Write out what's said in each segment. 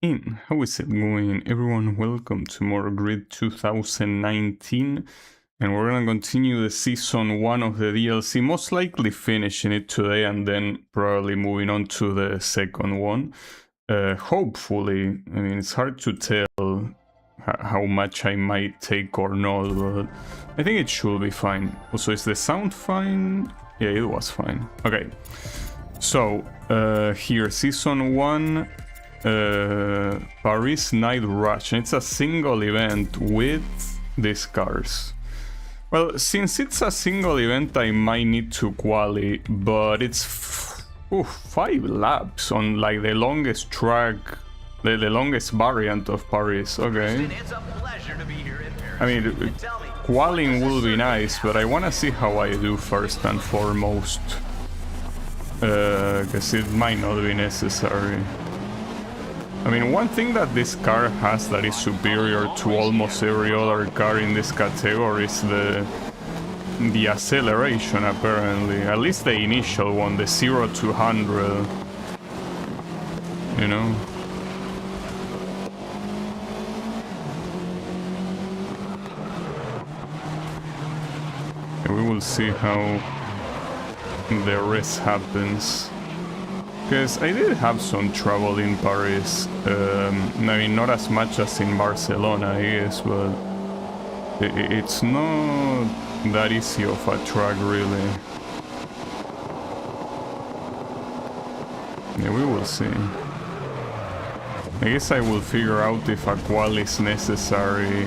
How is it going, everyone? Welcome to more Grid 2019, and we're gonna continue the season 1 of the DLC, most likely finishing it today and then probably moving on to the second one. Hopefully, I mean, it's hard to tell how much I might take or not, but I think it should be fine. Also, is the sound fine? Yeah, it was fine. Okay, so here, season 1, Paris Night Rush, and it's a single event with these cars. Well, since it's a single event, I might need to quali, but it's 5 laps on like the longest track, the longest variant of Paris. Okay. I mean, qualing will be nice, but I want to see how I do first and foremost, because it might not be necessary. I mean, one thing that this car has that is superior to almost every other car in this category is the acceleration, apparently. At least the initial one, the 0 to 100. You know? And we will see how the rest happens. Because I did have some trouble in Paris. I mean, not as much as in Barcelona, I guess, but it's not that easy of a track, really. Yeah, we will see. I guess I will figure out if a qual is necessary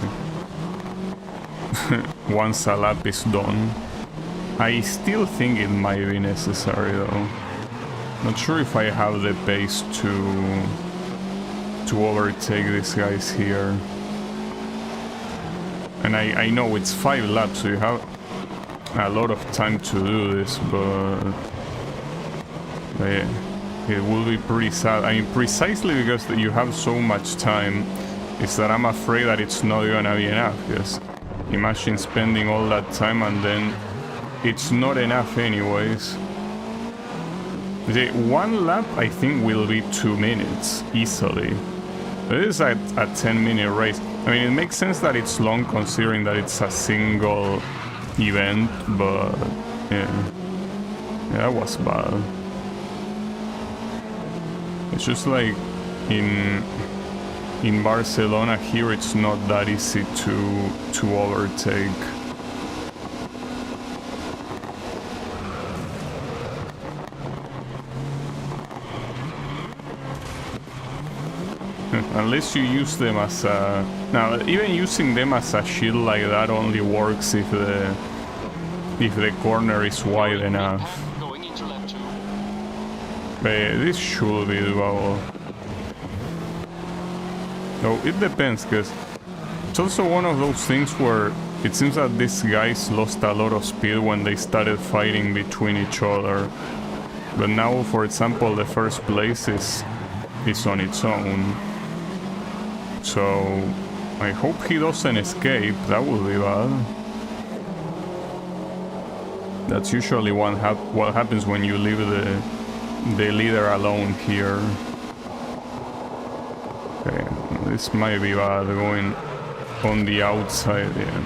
once a lap is done. I still think it might be necessary, though. Not sure if I have the pace to overtake these guys here. And I know it's 5 laps, so you have a lot of time to do this, but yeah, it will be pretty sad. I mean, precisely because you have so much time, is that I'm afraid that it's not gonna be enough. Because imagine spending all that time and then it's not enough anyways. The 1 lap, I think, will be 2 minutes, easily. It is a 10-minute race. I mean, it makes sense that it's long considering that it's a single event, but yeah, that was bad. It's just like in Barcelona here, it's not that easy to overtake. Unless you use them as a... Now, even using them as a shield like that only works if the corner is wide enough. But this should be doable. No, it depends, because it's also one of those things where it seems that these guys lost a lot of speed when they started fighting between each other. But now, for example, the first place is on its own. So, I hope he doesn't escape. That would be bad. That's usually what happens when you leave the leader alone here. Okay, this might be bad, going on the outside. Yeah.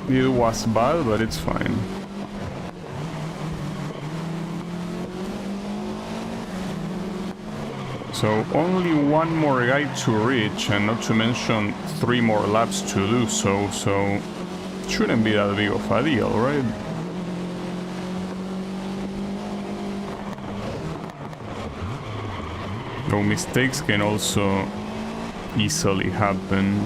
It was bad, but it's fine. So only 1 more guy to reach, and not to mention 3 more laps to do so shouldn't be that big of a deal, right? Though mistakes can also easily happen.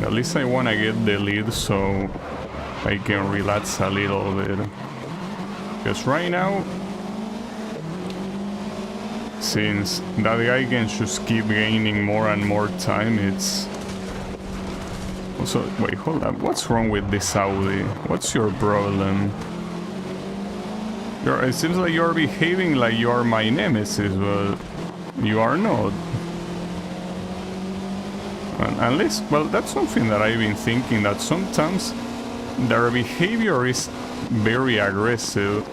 At least I want to get the lead so I can relax a little bit. Because right now, since that guy can just keep gaining more and more time, it's... Also, wait, hold up. What's wrong with this Audi? What's your problem? It seems like you're behaving like you are my nemesis, but you are not. Unless, well, that's something that I've been thinking, that sometimes their behavior is very aggressive.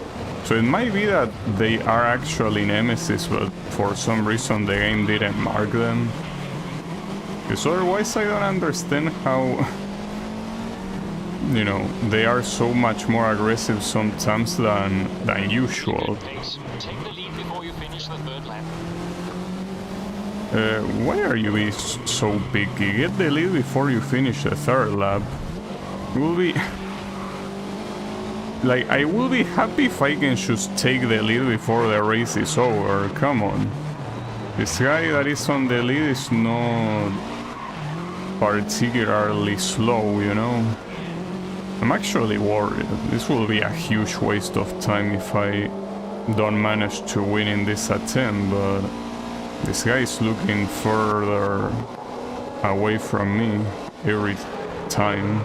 So it might be that they are actually nemesis, but for some reason the game didn't mark them. Because otherwise I don't understand how, you know, they are so much more aggressive sometimes than usual. Take the lead before you finish the third lap. Why are you being so picky? Get the lead before you finish the third lap. It will be... Like, I will be happy if I can just take the lead before the race is over. Come on. This guy that is on the lead is not particularly slow, you know? I'm actually worried. This will be a huge waste of time if I don't manage to win in this attempt, but this guy is looking further away from me every time.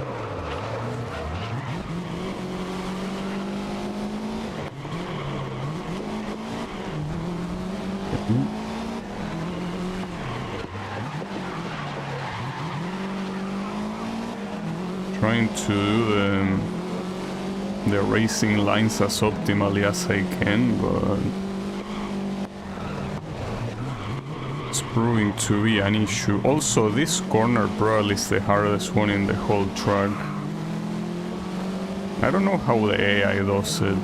Trying to do the racing lines as optimally as I can, but it's proving to be an issue. Also, this corner probably is the hardest one in the whole track. I don't know how the AI does it.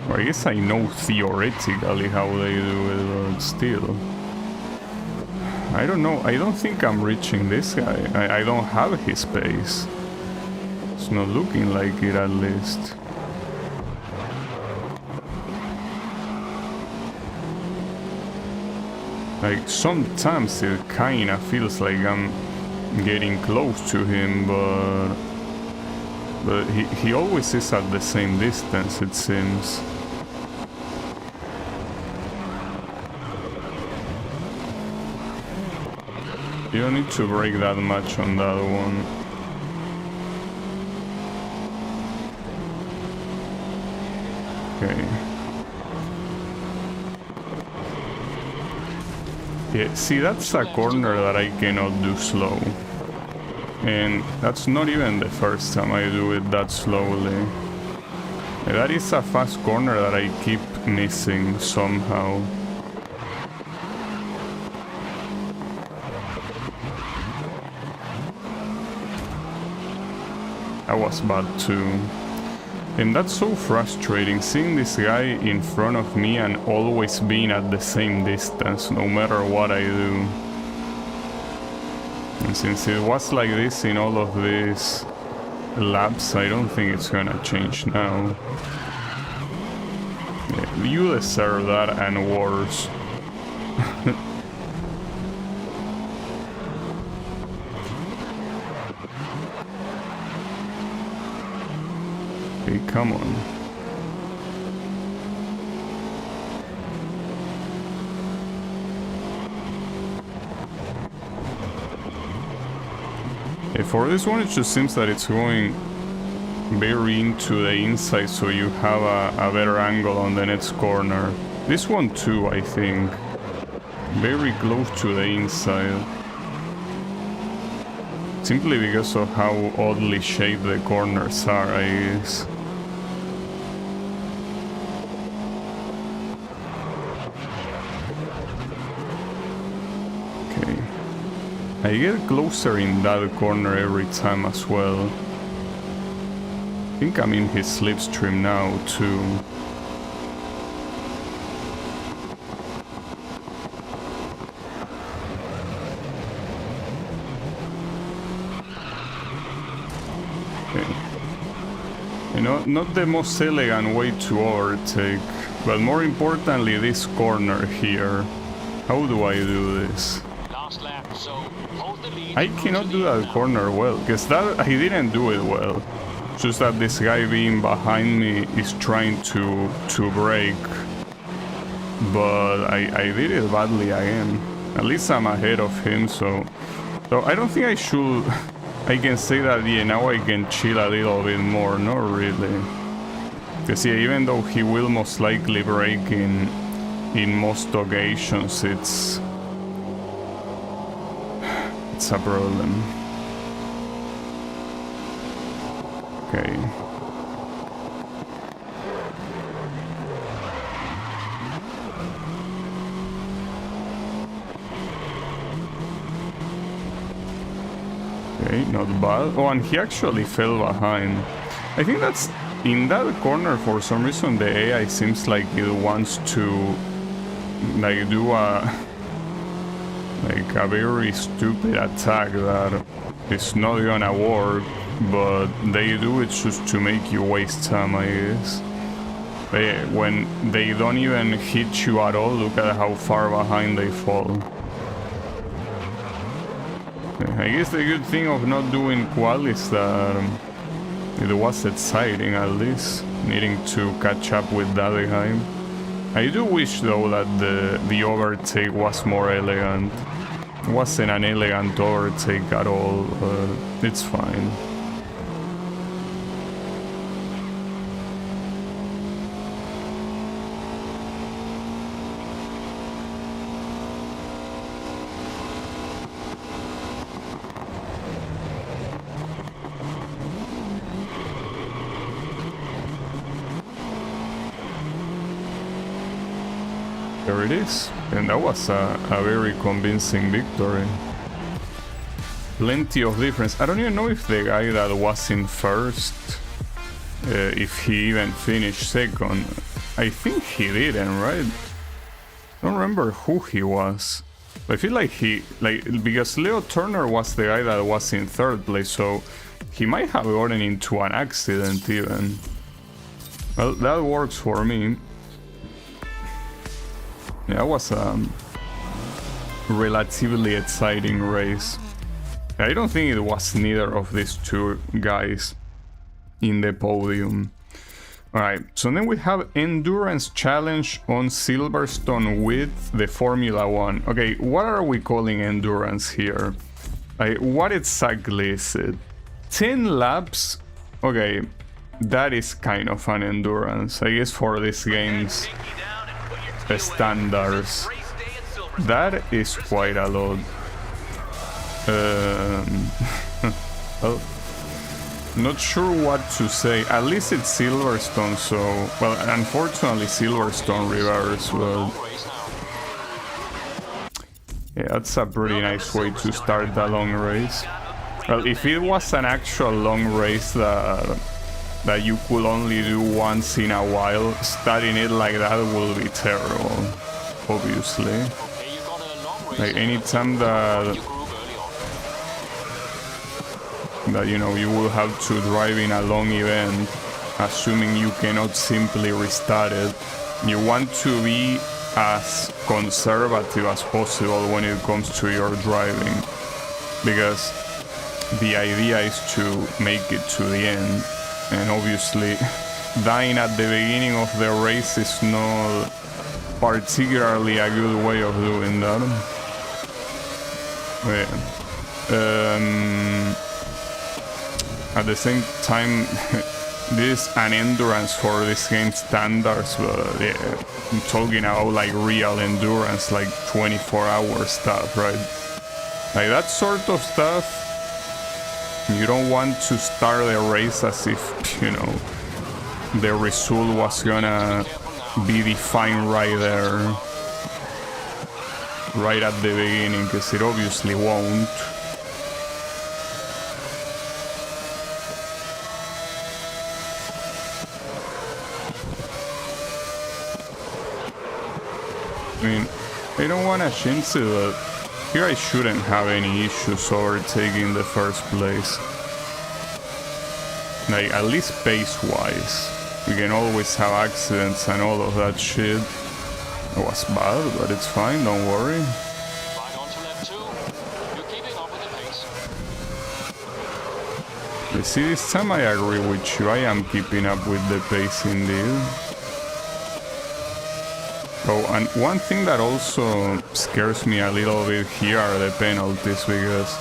I guess I know theoretically how they do it, but still. I don't know, I don't think I'm reaching this guy. I don't have his pace. It's not looking like it, at least. Like, sometimes it kinda feels like I'm getting close to him, but he always is at the same distance, it seems. You don't need to brake that much on that one. Okay. Yeah, see, that's a corner that I cannot do slow. And that's not even the first time I do it that slowly. That is a fast corner that I keep missing somehow. That was bad too. And that's so frustrating, seeing this guy in front of me and always being at the same distance, no matter what I do. And since it was like this in all of these laps, I don't think it's gonna change now. Yeah, you deserve that and worse. Okay, come on. For this one, it just seems that it's going very into the inside, so you have a better angle on the next corner. This one too, I think. Very close to the inside. Simply because of how oddly shaped the corners are, I guess. Okay. I get closer in that corner every time as well. I think I'm in his slipstream now too. You know, not the most elegant way to overtake, but more importantly this corner here. How do I do this? Last lap, so hold the lead. I cannot do that corner well, because that I didn't do it well. Just that this guy being behind me is trying to brake, but I did it badly again. At least I'm ahead of him, so I don't think I should. I can say that, yeah, now I can chill a little bit more, not really. Because yeah, even though he will most likely brake in most occasions, it's a problem. Okay. Okay, not bad. Oh, and he actually fell behind. I think that's in that corner for some reason the AI seems like it wants to like do a very stupid attack that is not gonna work, but they do it just to make you waste time, I guess. When they don't even hit you at all, look at how far behind they fall. I guess the good thing of not doing qual is that it was exciting, at least, needing to catch up with that guy. I do wish though that the overtake was more elegant. It wasn't an elegant overtake at all, but it's fine. There it is, and that was a very convincing victory. Plenty of difference. I don't even know if the guy that was in first, if he even finished second. I think he didn't, right? I don't remember who he was. I feel like because Leo Turner was the guy that was in third place, so he might have gotten into an accident even. Well, that works for me. Yeah, it was a relatively exciting race. I don't think it was neither of these two guys in the podium. Alright, so then we have Endurance Challenge on Silverstone with the Formula 1. Okay, what are we calling Endurance here? What exactly is it? 10 laps? Okay, that is kind of an endurance, I guess, for this game's standards. That is quite a lot. Well, not sure what to say. At least it's Silverstone, so... Well, unfortunately Silverstone reverse, but... Yeah, that's a pretty nice way to start a long race. Well, if it was an actual long race that you could only do once in a while, starting it like that will be terrible, obviously. Like anytime that you know you will have to drive in a long event, assuming you cannot simply restart it, you want to be as conservative as possible when it comes to your driving, because the idea is to make it to the end. And obviously, dying at the beginning of the race is not particularly a good way of doing that. At the same time, this is an endurance for this game standards, but yeah, I'm talking about like real endurance, like 24-hour stuff, right? Like that sort of stuff. You don't want to start a race as if, you know, the result was gonna be defined right there, right at the beginning, because it obviously won't. I mean, I don't want to jinx it, but here I shouldn't have any issues overtaking the first place. Like, at least pace-wise. We can always have accidents and all of that shit. It was bad, but it's fine, don't worry. Right on to lap 2. You're keeping up with the pace. You see, this time I agree with you. I am keeping up with the pace indeed. Oh, and one thing that also scares me a little bit here are the penalties, because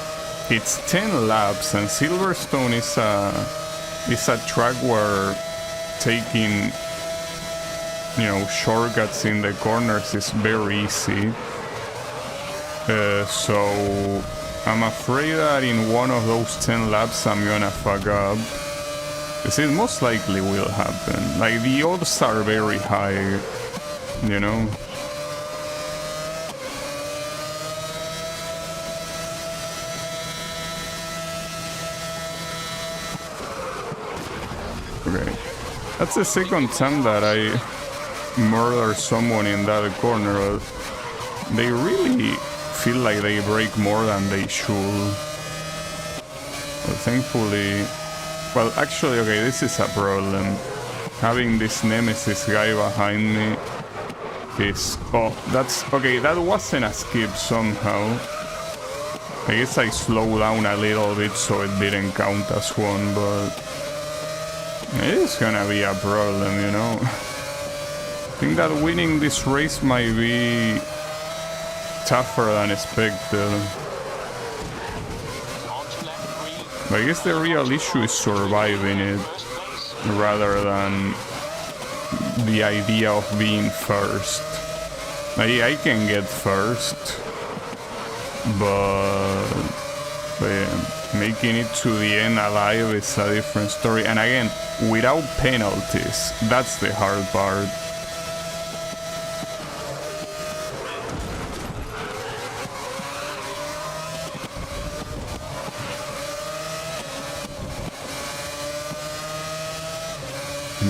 it's 10 laps and Silverstone is a track where taking, you know, shortcuts in the corners is very easy. So I'm afraid that in one of those 10 laps I'm gonna fuck up. Because it most likely will happen. Like, the odds are very high. You know? That's the second time that I murder someone in that corner. They really feel like they break more than they should. But thankfully... Well, actually, okay, this is a problem. Having this Nemesis guy behind me is... Oh, that's... Okay, that wasn't a skip somehow. I guess I slowed down a little bit so it didn't count as one, but... It is gonna be a problem, you know? I think that winning this race might be tougher than expected. But I guess the real issue is surviving it rather than the idea of being first. I can get first, but yeah, making it to the end alive is a different story. And again, without penalties, that's the hard part.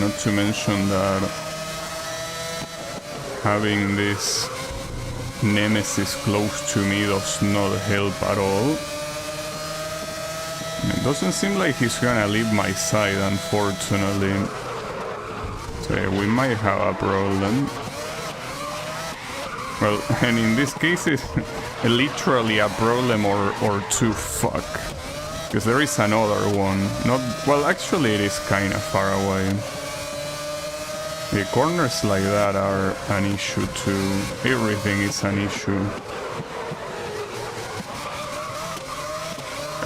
Not to mention that having this Nemesis close to me does not help at all. It doesn't seem like he's gonna leave my side, unfortunately. So yeah, we might have a problem. Well, and in this case it's literally a problem or two, fuck. Because there is another one. Not well, actually it is kind of far away. The corners like that are an issue too. Everything is an issue.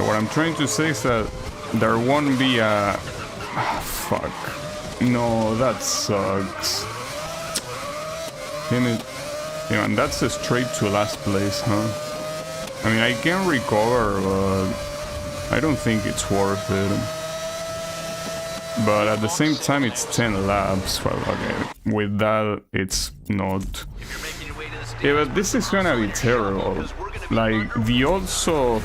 What I'm trying to say is that there won't be a... fuck. No, that sucks. Damn it. Yeah, and that's a straight to last place, huh? I mean, I can recover, but I don't think it's worth it. But at the same time, it's 10 laps. Well, okay, with that, it's not. Yeah, but this is gonna be terrible. Like, the odds of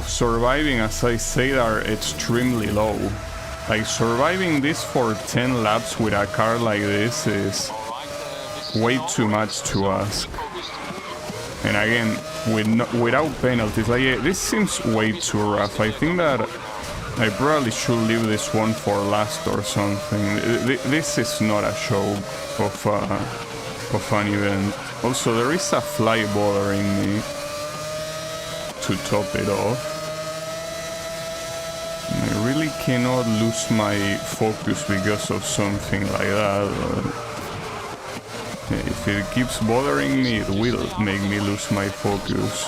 surviving, as I said, are extremely low. Like, surviving this for 10 laps with a car like this is way too much to ask. And again, without penalties, like, yeah, this seems way too rough. I think that I probably should leave this one for last or something. This is not a show of an event. Also, there is a fly bothering me to top it off. I really cannot lose my focus because of something like that. If it keeps bothering me, it will make me lose my focus.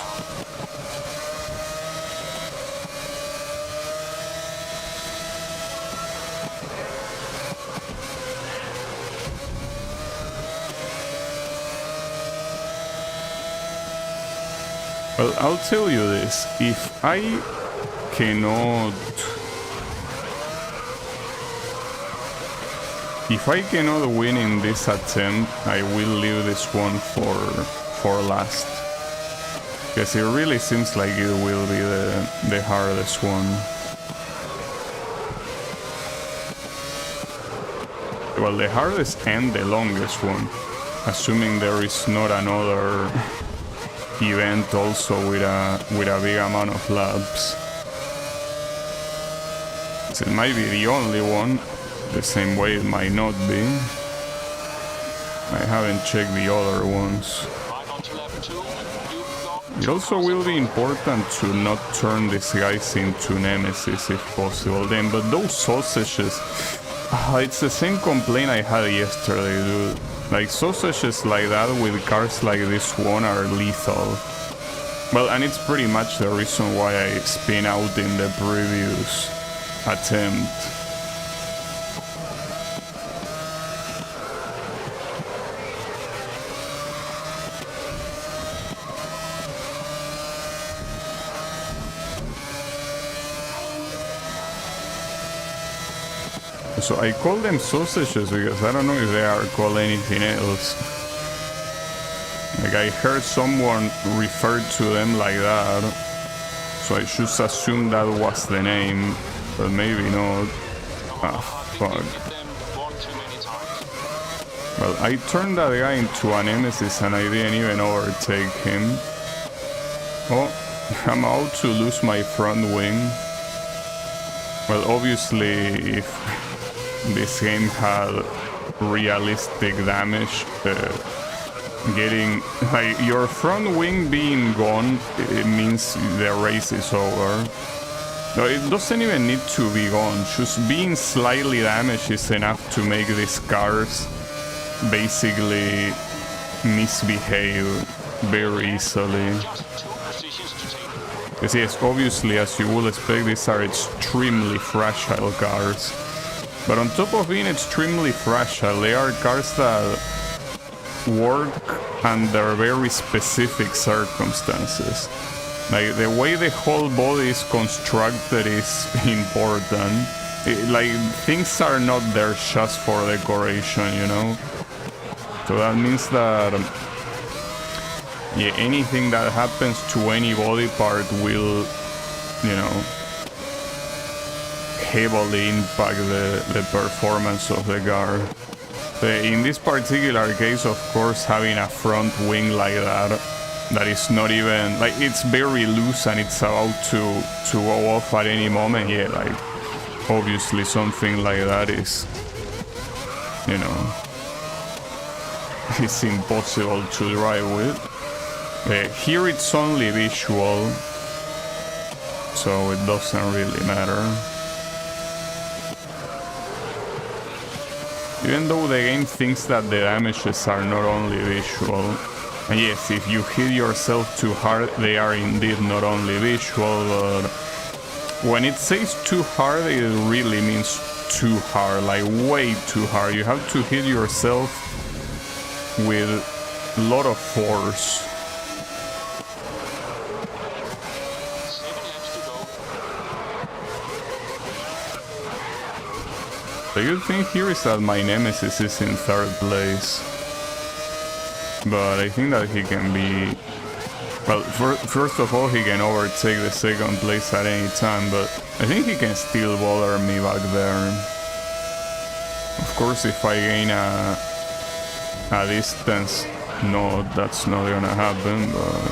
Well, I'll tell you this, if I cannot win in this attempt, I will leave this one for last. Because it really seems like it will be the hardest one. Well, the hardest and the longest one, assuming there is not another event also with a big amount of laps. So it might be the only one, the same way it might not be. I haven't checked the other ones. It also will be important to not turn these guys into Nemesis if possible then, but those sausages, it's the same complaint I had yesterday, dude. Like, sausages like that with cars like this one are lethal. Well, and it's pretty much the reason why I spin out in the previous attempt. So I call them sausages because I don't know if they are called anything else. Like, I heard someone refer to them like that, so I should assume that was the name, but maybe not. Ah, fuck. Well, I turned that guy into a nemesis and I didn't even overtake him. Oh, I'm about to lose my front wing. Well, obviously, if this game had realistic damage, getting like your front wing being gone, it means the race is over. No, it doesn't even need to be gone. Just being slightly damaged is enough to make these cars basically misbehave very easily. Because yes, obviously, as you would expect, these are extremely fragile cars. But on top of being extremely fragile, they are cars that work under very specific circumstances. Like, the way the whole body is constructed is important. Like, things are not there just for decoration, you know? So that means that, yeah, anything that happens to any body part will, you know, heavily impact the performance of the car. In this particular case, of course, having a front wing like that is not even, like, it's very loose and it's about to go off at any moment, yeah, like, obviously something like that is, you know, it's impossible to drive with. Here it's only visual, so it doesn't really matter. Even though the game thinks that the damages are not only visual. And yes, if you hit yourself too hard, they are indeed not only visual, but when it says too hard, it really means too hard, like way too hard. You have to hit yourself with a lot of force. The good thing here is that my nemesis is in third place. But I think that he can be... Well, first of all, he can overtake the second place at any time, but I think he can still bother me back there. Of course, if I gain a distance, no, that's not gonna happen, but...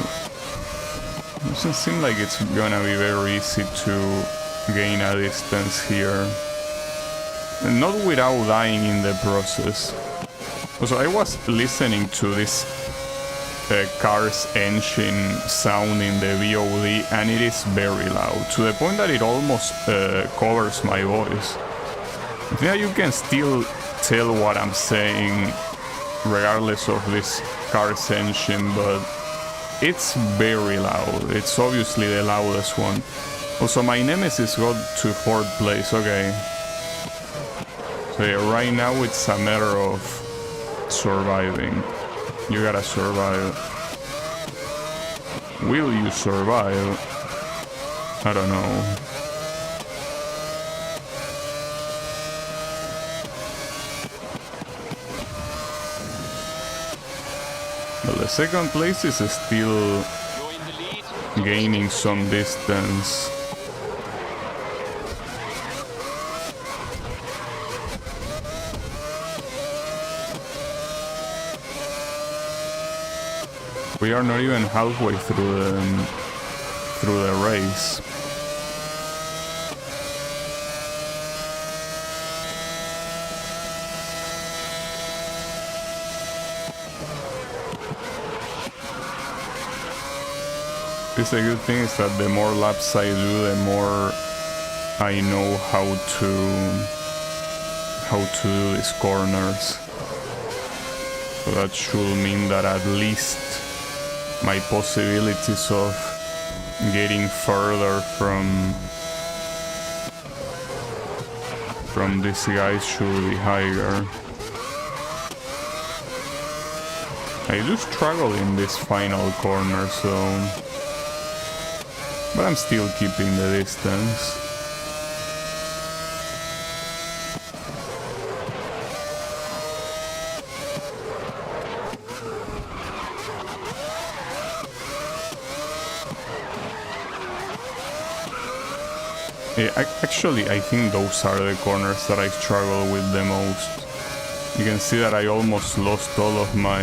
It doesn't seem like it's gonna be very easy to gain a distance here. And not without dying in the process. Also, I was listening to this car's engine sound in the VOD, and it is very loud, to the point that it almost covers my voice. I think that you can still tell what I'm saying regardless of this car's engine, but it's very loud. It's obviously the loudest one. Also, my nemesis got to 4th place, okay. So yeah, right now it's a matter of surviving. You gotta survive. Will you survive? I don't know. But the second place is still gaining some distance. We are not even halfway through the race. This the good thing is that the more laps I do, the more I know how to do these corners. So that should mean that at least my possibilities of getting further from these guys should be higher. I do struggle in this final corner zone, but I'm still keeping the distance. Yeah, actually, I think those are the corners that I struggle with the most. You can see that I almost lost all of my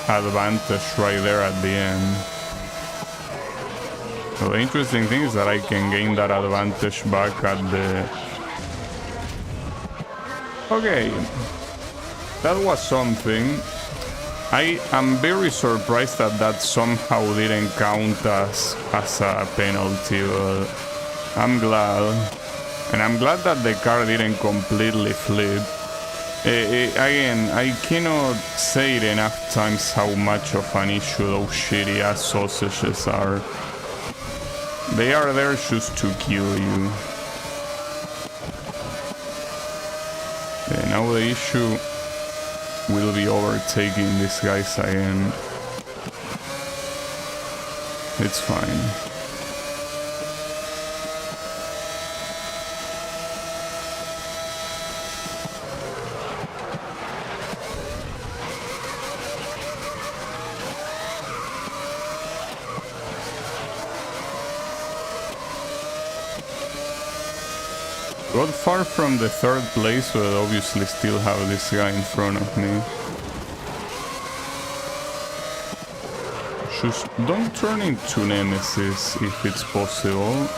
advantage right there at the end. So the interesting thing is that I can gain that advantage back at the... Okay, that was something. I am very surprised that that somehow didn't count as a penalty, but I'm glad. And I'm glad that the car didn't completely flip. Again, I cannot say it enough times how much of an issue those shitty ass sausages are. They are there just to kill you. Okay, now the issue will be overtaking these guys again. It's fine. Got far from the third place, but obviously still have this guy in front of me. Just don't turn into Nemesis if it's possible.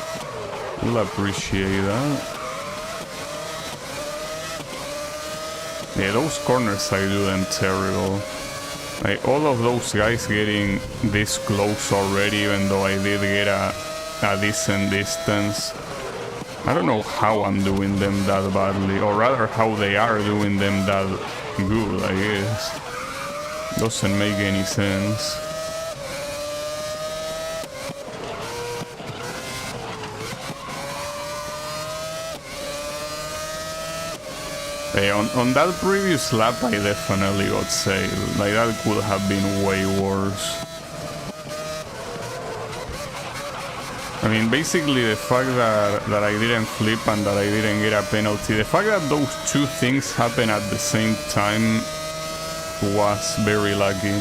We'll appreciate that. Yeah, those corners I do them terrible. Like all of those guys getting this close already, even though I did get a decent distance. I don't know how I'm doing them that badly, or rather how they are doing them that good, I guess. Doesn't make any sense. Hey, on that previous lap I definitely got saved. Like that could have been way worse. I mean, basically the fact that I didn't flip and that I didn't get a penalty, the fact that those two things happen at the same time was very lucky.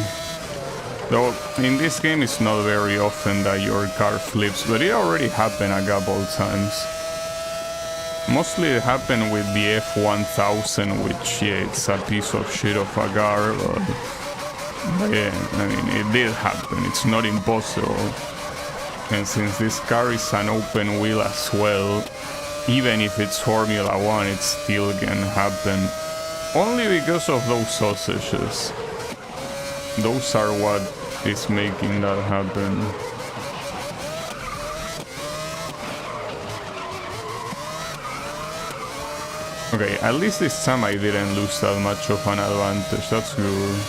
Though in this game it's not very often that your car flips, but it already happened a couple times. Mostly it happened with the F1000, which, yeah, it's a piece of shit of a car, but yeah, I mean, it did happen, it's not impossible. And since this car is an open wheel as well, even if it's Formula 1, it still can happen. Only because of those sausages. Those are what is making that happen. Okay, at least this time I didn't lose that much of an advantage, that's good.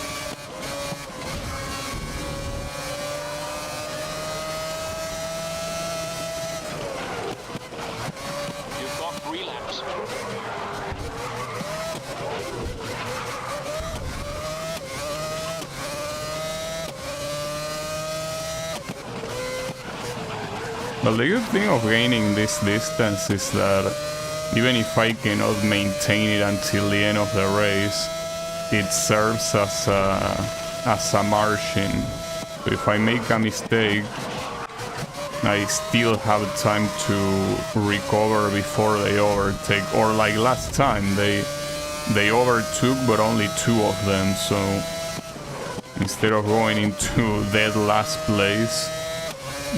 But the good thing of gaining this distance is that even if I cannot maintain it until the end of the race, it serves as a margin. So if I make a mistake, I still have time to recover before they overtake. Or like last time, they overtook, but only two of them. So instead of going into dead last place,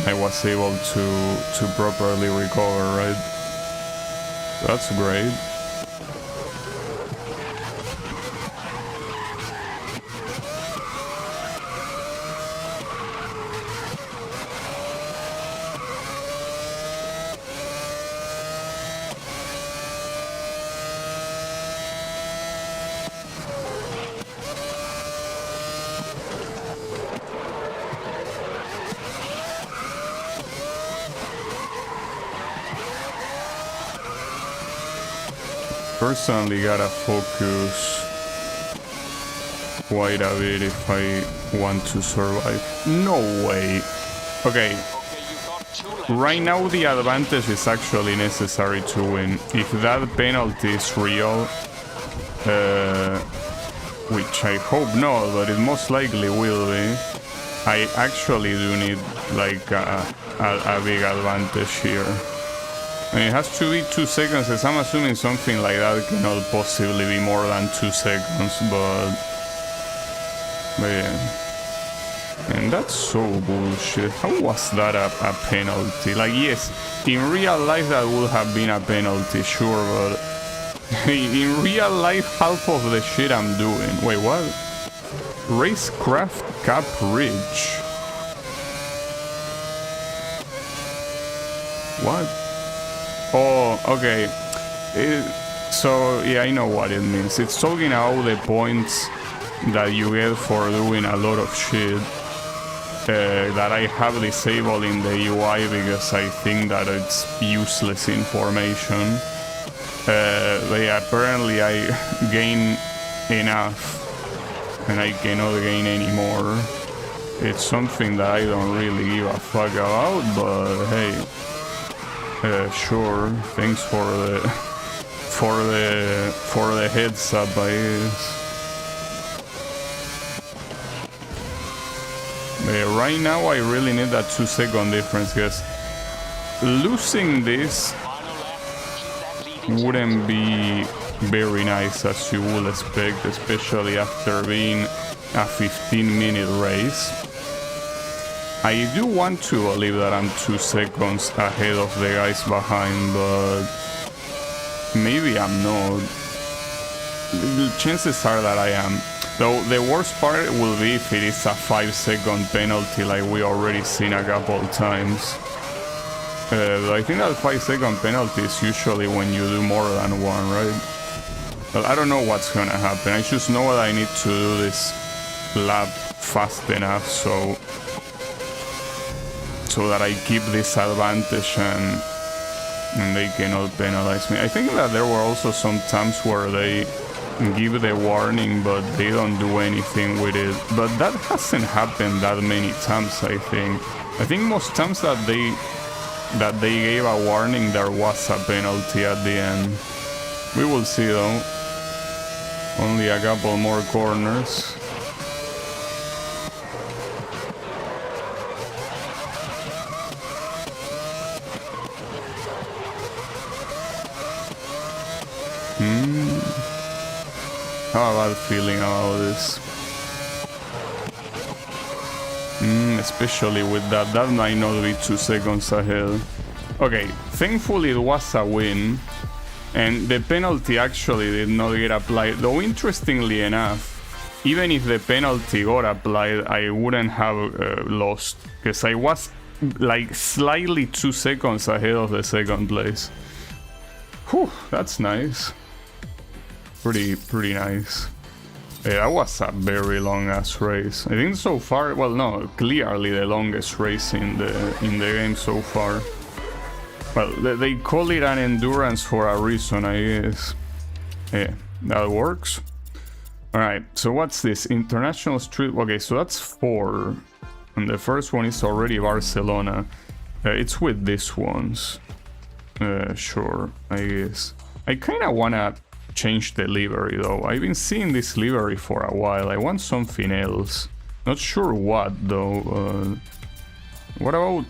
I was able to properly recover, right? That's great. Personally gotta focus quite a bit if I want to survive. No way. Okay. Right now the advantage is actually necessary to win. If that penalty is real, which I hope not, but it most likely will be, I actually do need like a big advantage here. I mean, it has to be 2 seconds, as I'm assuming something like that cannot possibly be more than 2 seconds, but yeah. And that's so bullshit. How was that a penalty? Like, yes, in real life that would have been a penalty, sure, but in real life, half of the shit I'm doing. Wait, what? Racecraft Cap Ridge. What? Oh, okay. So, yeah, I know what it means. It's talking about the points that you get for doing a lot of shit that I have disabled in the UI because I think that it's useless information. But yeah, apparently I gain enough and I cannot gain anymore. It's something that I don't really give a fuck about, but hey. Sure. Thanks for the heads up, I guess. Right now, I really need that 2-second difference, because losing this wouldn't be very nice, as you would expect, especially after being a 15-minute race. I do want to believe that I'm 2 seconds ahead of the guys behind, but maybe I'm not. The chances are that I am. Though the worst part will be if it is a 5-second penalty like we already seen a couple times. I think that 5-second penalty is usually when you do more than one, right? But I don't know what's gonna happen. I just know that I need to do this lap fast enough so that I keep this advantage and they cannot penalize me. I think that there were also some times where they give the warning but they don't do anything with it. But that hasn't happened that many times, I think. I think most times that they gave a warning there was a penalty at the end. We will see though. Only a couple more corners. How about feeling about this? Especially with that might not be 2 seconds ahead. Okay, thankfully it was a win, and the penalty actually did not get applied. Though interestingly enough, even if the penalty got applied, I wouldn't have lost, because I was like slightly 2 seconds ahead of the second place. Whew, that's nice. Pretty nice. That was a very long ass race. I think so far, well no, clearly the longest race in the game so far. Well, they call it an endurance for a reason, I guess. Yeah, that works. Alright, so what's this? International Street, okay, so that's 4. And the first one is already Barcelona. It's with these ones. Sure, I guess. I kinda wanna change the livery though. I've been seeing this livery for a while. I want something else. Not sure what though. What about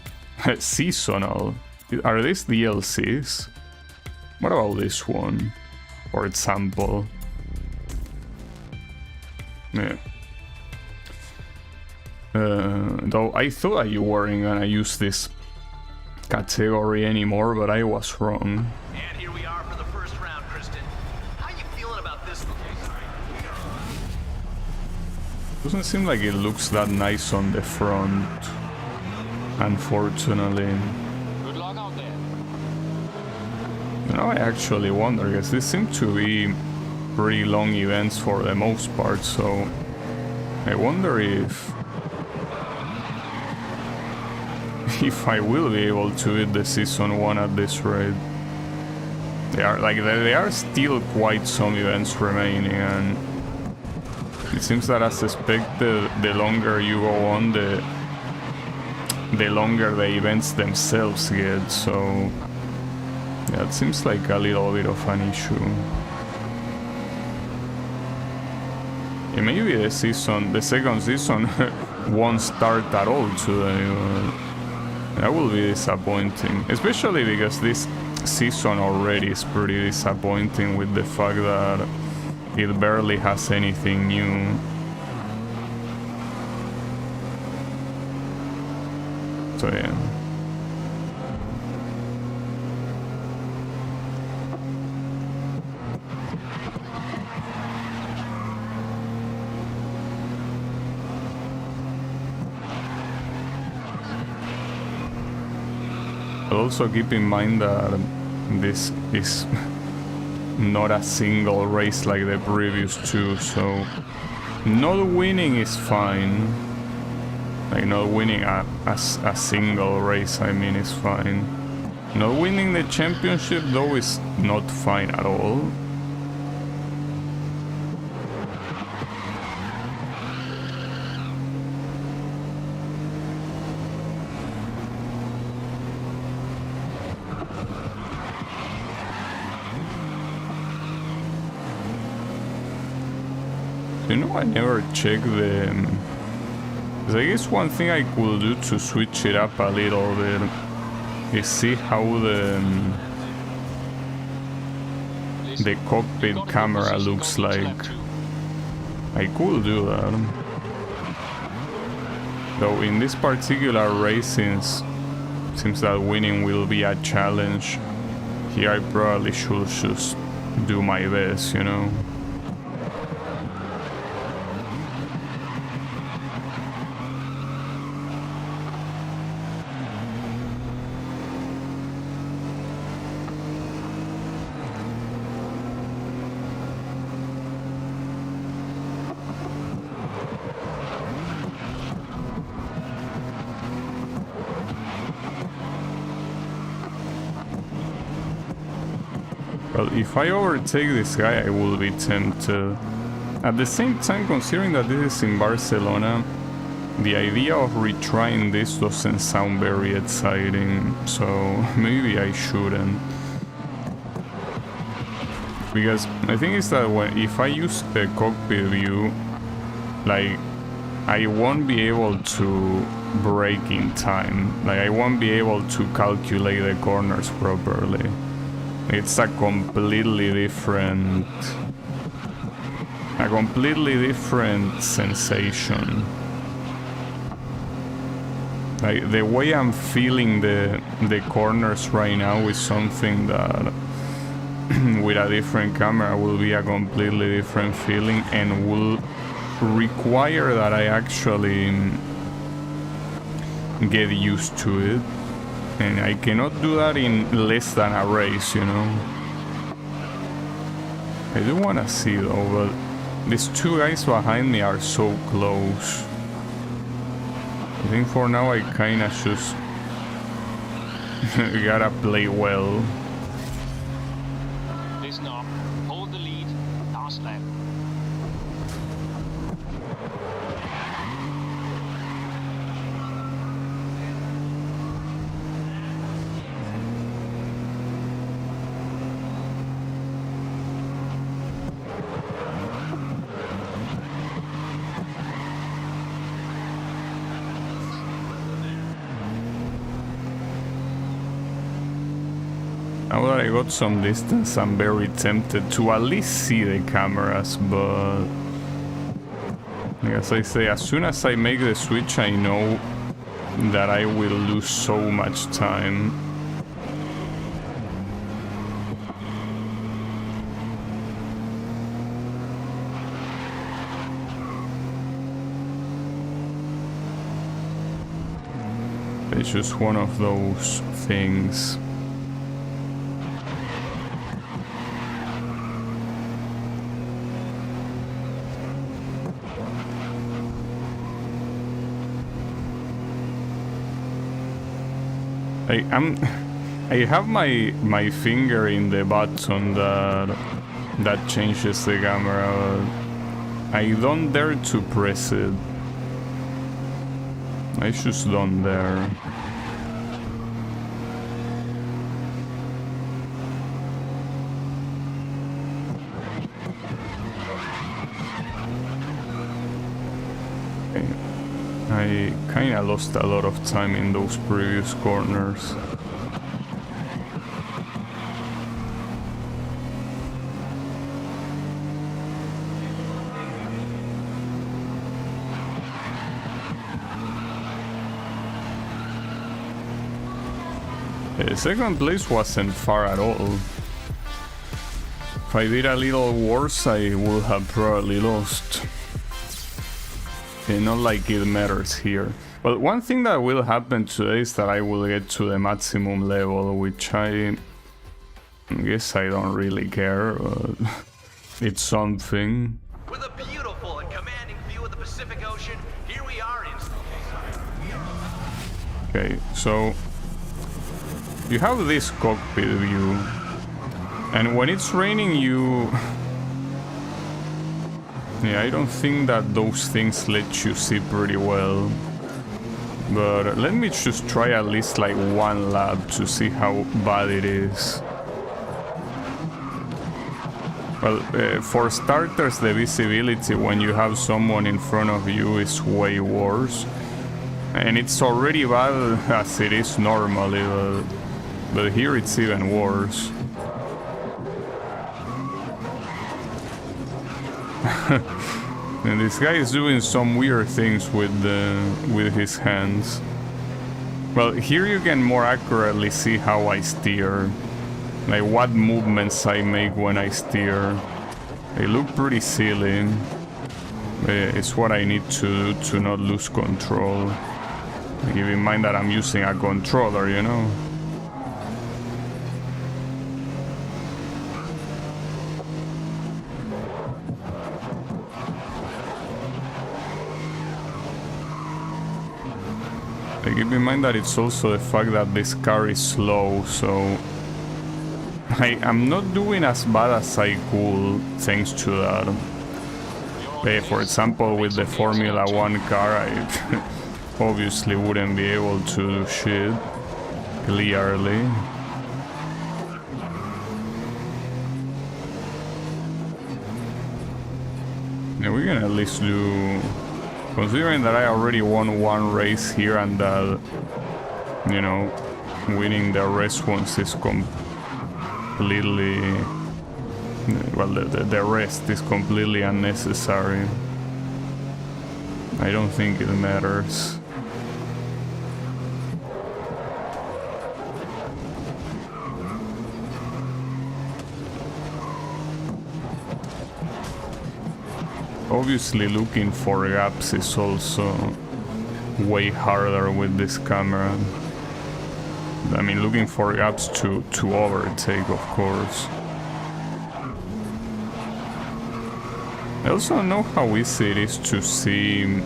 seasonal? Are these DLCs? What about this one, for example? Yeah. Though I thought you weren't gonna use this category anymore, but I was wrong. And here we are for the first round, Kristen. How you feeling about this location? Doesn't seem like it looks that nice on the front, unfortunately. Good luck out there. Now I actually wonder, because these seem to be pretty long events for the most part, so I wonder if I will be able to hit the season 1 at this rate. There are still quite some events remaining, and it seems that as expected, the longer you go on, the longer the events themselves get, so yeah, it seems like a little bit of an issue. Yeah, maybe the second season won't start at all today. That will be disappointing, especially because this season already is pretty disappointing with the fact that it barely has anything new. So yeah. But also keep in mind that this is not a single race like the previous two, so not winning is fine. Like not winning a single race, I mean, is fine. Not winning the championship though is not fine at all. You know, I never checked the... I guess one thing I could do to switch it up a little bit is see how the cockpit camera looks like. I could do that. Though in this particular race, since that winning will be a challenge, here I probably should just do my best, you know? Well, if I overtake this guy, I will be tempted. At the same time, considering that this is in Barcelona, the idea of retrying this doesn't sound very exciting, so maybe I shouldn't. Because the thing is that if I use the cockpit view, like, I won't be able to brake in time. Like, I won't be able to calculate the corners properly. It's a completely different sensation. Like the way I'm feeling the corners right now is something that with a different camera will be a completely different feeling and will require that I actually get used to it. And I cannot do that in less than a race, you know. I do want to see though, but these two guys behind me are so close. I think for now I kinda just gotta play well. Listen up. Hold the lead. Last lap. Now that I got some distance, I'm very tempted to at least see the cameras, but as I say, as soon as I make the switch, I know that I will lose so much time. It's just one of those things. I have my finger in the button that changes the camera. I don't dare to press it. I just don't dare. I kinda lost a lot of time in those previous corners. Second place wasn't far at all. If I did a little worse, I would have probably lost. Okay, not like it matters here. But one thing that will happen today is that I will get to the maximum level, which I guess I don't really care, but it's something. With a beautiful and commanding view of the Pacific Ocean, here we are in... Okay, so you have this cockpit view, and when it's raining you... Yeah, I don't think that those things let you see pretty well. But let me just try at least like one lap to see how bad it is. Well, for starters, the visibility when you have someone in front of you is way worse. And it's already bad as it is normally, but here it's even worse. And this guy is doing some weird things with his hands. Well, here you can more accurately see how I steer. Like what movements I make when I steer. They look pretty silly. It's what I need to do to not lose control. Keep in mind that I'm using a controller, you know? Keep in mind that it's also the fact that this car is slow, so I'm not doing as bad as I could thanks to that. For example, with the Formula 1 car, I obviously wouldn't be able to do shit, clearly. Yeah, we can at least do... Considering that I already won one race here and that, you know, winning the rest ones is completely... Well, the rest is completely unnecessary. I don't think it matters. Obviously looking for gaps is also way harder with this camera. I mean, looking for gaps to overtake, of course. I also know how easy it is to see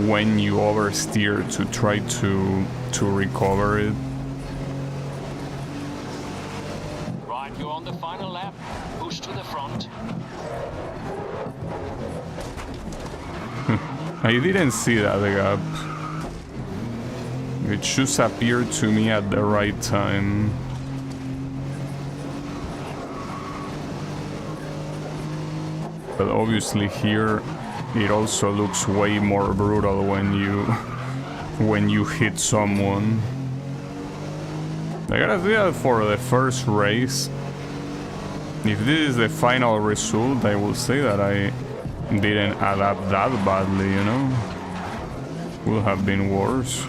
when you oversteer to try to recover it. Right, you're on the final lap. Push to the front. I didn't see that gap. It just appeared to me at the right time. But obviously here it also looks way more brutal when you hit someone. I gotta say that for the first race, if this is the final result, I will say that I didn't adapt that badly, you know? Would have been worse.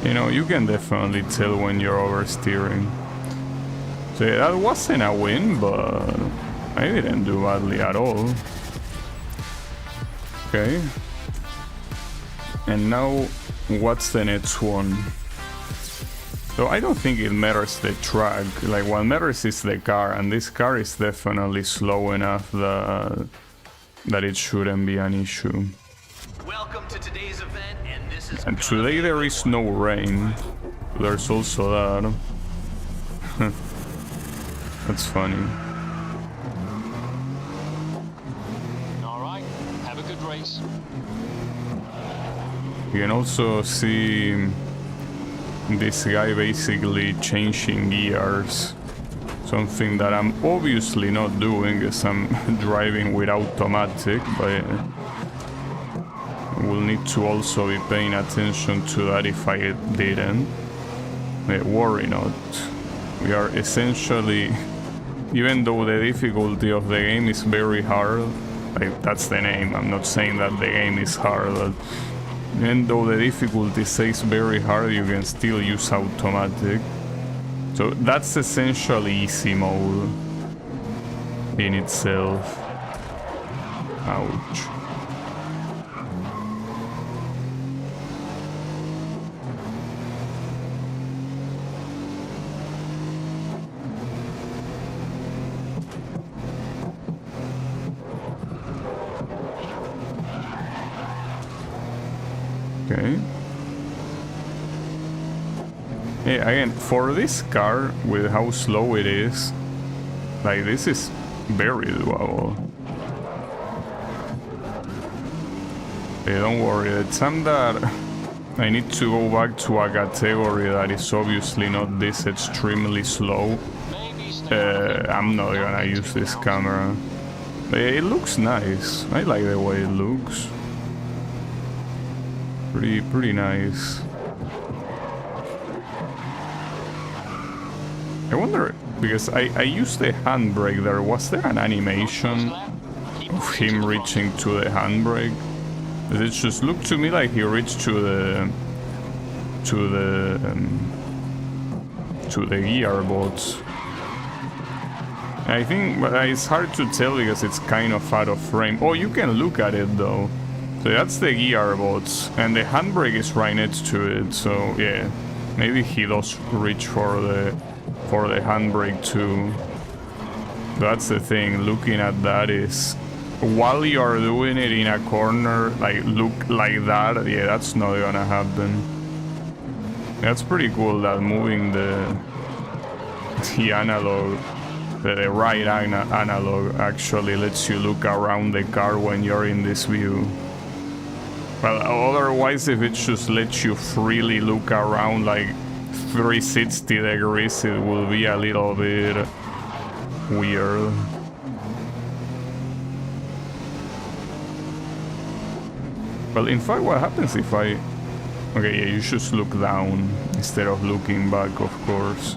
You know, you can definitely tell when you're oversteering. So yeah, that wasn't a win, but I didn't do badly at all. Okay. And now, what's the next one? So I don't think it matters the track. Like, what matters is the car, and this car is definitely slow enough that it shouldn't be an issue. Welcome to today's event, and this is... And today there is no rain. There's also that. That's funny. Have a good race. You can also see this guy basically changing gears. Something that I'm obviously not doing as I'm driving with automatic, but will need to also be paying attention to that if I didn't. Worry not. We are essentially, even though the difficulty of the game is very hard, like that's the name, I'm not saying that the game is hard, but even though the difficulty says very hard, you can still use automatic. So that's essentially easy mode in itself. Ouch. Okay. Yeah, again, for this car, with how slow it is, like, this is very doable. Hey, don't worry, the time that I need to go back to a category that is obviously not this extremely slow, I'm not gonna use this camera. It looks nice. I like the way it looks. Pretty nice. I wonder, because I used the handbrake there, was there an animation of him reaching to the handbrake? Does it just look to me like he reached to the gearbox? I think it's hard to tell because it's kind of out of frame. Oh, you can look at it though. So that's the gearbox, and the handbrake is right next to it. So yeah, maybe he does reach for the handbrake too. That's the thing. Looking at that is, while you are doing it in a corner, like look like that. Yeah, that's not gonna happen. That's pretty cool that moving the analog, the right analog actually lets you look around the car when you're in this view. Well, otherwise, if it just lets you freely look around like 360 degrees, it will be a little bit weird. Well, in fact, what happens if I... Okay, yeah, you just look down instead of looking back, of course.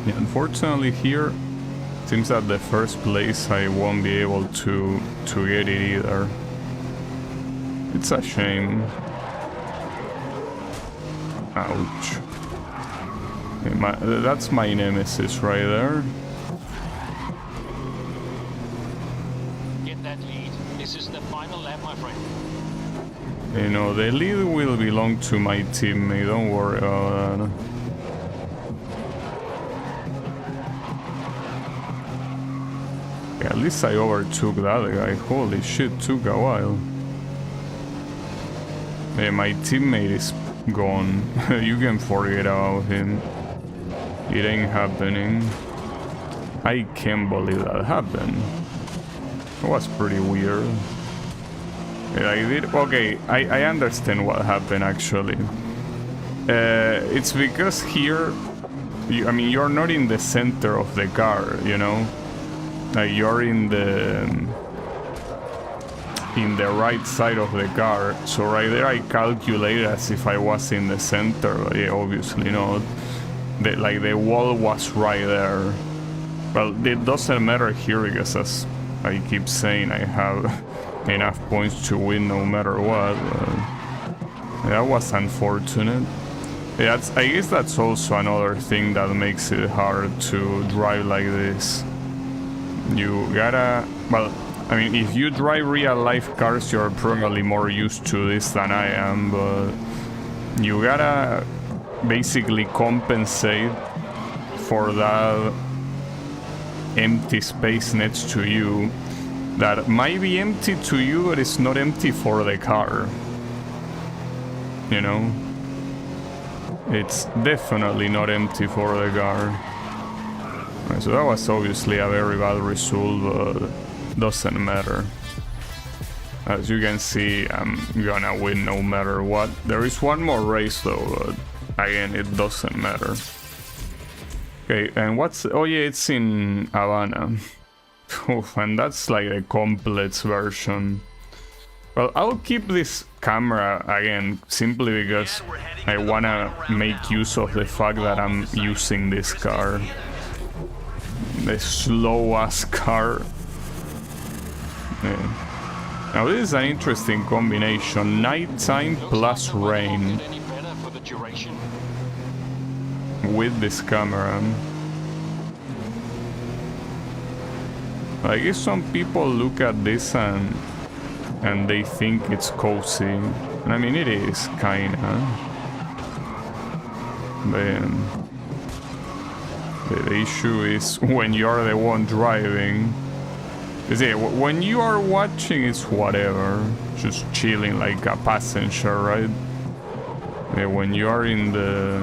Yeah, unfortunately here, it seems that the first place I won't be able to get it either. It's a shame. Ouch. Yeah, that's my nemesis right there. Get that lead. This is the final lap, my friend. You know, the lead will belong to my teammate, don't worry about that. Yeah, at least I overtook that guy. Holy shit, took a while. Yeah, my teammate is gone. You can forget about him. It ain't happening. I can't believe that happened. It was pretty weird. Yeah, I did. Okay, I understand what happened actually. It's because here, I mean, you're not in the center of the car, you know. Like you're in the right side of the car, so right there I calculated as if I was in the center, but yeah, obviously not. Like the wall was right there. Well, it doesn't matter here because, as I keep saying, I have enough points to win no matter what. That was unfortunate. Yeah, I guess that's also another thing that makes it hard to drive like this. You gotta, well, I mean, if you drive real life cars, you're probably more used to this than I am, but you gotta basically compensate for that empty space next to you that might be empty to you, but it's not empty for the car. You know? It's definitely not empty for the car. Right, so that was obviously a very bad result, but doesn't matter. As you can see, I'm gonna win no matter what. There is one more race though, but again, it doesn't matter. Okay, and what's... oh yeah, it's in Havana. Oof, and that's like a complex version. Well, I'll keep this camera again, simply because I wanna make use of the fact that I'm using this car. The slow-ass car. Yeah. Now this is an interesting combination, nighttime plus rain with this camera. I guess some people look at this and they think it's cozy. And I mean, it is kinda. But the issue is when you're the one driving. You see, when you are watching, it's whatever, just chilling like a passenger, right? Yeah, when you are in the...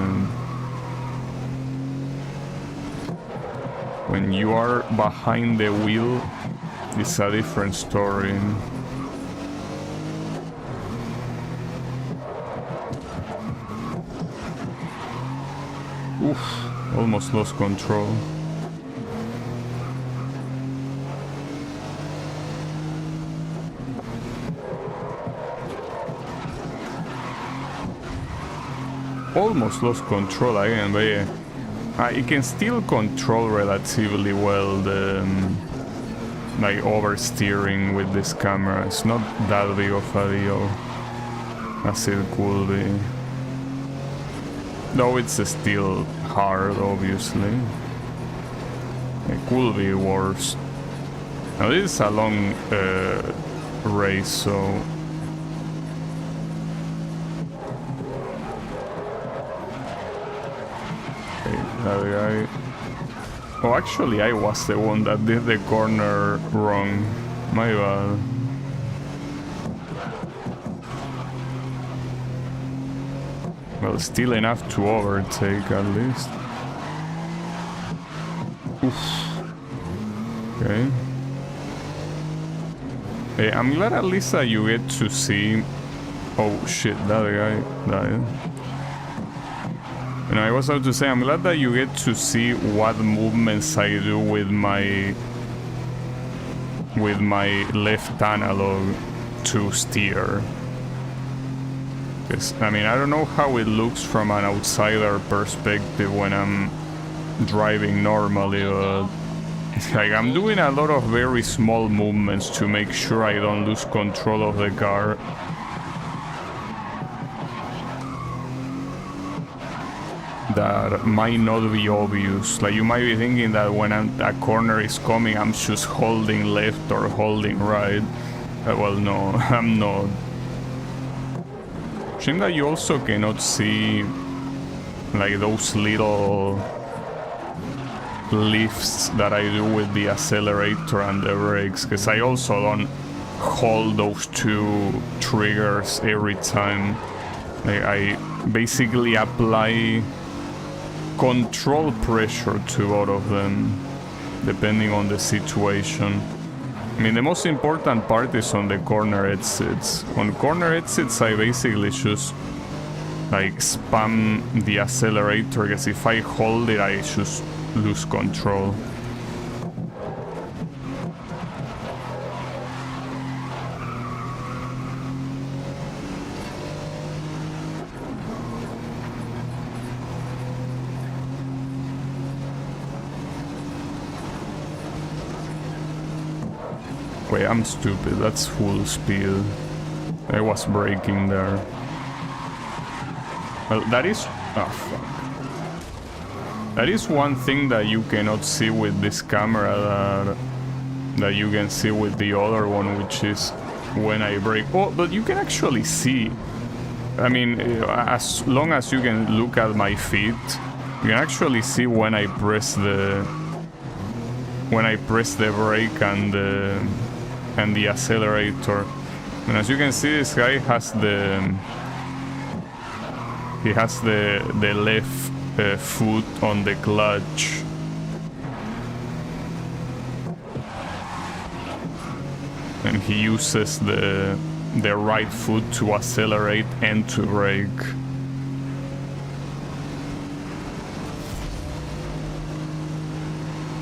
when you are behind the wheel, it's a different story. Oof, almost lost control. Almost lost control again, but yeah, you can still control relatively well the like oversteering with this camera. It's not that big of a deal as it could be, though it's still hard, obviously. It could be worse. Now this is a long race, so that guy... oh, actually I was the one that did the corner wrong. My bad. Well, still enough to overtake at least. Oof. Okay. Hey, I'm glad at least that you get to see... oh shit, that guy died. And I was about to say, I'm glad that you get to see what movements I do with my left analog to steer. Because, I mean, I don't know how it looks from an outsider perspective when I'm driving normally, but like, I'm doing a lot of very small movements to make sure I don't lose control of the car. That might not be obvious. Like, you might be thinking that when a corner is coming, I'm just holding left or holding right. Well, no, I'm not. Shame that you also cannot see like those little lifts that I do with the accelerator and the brakes, because I also don't hold those two triggers every time. Like, I basically apply control pressure to both of them, depending on the situation. I mean, the most important part is on the corner exits. On corner exits, I basically just like spam the accelerator, because if I hold it, I just lose control. Wait, I'm stupid. That's full speed. I was braking there. Well, that is... oh, fuck. That is one thing that you cannot see with this camera that you can see with the other one, which is when I brake. Oh, but you can actually see. I mean, as long as you can look at my feet, you can actually see when I press the... when I press the brake and the accelerator. And as you can see, this guy has the left foot on the clutch. and he uses the right foot to accelerate and to brake.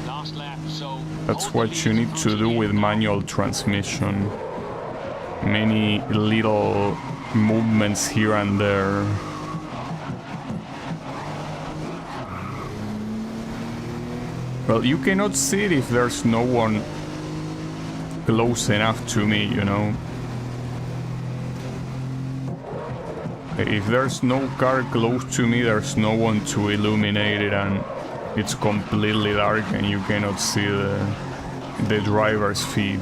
Last lap, so That's what you need to do with manual transmission. Many little movements here and there. Well, you cannot see it if there's no one close enough to me, you know. If there's no car close to me, there's no one to illuminate it, and it's completely dark and you cannot see the driver's feet.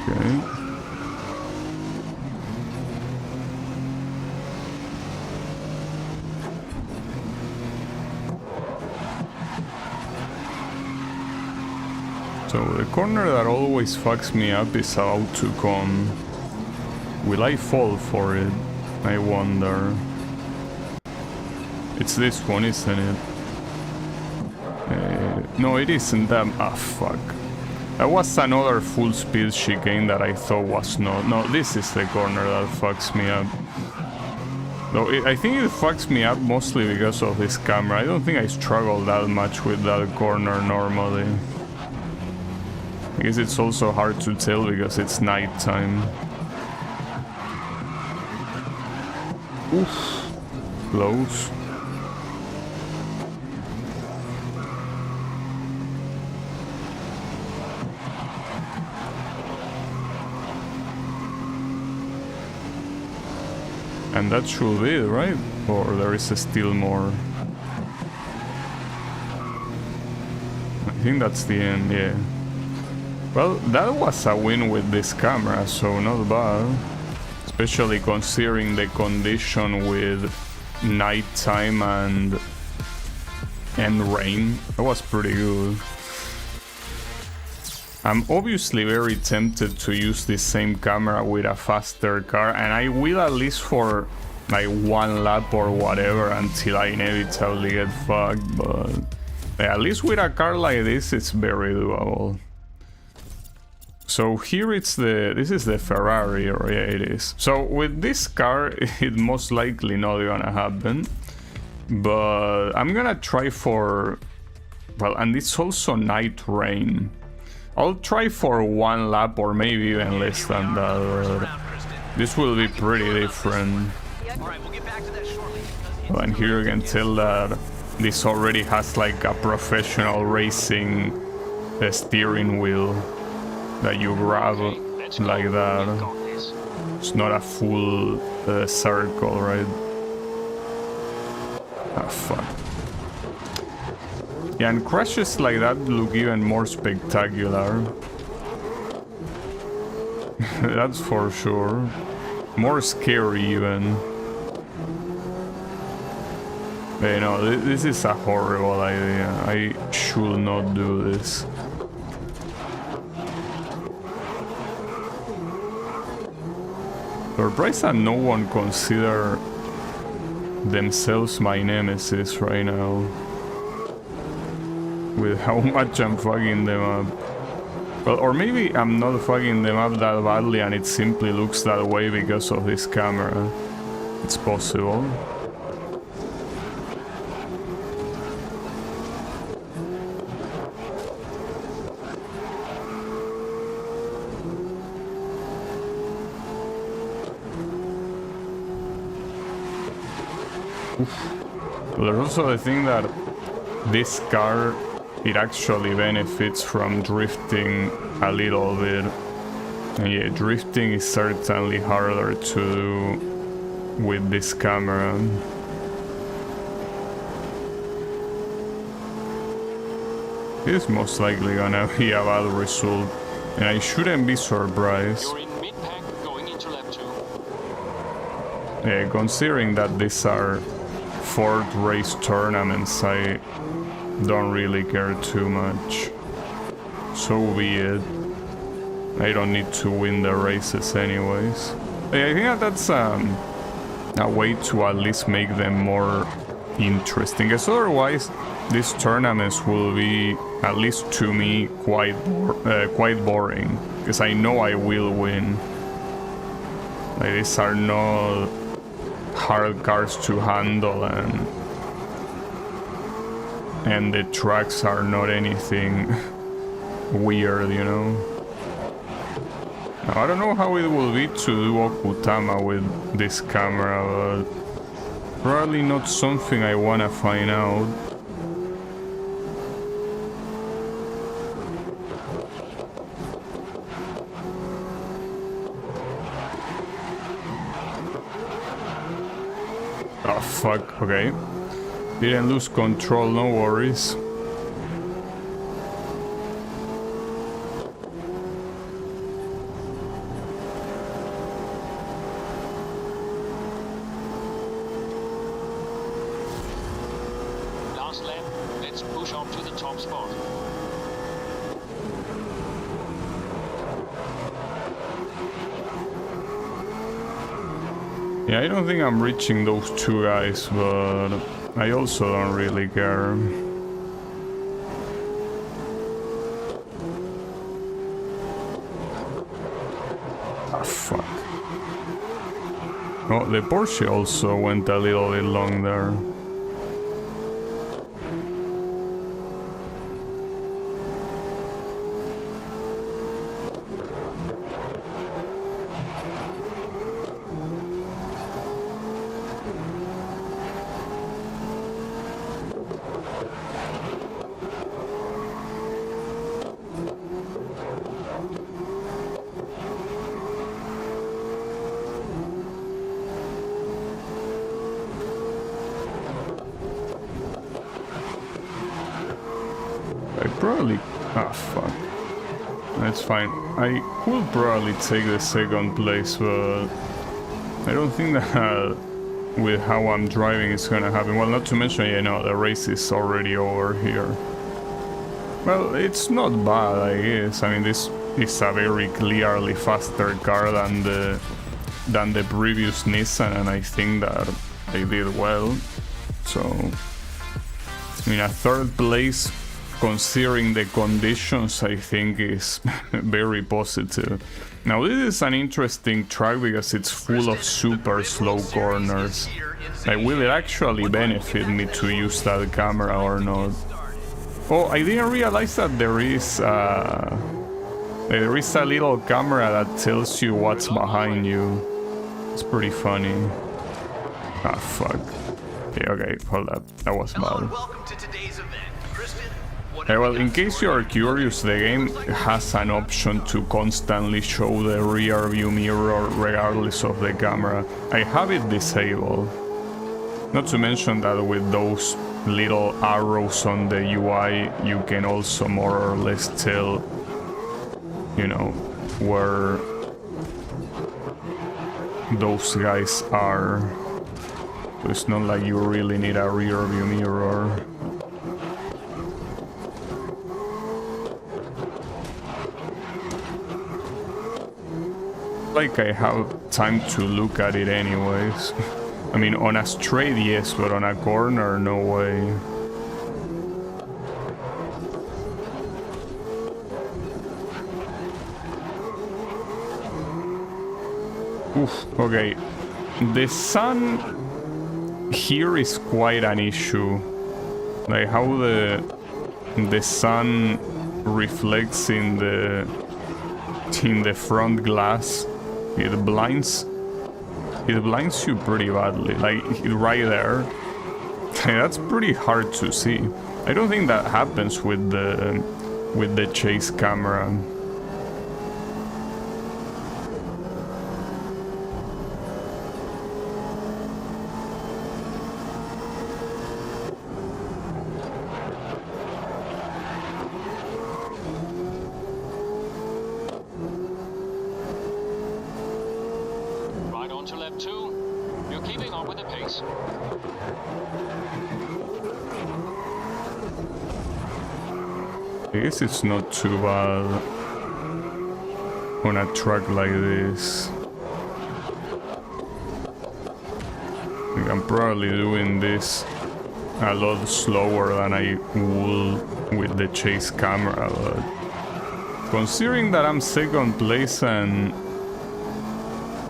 Okay. So the corner that always fucks me up is about to come. Will I fall for it? I wonder. It's this one, isn't it? No, it isn't that. Ah, fuck. That was another full speed chicane that I thought was not. No, this is the corner that fucks me up. Though I think it fucks me up mostly because of this camera. I don't think I struggle that much with that corner normally. I guess it's also hard to tell because it's nighttime. Oof. Close. And that should be it, right? Or there is still more? I think that's the end, yeah. Well, that was a win with this camera, so not bad. Especially considering the condition with nighttime and rain. That was pretty good. I'm obviously very tempted to use this same camera with a faster car, and I will at least for like one lap or whatever until I inevitably get fucked, but at least with a car like this it's very doable. So here it's this is the Ferrari, or yeah, it is. So with this car it most likely not gonna happen, but I'm gonna try for, well, and it's also night rain. I'll try for one lap or maybe even less than that. This will be pretty different. Well, and here you can tell that this already has like a professional racing steering wheel that you grab like that. It's not a full circle, right? Ah, fuck. Yeah, and crashes like that look even more spectacular. That's for sure. More scary even. But, you know, this is a horrible idea. I should not do this. Surprised that no one consider themselves my nemesis right now. With how much I'm fucking them up. Well, or maybe I'm not fucking them up that badly and it simply looks that way because of this camera. It's possible. Well, there's also the thing that this car, it actually benefits from drifting a little bit. And yeah, drifting is certainly harder to do with this camera. It's most likely gonna be a bad result, and I shouldn't be surprised. You're in mid-pack going into lap 2. Yeah, considering that these are Ford race tournaments, I don't really care too much. so be it. I don't need to win the races anyways. I think that's a way to at least make them more interesting, because otherwise these tournaments will be, at least to me, quite boring, because I know I will win. Like, these are not hard cars to handle, and the tracks are not anything weird, you know. Now, I don't know how it will be to do Okutama with this camera, but probably not something I wanna find out. Oh fuck, okay. Didn't lose control, no worries. Last lap, let's push up to the top spot. Yeah, I don't think I'm reaching those two guys, but I also don't really care. Ah, fuck. Oh, the Porsche also went a little bit long there. Ah, fuck. That's fine. I could probably take the second place, but I don't think that with how I'm driving it's gonna happen. Well, not to mention, you know, the race is already over here. Well, it's not bad, I guess. I mean, this is a very clearly faster car than the previous Nissan, and I think that they did well. So, I mean, a third place, considering the conditions, I think is very positive. Now, this is an interesting track because it's full of super slow corners. Like, will it actually benefit me to use that camera or not? Oh, I didn't realize that there is a little camera that tells you what's behind you. It's pretty funny. Ah, fuck. Okay, hold up. That was bad. Welcome to today's event. Well, in case you are curious, the game has an option to constantly show the rear view mirror regardless of the camera. I have it disabled. Not to mention that with those little arrows on the UI, you can also more or less tell, you know, where those guys are. So it's not like you really need a rear view mirror. Like I have time to look at it anyways. I mean, on a straight, yes, but on a corner, no way. Oof, okay. The sun here is quite an issue. Like how the sun reflects in the front glass. It blinds you pretty badly, like right there. That's pretty hard to see. I don't think that happens with the chase camera. I guess it's not too bad on a track like this. I'm probably doing this a lot slower than I would with the chase camera, but considering that I'm second place and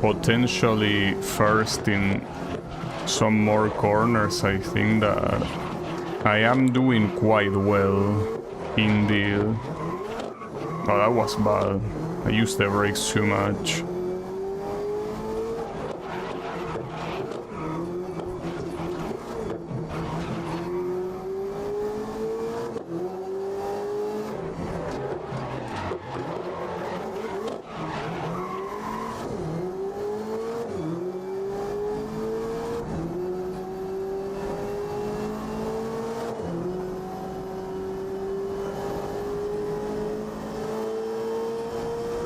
potentially first in some more corners, I think that I am doing quite well indeed. Oh, that was bad. I used the brakes too much.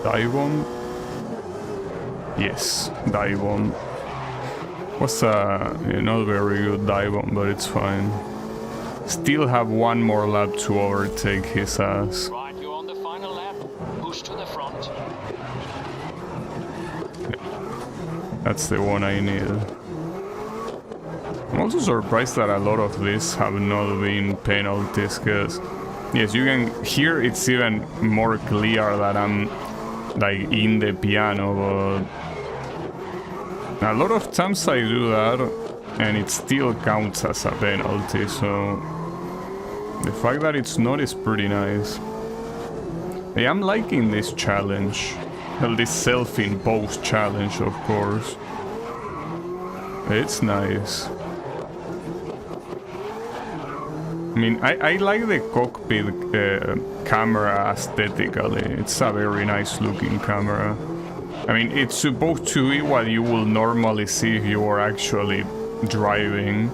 Dive bomb? Yes, dive bomb. Was not very good dive bomb, but it's fine. Still have one more lap to overtake his ass. Right, you're on the final lap. Push to the front. That's the one I need. I'm also surprised that a lot of these have not been penalties, because yes, you can hear it's even more clear that I'm like in the piano, but a lot of times I do that and it still counts as a penalty, so the fact that it's not is pretty nice. I am liking this challenge, well, this self-imposed challenge, of course. It's nice. I mean, I like the cockpit camera aesthetically. It's a very nice looking camera. I mean, it's supposed to be what you will normally see if you are actually driving.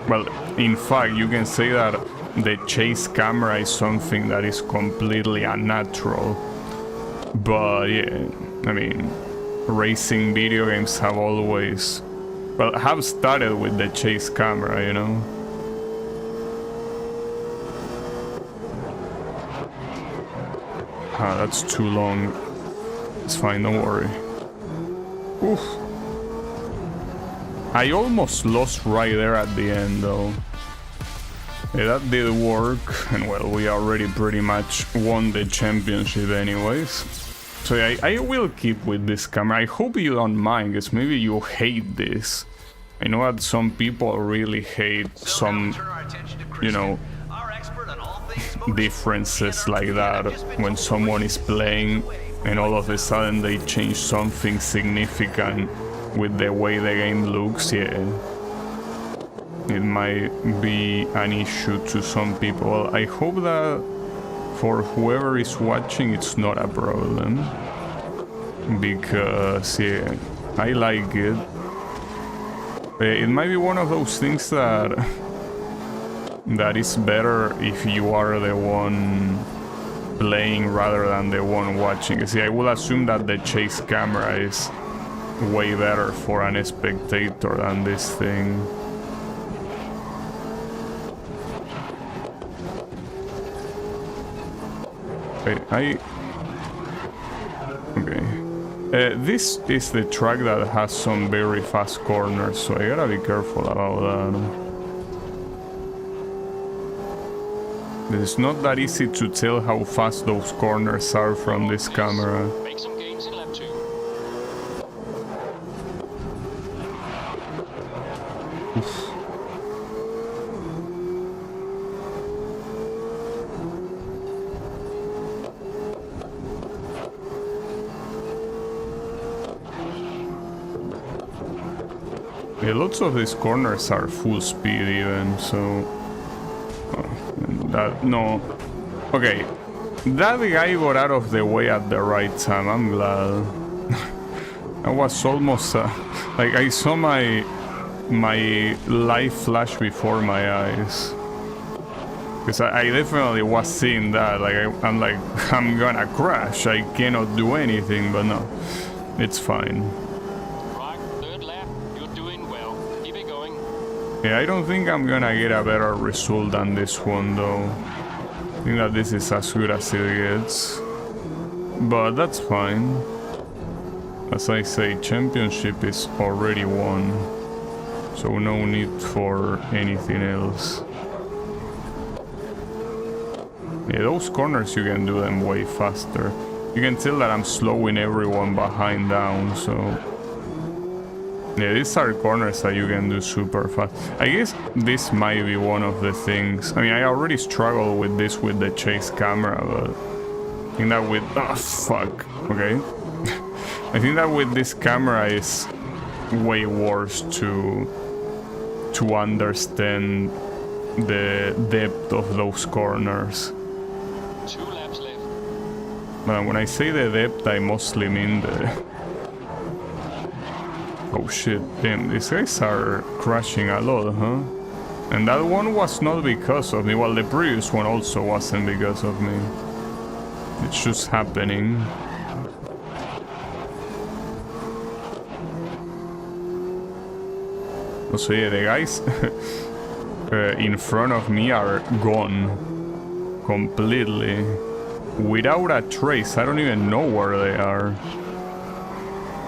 Well, in fact, you can say that the chase camera is something that is completely unnatural. But yeah, I mean, racing video games have always... well, have started with the chase camera, you know? Ah, that's too long. It's fine, don't worry. Oof. I almost lost right there at the end, though. Yeah, that did work, and well, we already pretty much won the championship anyways. So yeah, I will keep with this camera. I hope you don't mind, because maybe you hate this. I know that some people really hate some, you know, differences like that when someone is playing and all of a sudden they change something significant with the way the game looks. Yeah, it might be an issue to some people. Well, I hope that for whoever is watching it's not a problem, because yeah, I like it. It might be one of those things that is better if you are the one playing rather than the one watching. See, I will assume that the chase camera is way better for an spectator than this thing. Okay. This is the track that has some very fast corners, so I gotta be careful about that. It's not that easy to tell how fast those corners are from this camera. Make some gains in lap 2. Oof. Yeah, lots of these corners are full speed even, so... no. Okay, that guy got out of the way at the right time, I'm glad. I was almost... like, I saw my life flash before my eyes. Because I definitely was seeing that, like, I'm like, I'm gonna crash, I cannot do anything, but no, it's fine. Yeah, I don't think I'm gonna get a better result than this one though. I think that this is as good as it gets. But that's fine. As I say, championship is already won. So no need for anything else. Yeah, those corners you can do them way faster. You can tell that I'm slowing everyone behind down, so... Yeah, these are corners that you can do super fast. I guess this might be one of the things. I mean, I already struggle with this with the chase camera, but I think that with... Oh, fuck. Okay. I think that with this camera is way worse to understand the depth of those corners. 2 laps left. But when I say the depth, I mostly mean the... Oh shit, damn, these guys are crashing a lot, huh? And that one was not because of me. Well, the previous one also wasn't because of me. It's just happening. So yeah, the guys in front of me are gone completely without a trace. I don't even know where they are.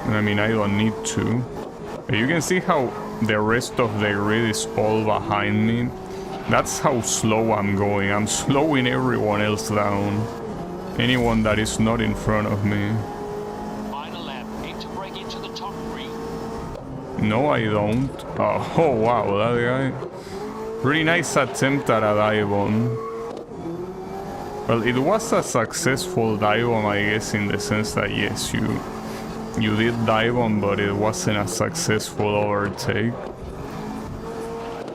I mean, I don't need to. You can see how the rest of the grid is all behind me. That's how slow I'm going. I'm slowing everyone else down. Anyone that is not in front of me. Final lap. Aim to break into the top 3. No, I don't. Oh, wow, that guy. Pretty nice attempt at a dive bomb. Well, it was a successful dive bomb, I guess, in the sense that yes, you did dive bomb, but it wasn't a successful overtake.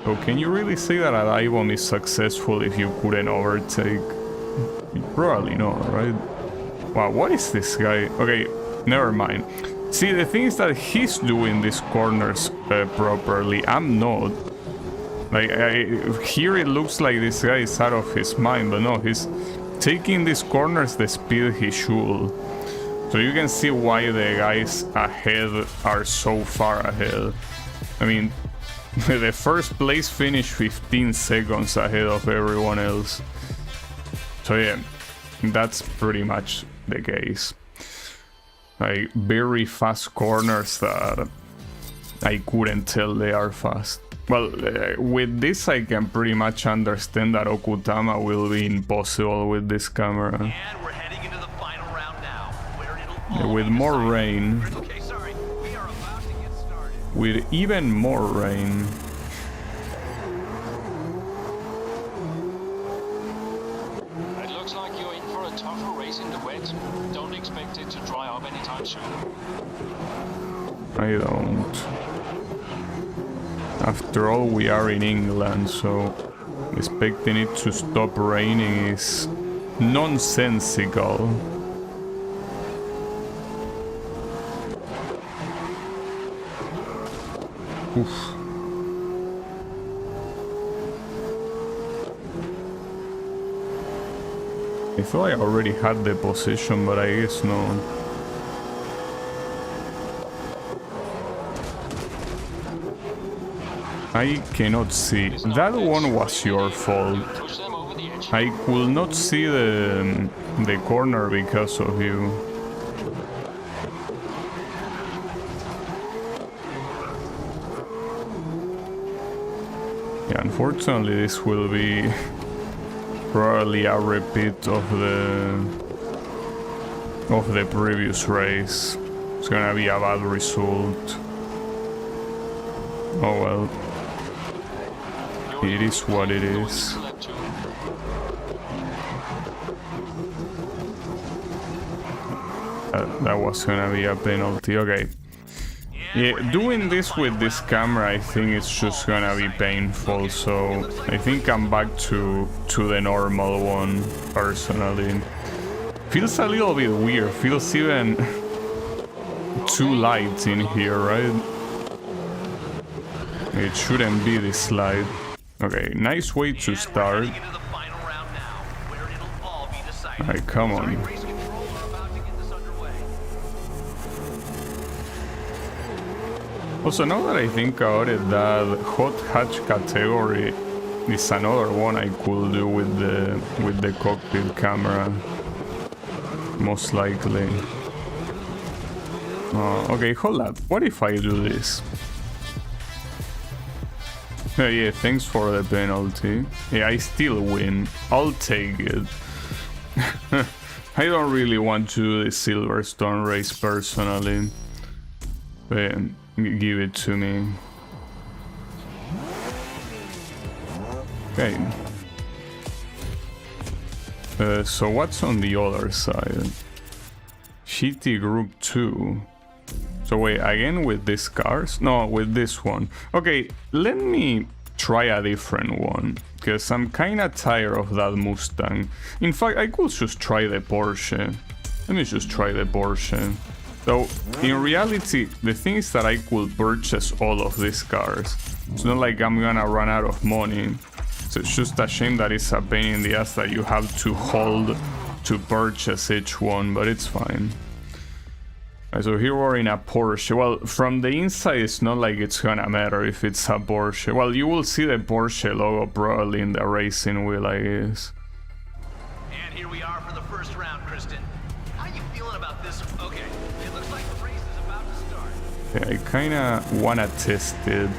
So can you really say that a dive bomb is successful if you couldn't overtake? Probably not, right? Wow, what is this guy? Okay, never mind. See, the thing is that he's doing these corners properly. I'm not. Like, here it looks like this guy is out of his mind, but no, he's taking these corners the speed he should. So you can see why the guys ahead are so far ahead. I mean, the first place finished 15 seconds ahead of everyone else. So yeah, that's pretty much the case. Like, very fast corners that I couldn't tell they are fast. Well, with this I can pretty much understand that Okutama will be impossible with this camera. And we're heading into the final round now, where it'll all With be more decided. rain. Okay, sorry. We are about to get started. With even more rain. It looks like you're in for a tougher race in the wet. Don't expect it to dry up anytime soon. I don't. After all, we are in England, so expecting it to stop raining is nonsensical. Oof. I thought I already had the position, but I guess not. I cannot see. That one was your fault. Push them over the edge. I could not see the corner because of you. Yeah, unfortunately this will be probably a repeat of the previous race. It's gonna be a bad result. Oh well. It is what it is. That was gonna be a penalty. Okay. Yeah, doing this with this camera, I think it's just gonna be painful. So I think I'm back to the normal one personally. Feels a little bit weird. Feels even too light in here, right? It shouldn't be this light. Okay, nice way to start. Alright, come on. Also, now that I think about it, that hot hatch category is another one I could do with the cockpit camera, most likely. Okay, hold up. What if I do this? Yeah, thanks for the penalty. Yeah, I still win. I'll take it. I don't really want to do the Silverstone race personally. But give it to me. Okay. So what's on the other side? GT Group 2. So wait, again with these cars? No, with this one. Okay, let me try a different one, because I'm kinda tired of that Mustang. In fact, I could just try the Porsche. Let me just try the Porsche. So, in reality, the thing is that I could purchase all of these cars. It's not like I'm gonna run out of money. So it's just a shame that it's a pain in the ass that you have to hold to purchase each one, but it's fine. So here we're in a Porsche. Well, from the inside it's not like it's gonna matter if it's a Porsche. Well, you will see the Porsche logo probably in the racing wheel, I guess. And here we are for the first round, Kristen. How you feeling about this? Okay, it looks like the race is about to start. Yeah, I kinda wanna test it.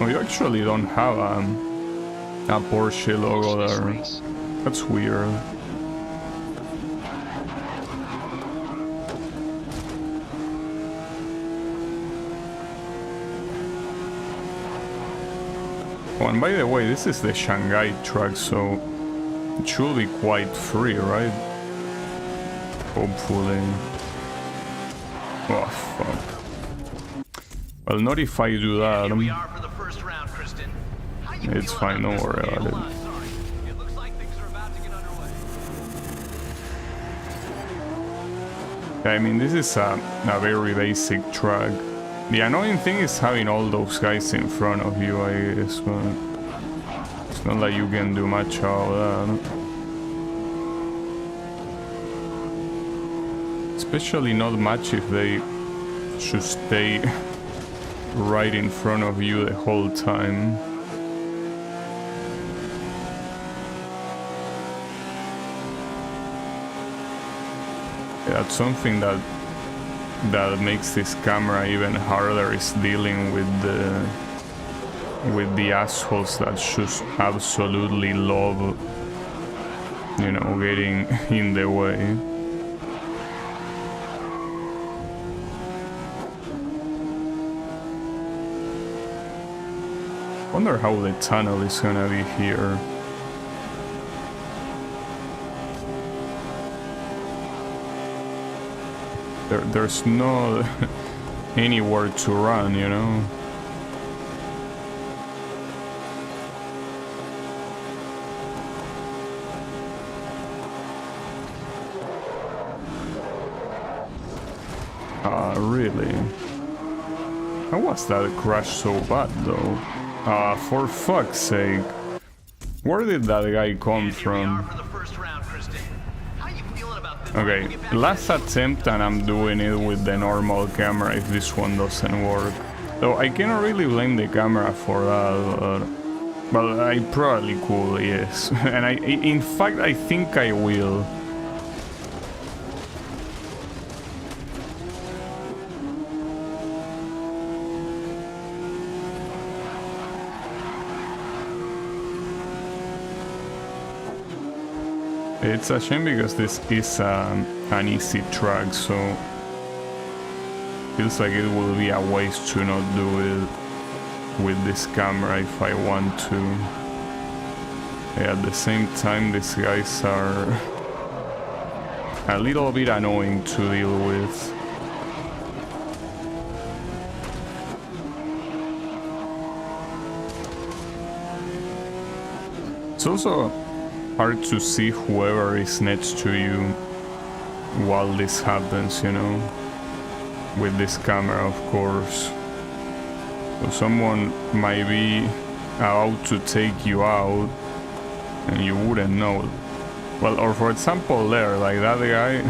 Oh, you actually don't have a Porsche logo there. That's weird. Oh, and by the way, this is the Shanghai track, so it should be quite free, right? Hopefully. Oh, fuck. Well, not if I do that. Here we are for the first round, Kristen. How you It's feeling fine, about don't this? worry Okay, about hold it. on, sorry. It looks like things are about to get underway. I mean, this is a very basic track. The annoying thing is having all those guys in front of you, I guess, but it's not like you can do much about that. Especially not much if they should stay right in front of you the whole time. Yeah, that's something that makes this camera even harder, is dealing with the assholes that just absolutely love, you know, getting in the way. Wonder how the tunnel is gonna be here. There's no anywhere to run, you know. Really? How was that crash so bad, though? For fuck's sake. Where did that guy come from? Okay, last attempt, and I'm doing it with the normal camera if this one doesn't work. Though I cannot really blame the camera for that, but I probably could, yes. And in fact, I think I will. It's a shame because this is an easy track, so feels like it will be a waste to not do it with this camera if I want to. Yeah, at the same time, these guys are a little bit annoying to deal with. It's also hard to see whoever is next to you while this happens, you know, with this camera, of course. So someone might be about to take you out and you wouldn't know. Well, or for example there, like that guy,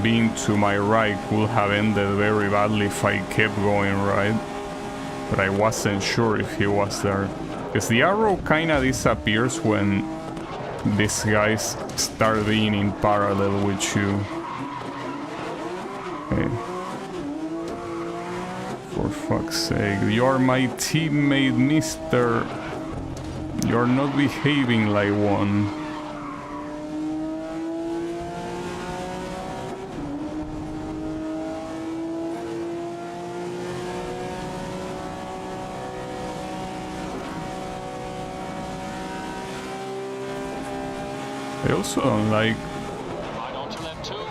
being to my right could have ended very badly if I kept going right. But I wasn't sure if he was there. Because the arrow kinda disappears when these guys start being in parallel with you. Okay. For fuck's sake, you're my teammate, mister. You're not behaving like one. I also don't like Right on to left 2. You're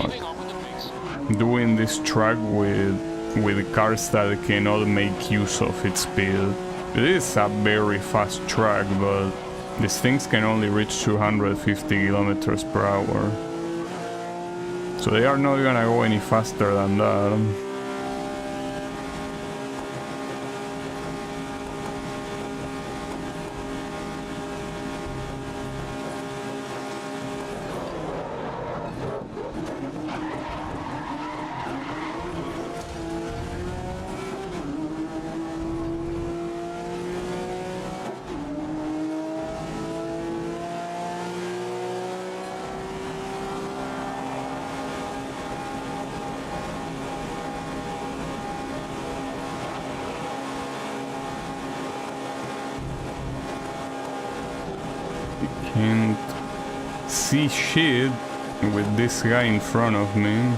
keeping up with the pace. doing this track with cars that cannot make use of its speed. It is a very fast track, but these things can only reach 250 kilometers per hour. So they are not gonna go any faster than that. Can't see shit with this guy in front of me.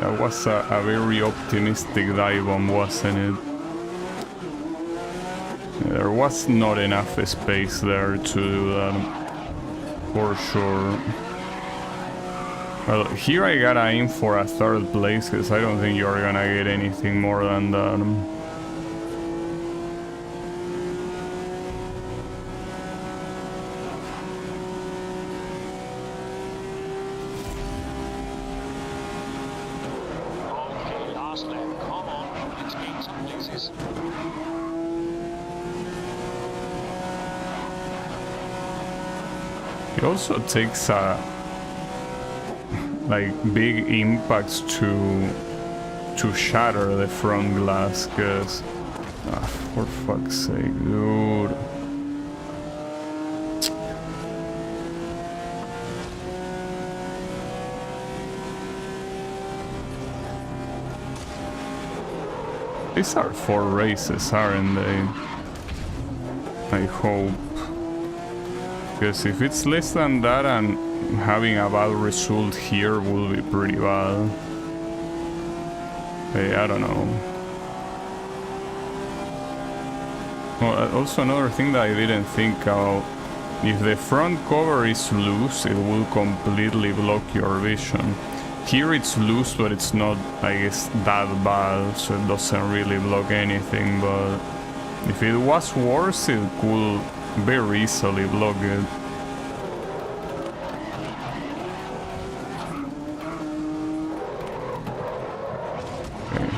That was a very optimistic dive bomb, wasn't it? There was not enough space there to do that. For sure. Well, here I gotta aim for a 3rd place, because I don't think you're gonna get anything more than that. Okay, last lap. Come on. Let's gain some places. It also takes like big impacts to shatter the front glass, cause for fuck's sake, dude. These are 4 races, aren't they? I hope. Because if it's less than that and having a bad result here will be pretty bad. Hey, I don't know. Well, also another thing that I didn't think about. If the front cover is loose, it will completely block your vision. Here it's loose, but it's not, I guess, that bad, so it doesn't really block anything, but if it was worse, it could very easily block it. Okay.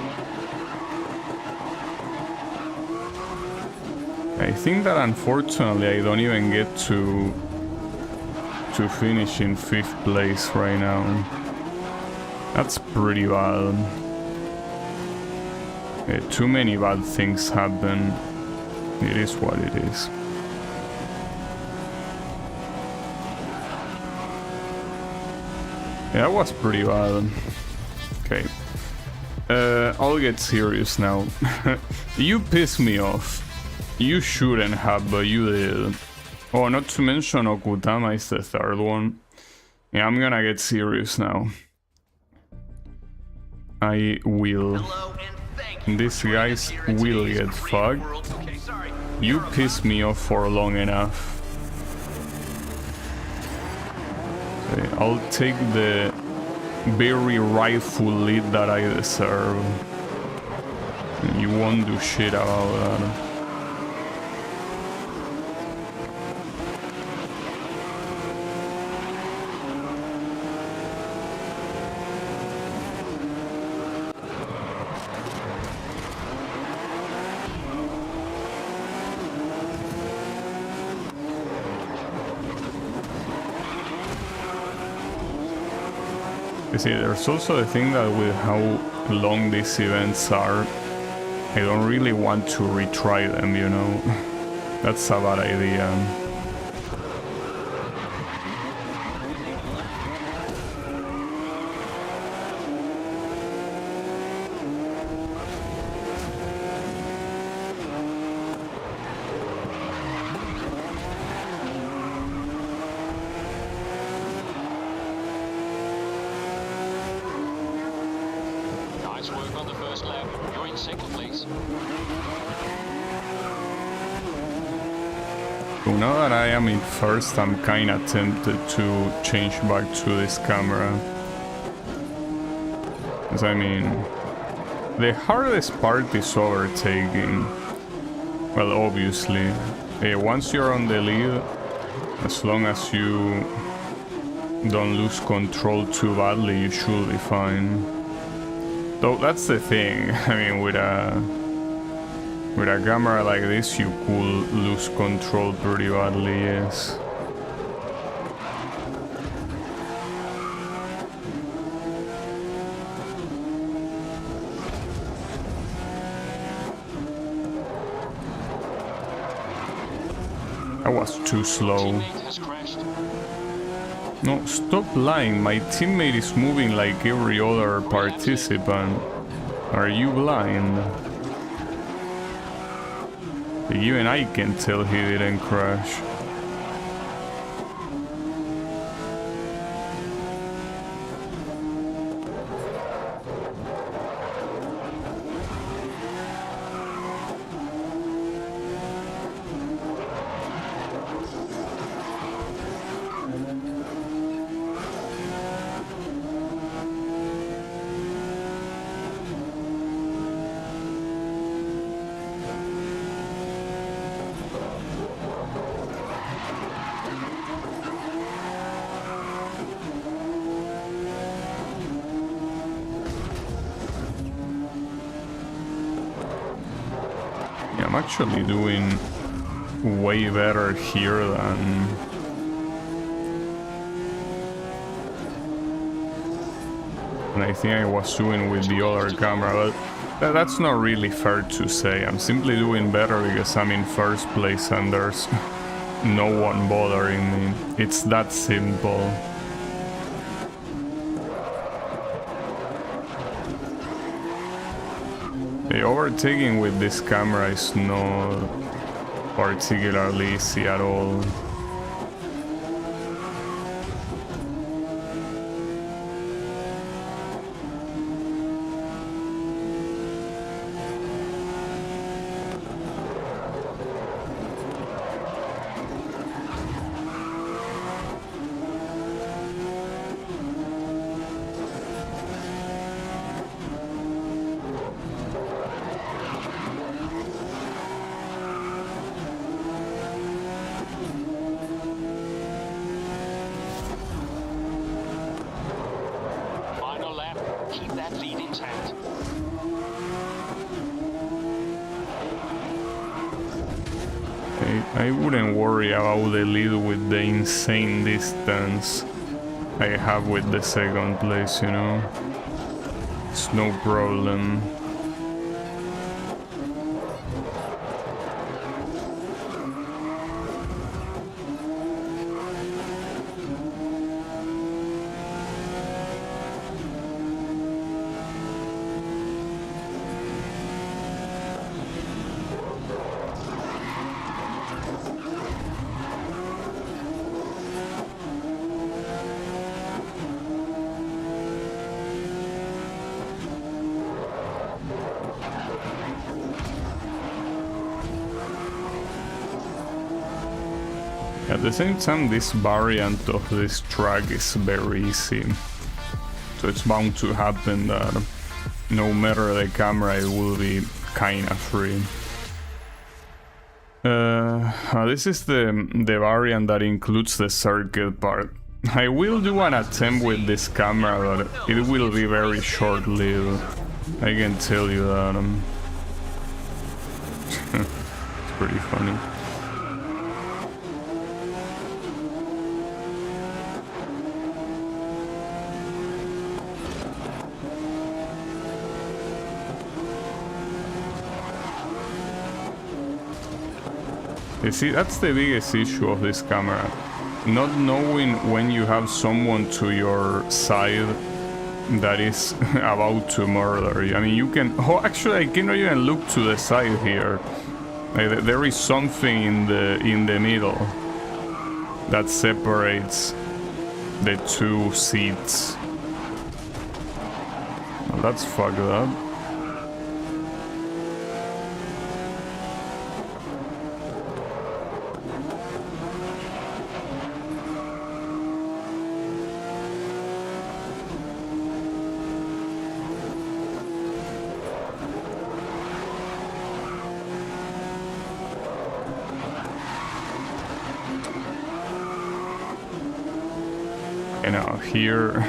I think that unfortunately I don't even get to finish in 5th place right now. That's pretty bad. Okay, too many bad things happen. It is what it is. Yeah, that was pretty bad. Okay. I'll get serious now. You piss me off. You shouldn't have, but you did. Oh, not to mention Okutama is the 3rd one. Yeah, I'm gonna get serious now. I will. These guys will get fucked. You pissed me off for long enough. Okay, I'll take the very rightful lead that I deserve. You won't do shit about that. You see, there's also the thing that with how long these events are, I don't really want to retry them, you know? That's a bad idea. Nice work on the first lap. You're in second place. So now that I am in first, I'm kinda tempted to change back to this camera. Because I mean, the hardest part is overtaking. Well, obviously. Once you're on the lead, as long as you don't lose control too badly, you should be fine. Though that's the thing, I mean, with a camera like this, you could lose control pretty badly, yes. I was too slow. Teammate has crashed. No, stop lying. My teammate is moving like every other participant. Are you blind? Even I can tell he didn't crash. Yeah, I'm actually doing way better here than I think I was doing with the other camera, but that's not really fair to say. I'm simply doing better because I'm in first place and there's no one bothering me. It's that simple. The overtaking with this camera is not particularly easy at all. Final lap. Keep that lead intact. I wouldn't worry about the lead with the insane distance I have with the second place, you know? It's no problem. At the same time, this variant of this track is very easy, so it's bound to happen that no matter the camera it will be kinda free. This is the variant that includes the circuit part. I will do an attempt with this camera, but it will be very short-lived, I can tell you that. It's pretty funny. You see, that's the biggest issue of this camera. Not knowing when you have someone to your side that is about to murder you. I mean, you can... Oh, actually, I cannot even look to the side here. Like, there is something in the middle that separates the two seats. Well, that's fucked up. You know, here,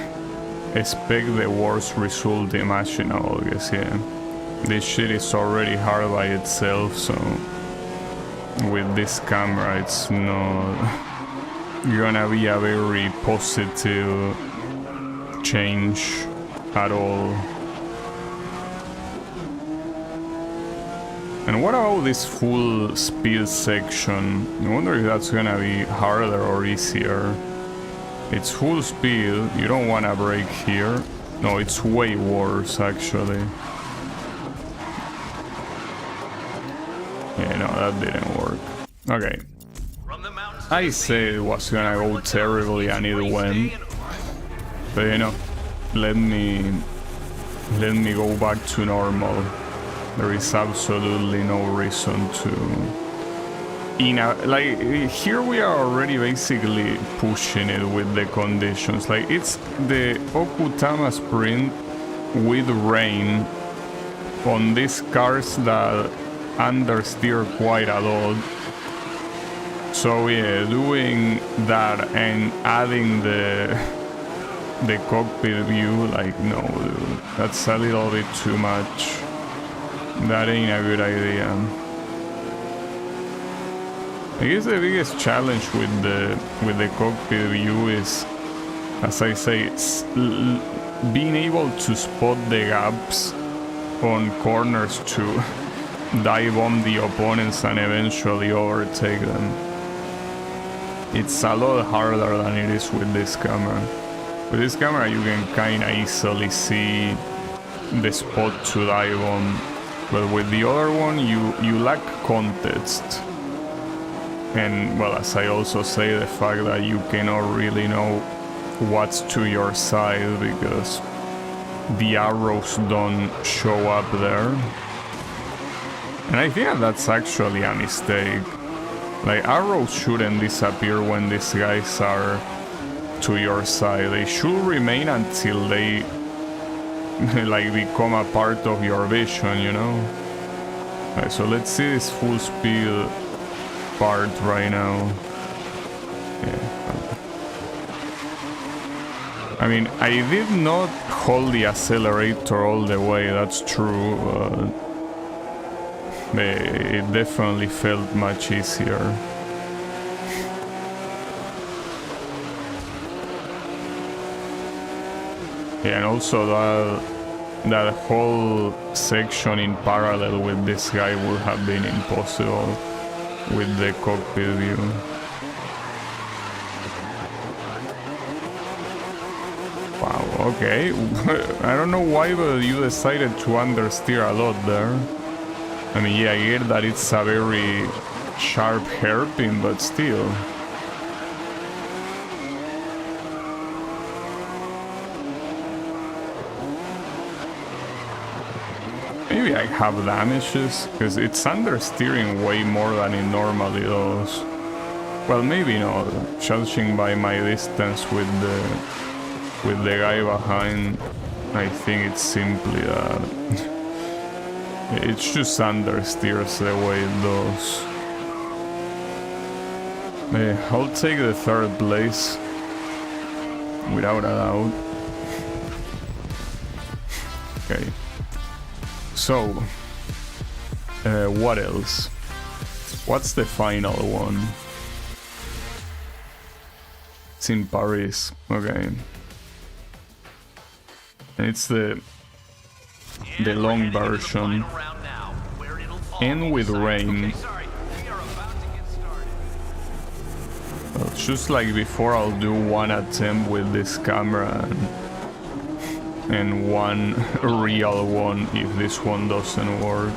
expect the worst result imaginable, I guess, yeah. This shit is already hard by itself, so with this camera it's not gonna be a very positive change at all. And what about this full speed section? I wonder if that's gonna be harder or easier. It's full speed, you don't want to brake here. No, it's way worse actually. Yeah, no, that didn't work. Okay. I said it was gonna go terribly and it went. But you know, let me go back to normal. There is absolutely no reason to... like, here we are already basically pushing it with the conditions. Like, it's the Okutama sprint with rain on these cars that understeer quite a lot. So yeah, doing that and adding the cockpit view, like, no dude, that's a little bit too much. That ain't a good idea. I guess the biggest challenge with the cockpit view is, as I say, being able to spot the gaps on corners to dive bomb the opponents and eventually overtake them. It's a lot harder than it is with this camera. With this camera you can kinda easily see the spot to dive on, but with the other one you lack context. And, well, as I also say, the fact that you cannot really know what's to your side because the arrows don't show up there. And I think that's actually a mistake. Like, arrows shouldn't disappear when these guys are to your side. They should remain until they, like, become a part of your vision, you know? Alright, so let's see this full speed part right now. Yeah. I mean, I did not hold the accelerator all the way, that's true. It definitely felt much easier. Yeah, and also that whole section in parallel with this guy would have been impossible with the cockpit view. Wow, okay. I don't know why, but you decided to understeer a lot there. I mean, yeah, I get that it's a very sharp hairpin, but still. Maybe I have damages, because it's understeering way more than it normally does. Well, maybe not, judging by my distance with the guy behind. I think it's simply that it just understeers the way it does. I'll take the third place, without a doubt. Okay. So, what else? What's the final one? It's in Paris. Okay. And it's the long version. And with rain. just like before, I'll do one attempt with this camera and one real one if this one doesn't work.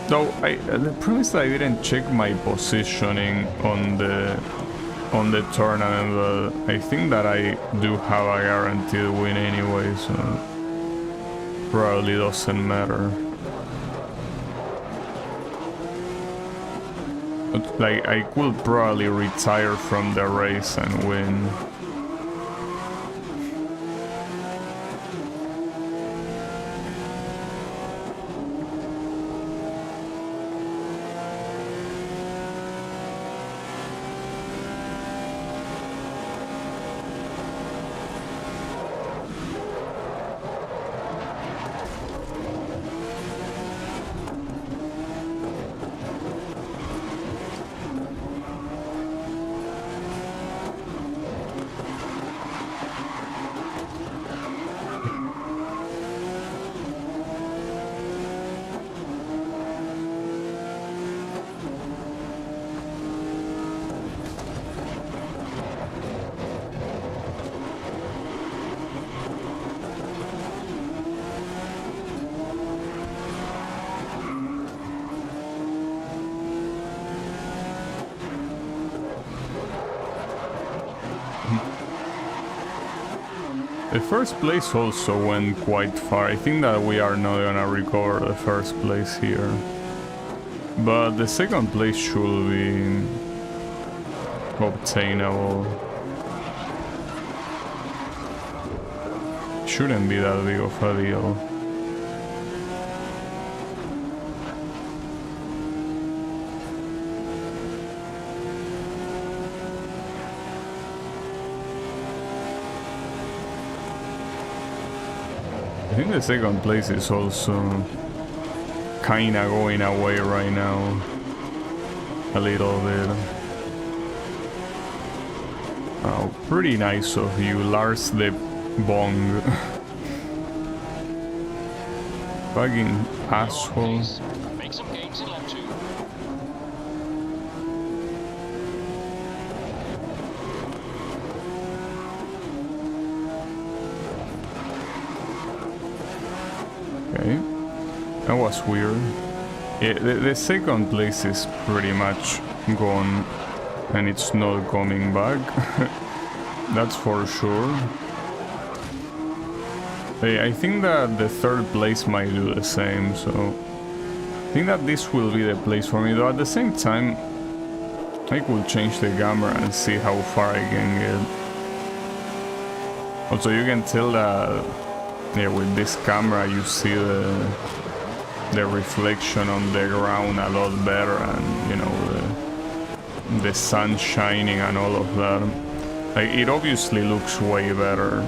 Though the problem is that I didn't check my positioning on the tournament, but I think that I do have a guaranteed win anyway, so probably doesn't matter. But like I could probably retire from the race and win. The first place also went quite far. I think that we are not gonna recover the first place here. But the second place should be obtainable. Shouldn't be that big of a deal. I think the second place is also kinda going away right now. A little bit. Oh, pretty nice of you, Lars the Bong. Fucking asshole. Make some gains in lap 2. Okay, that was weird. Yeah, the second place is pretty much gone and it's not coming back. That's for sure. I think that the third place might do the same, so I think that this will be the place for me, though at the same time I could change the camera and see how far I can get. Also, you can tell that yeah, with this camera you see the reflection on the ground a lot better, and you know the sun shining and all of that. Like, it obviously looks way better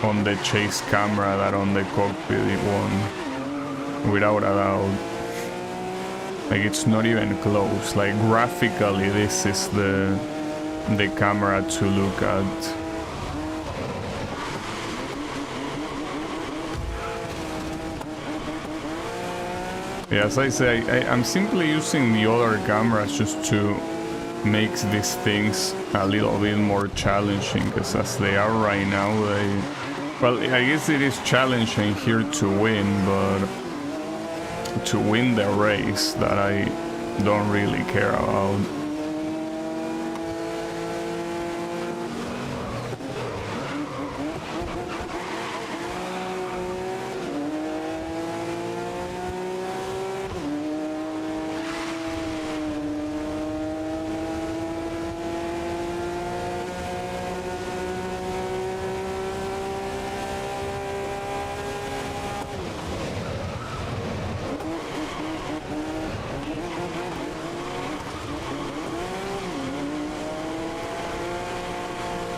on the chase camera than on the cockpit one, without a doubt. Like, it's not even close. Like, graphically this is the camera to look at. Yeah, as I say, I'm simply using the other cameras just to make these things a little bit more challenging, because as they are right now, well, I guess it is challenging here to win, but to win the race that I don't really care about.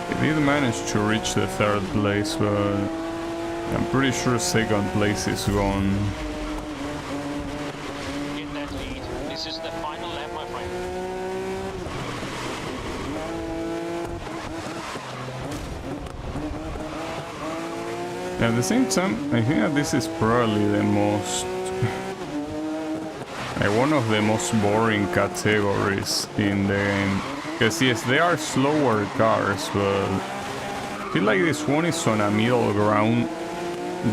I did manage to reach the third place, but I'm pretty sure second place is gone. Get that lead. This is the final lap, my friend. At the same time, I think that this is probably the most... like one of the most boring categories in the game. Because yes, they are slower cars, but I feel like this one is on a middle ground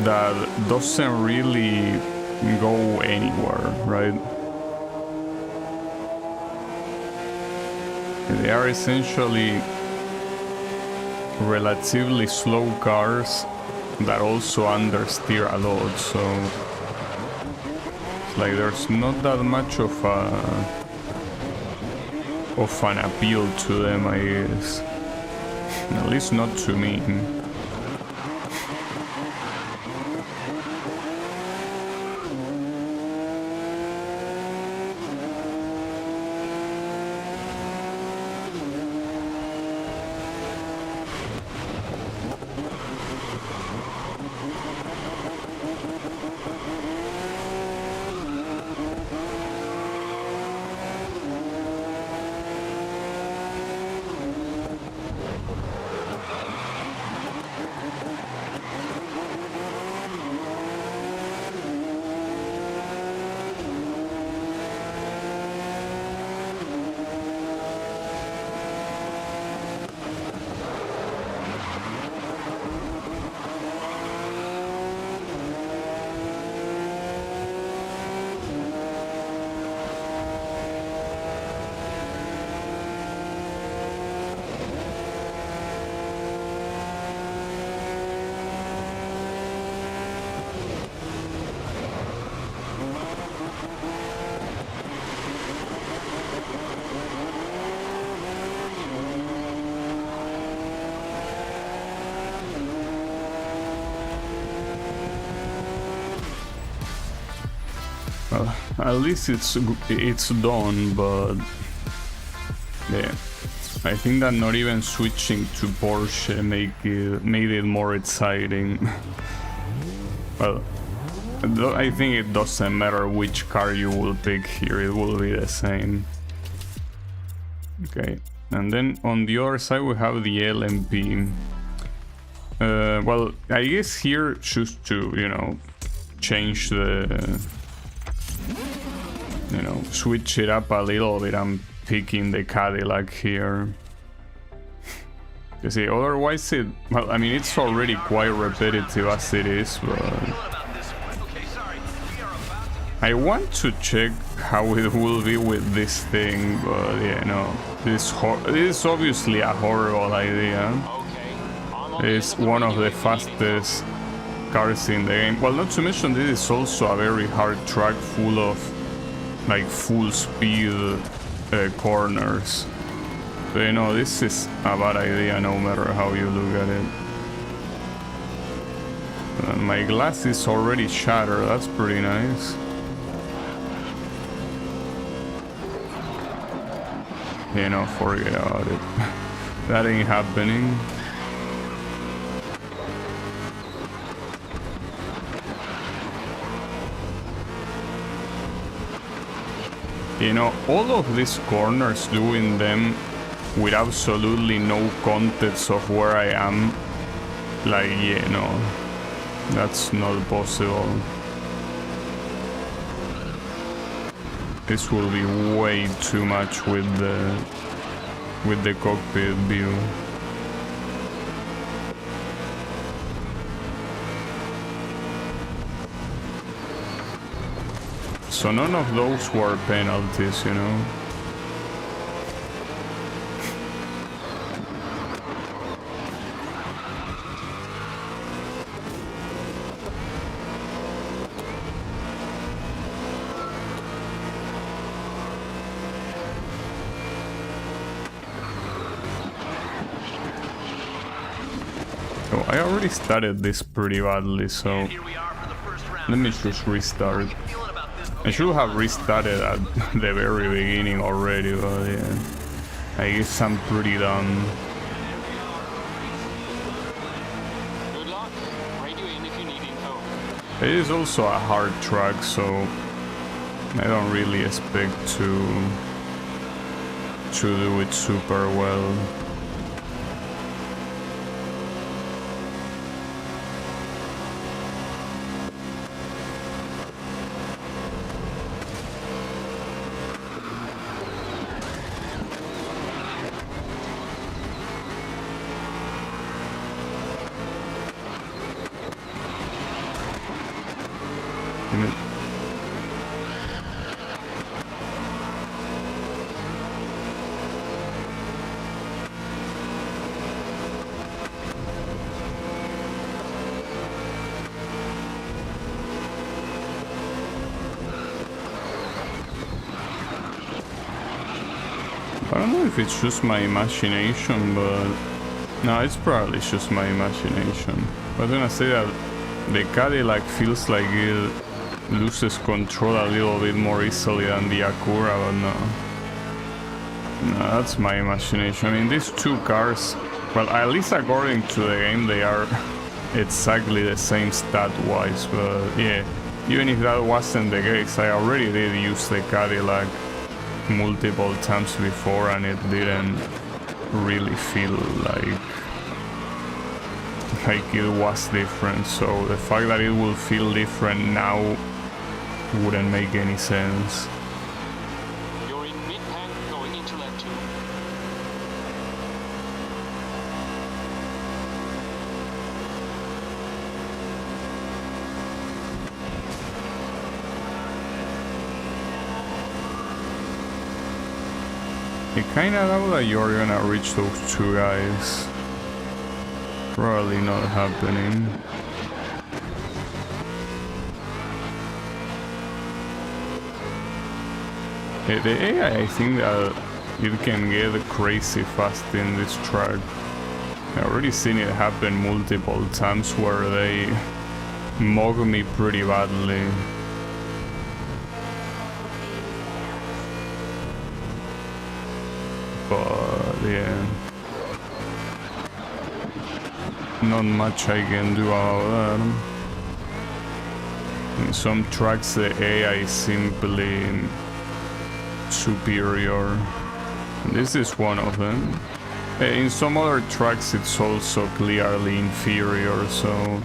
that doesn't really go anywhere, right? They are essentially relatively slow cars that also understeer a lot, so it's like there's not that much of an appeal to them, I guess. At least not to me. Well, at least it's done, but yeah, I think that not even switching to Porsche made it more exciting. Well, I think it doesn't matter which car you will pick here, it will be the same. Okay, and then on the other side we have the LMP. Well, I guess here just to, you know, change the, you know, switch it up a little bit, I'm picking the Cadillac here. You see, otherwise it, well, I mean, it's already quite repetitive as it is, but I want to check how it will be with this thing, but yeah, no, this is obviously a horrible idea. It's one of the fastest cars in the game. Well, not to mention this is also a very hard track full of like full speed corners. So, you know, this is a bad idea no matter how you look at it. My glass is already shattered, that's pretty nice. You know, forget about it. That ain't happening. You know, all of these corners, doing them with absolutely no context of where I am, like, yeah, no, that's not possible. This will be way too much with the cockpit view. So none of those were penalties, you know. Oh, I already started this pretty badly, so let me just restart. I should have restarted at the very beginning already, but yeah, I guess I'm pretty done. Good luck. Radio in if you need info. It is also a hard track, so I don't really expect to do it super well. Damn it. I don't know if it's just my imagination, but no, it's probably just my imagination. I was gonna say that the Cadillac feels like it loses control a little bit more easily than the Acura, but no. No, that's my imagination. I mean, these two cars, well, at least according to the game, they are exactly the same stat-wise, but yeah, even if that wasn't the case, I already did use the Cadillac multiple times before and it didn't really feel like it was different, so the fact that it will feel different now wouldn't make any sense. You're in mid-pack going into lap 2. I kinda know that you're gonna reach those two guys. Probably not happening. The AI, I think that it can get crazy fast in this track. I've already seen it happen multiple times where they mug me pretty badly. But yeah, not much I can do about that. In some tracks the AI is simply superior. This is one of them. In some other tracks it's also clearly inferior, so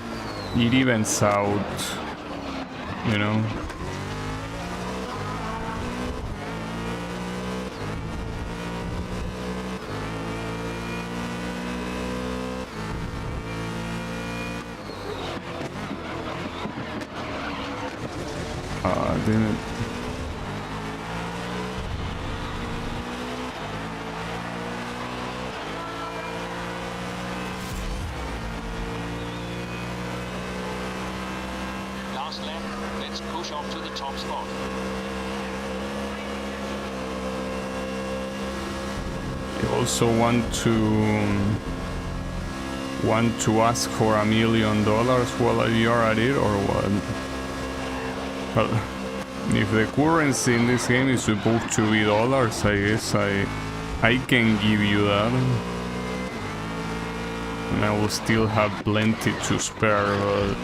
it evens out, you know. Damn it. Last lap, let's push off to the top spot. You also want to ask for $1 million while you're at it, or what? Well, if the currency in this game is supposed to be dollars, I guess I can give you that. And I will still have plenty to spare, but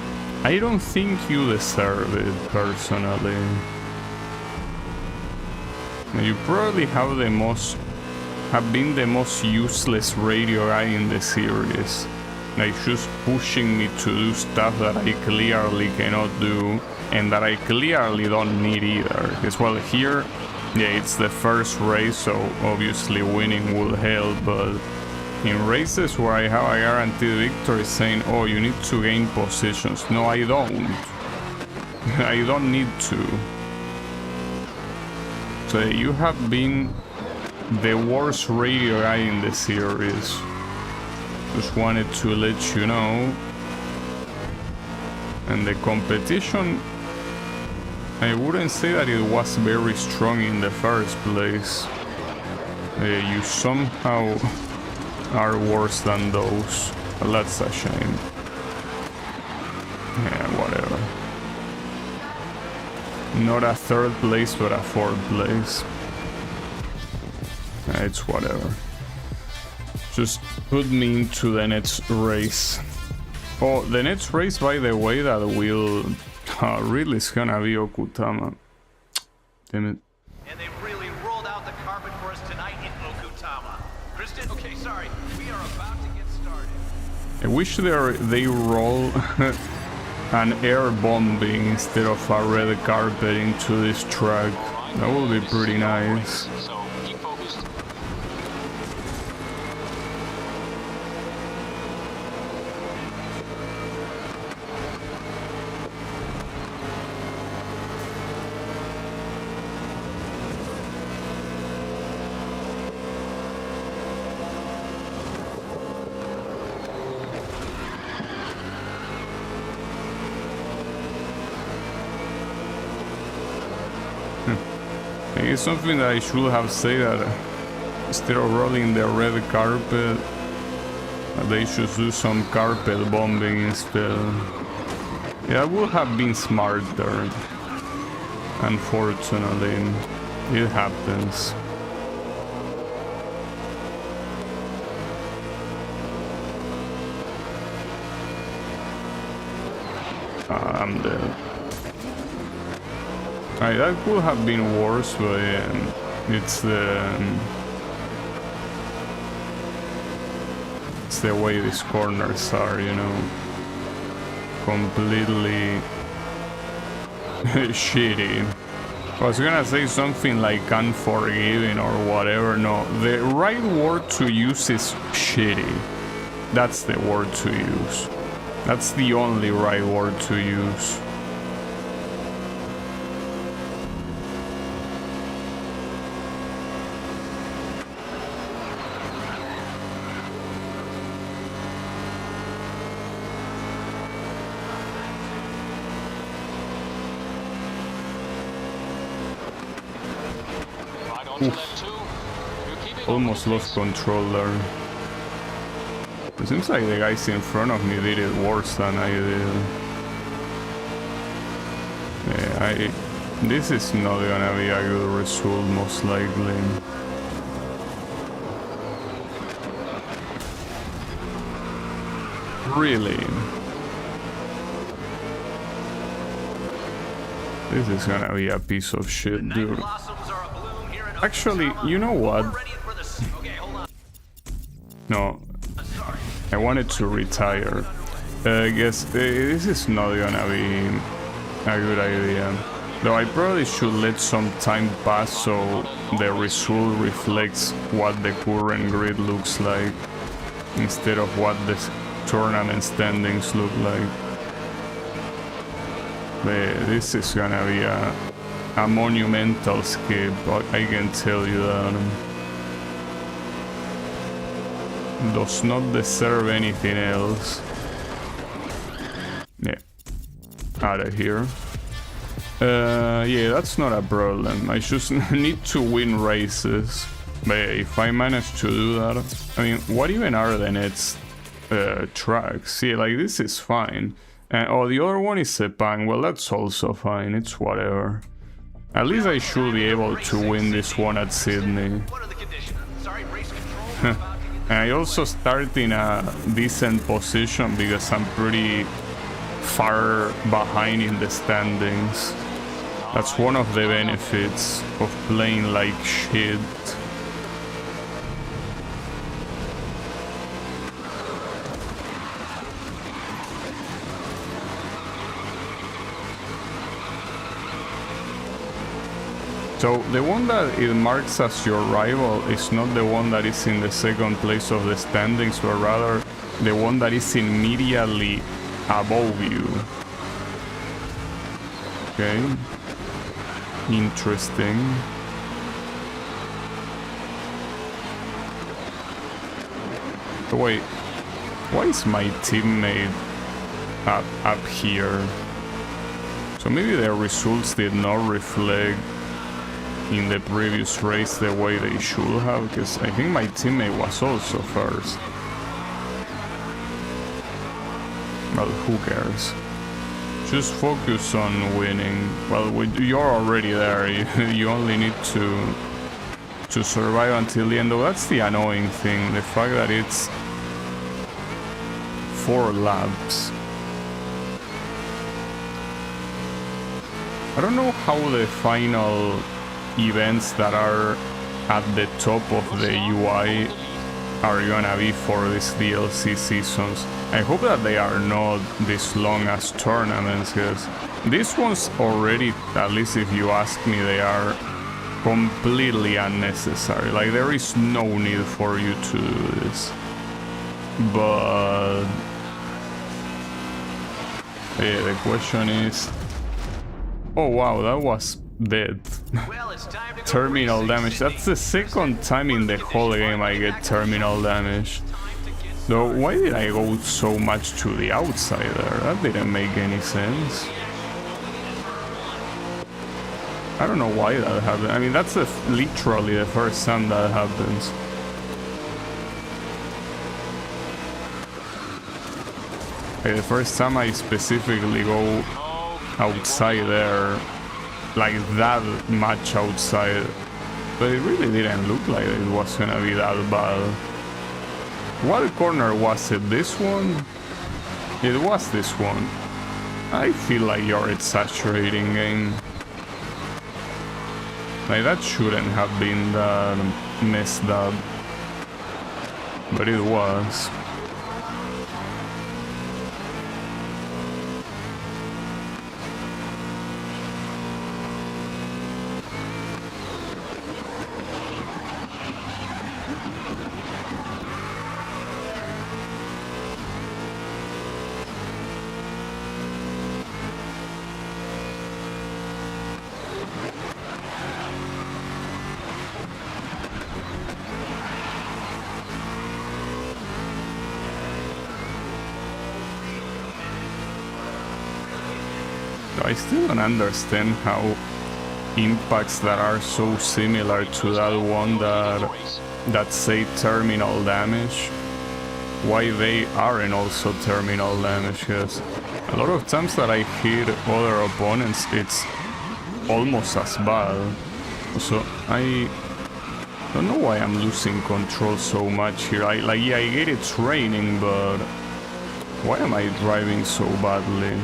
I don't think you deserve it, personally. You probably have been the most useless radio guy in the series. Like, just pushing me to do stuff that I clearly cannot do, and that I clearly don't need either. Because, well, here, yeah, it's the first race, so obviously winning will help, but in races where I have a guaranteed victory saying, oh, you need to gain positions. No, I don't. I don't need to. So you have been the worst radio guy in the series. Just wanted to let you know. And the competition, I wouldn't say that it was very strong in the first place. You somehow are worse than those. Well, that's a shame. Yeah, whatever. Not a third place, but a fourth place. It's whatever. Just put me into the next race. Oh, the next race, by the way, that will really is gonna be Okutama. Damn it. And they really rolled out the carpet for us tonight in Okutama. Kristen, okay, sorry. We are about to get started. I wish they roll an air bombing instead of a red carpet into this track. That would be pretty nice. So keep focused. It's something that I should have said that instead of rolling the red carpet, they should do some carpet bombing instead. Yeah, it would have been smarter. Unfortunately, it happens. I'm dead. That could have been worse, but yeah, it's the way these corners are, you know, completely shitty. I was gonna say something like unforgiving or whatever. No, the right word to use is shitty. That's the word to use. That's the only right word to use. Almost lost control there. It seems like the guys in front of me did it worse than I did. Yeah, this is not gonna be a good result, most likely. Really? This is gonna be a piece of shit, dude. Actually, you know what? No, I wanted to retire. I guess this is not gonna be a good idea. Though I probably should let some time pass so the result reflects what the current grid looks like instead of what the tournament standings look like. But this is gonna be a monumental skip, I can tell you that. Does not deserve anything else. Yeah, out of here. Yeah, that's not a problem. I just need to win races. But if I manage to do that, I mean, what even are the next tracks? See, like this is fine. Oh, the other one is Sepang. Well, that's also fine. It's whatever. At least I should be able to win this one at Sydney. I also start in a decent position because I'm pretty far behind in the standings. That's one of the benefits of playing like shit. So the one that it marks as your rival is not the one that is in the second place of the standings, but rather the one that is immediately above you. Okay. Interesting. So wait, why is my teammate up here? So maybe their results did not reflect in the previous race the way they should have, because I think my teammate was also first. Well, who cares? Just focus on winning. Well, you're already there. You only need to survive until the end. Though that's the annoying thing, the fact that it's 4 laps. I don't know how the final events that are at the top of the UI are gonna be for these DLC seasons. I hope that they are not this long as tournaments, because these ones already, at least if you ask me, they are completely unnecessary. Like, there is no need for you to do this. But yeah, the question is, oh wow, that was dead. Terminal damage. That's the second time in the whole game I get terminal damage. Though, why did I go so much to the outside there? That didn't make any sense. I don't know why that happened. I mean, that's literally the first time that happens. Okay, the first time I specifically go outside there, like that much outside, but it really didn't look like it was gonna be that bad. What corner was it? This one? It was this one. I feel like you're exaggerating, game. Like, that shouldn't have been that messed up, but it was. I still don't understand how impacts that are so similar to that one that say terminal damage, why they aren't also terminal damage, because a lot of times that I hit other opponents it's almost as bad. So I don't know why I'm losing control so much here. Yeah, I get it's raining, but why am I driving so badly?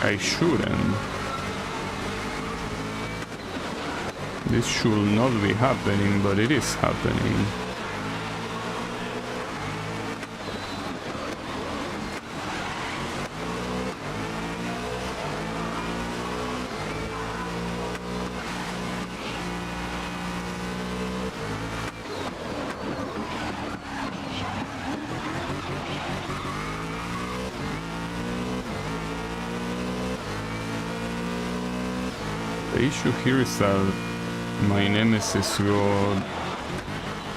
I shouldn't. This should not be happening, but it is happening. The issue here is that my nemesis got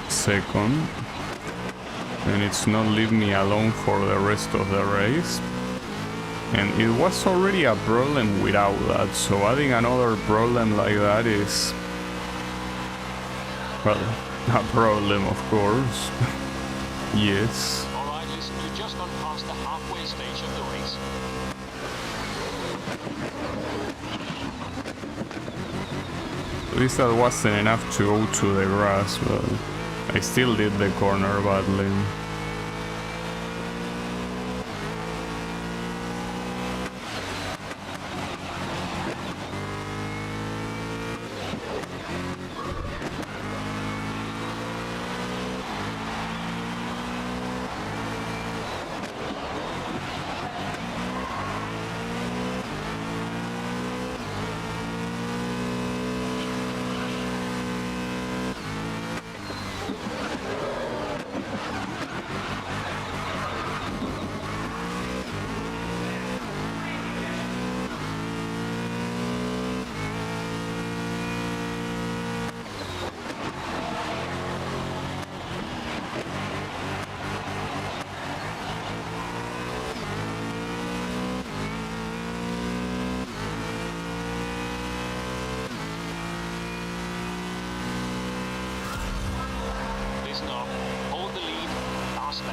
second and it's not leaving me alone for the rest of the race, and it was already a problem without that, so adding another problem like that is, well, a problem, of course. Yes. Alright, listen, you just gone past the halfway stage of the race. At least that wasn't enough to go to the grass, but I still did the corner badly.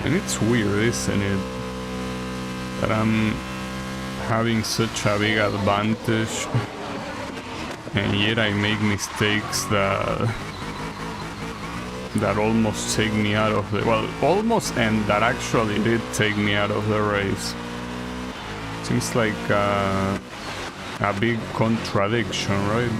And it's weird, isn't it, that I'm having such a big advantage and yet I make mistakes that almost take me out of the, well, almost, and that actually did take me out of the race. Seems like a big contradiction, right?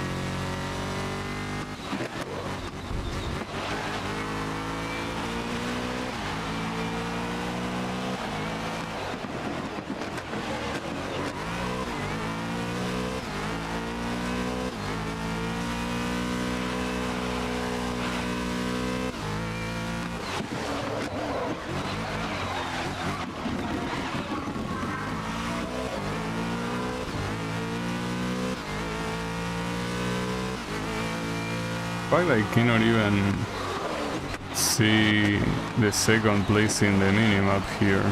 I cannot even see the second place in the minimap here.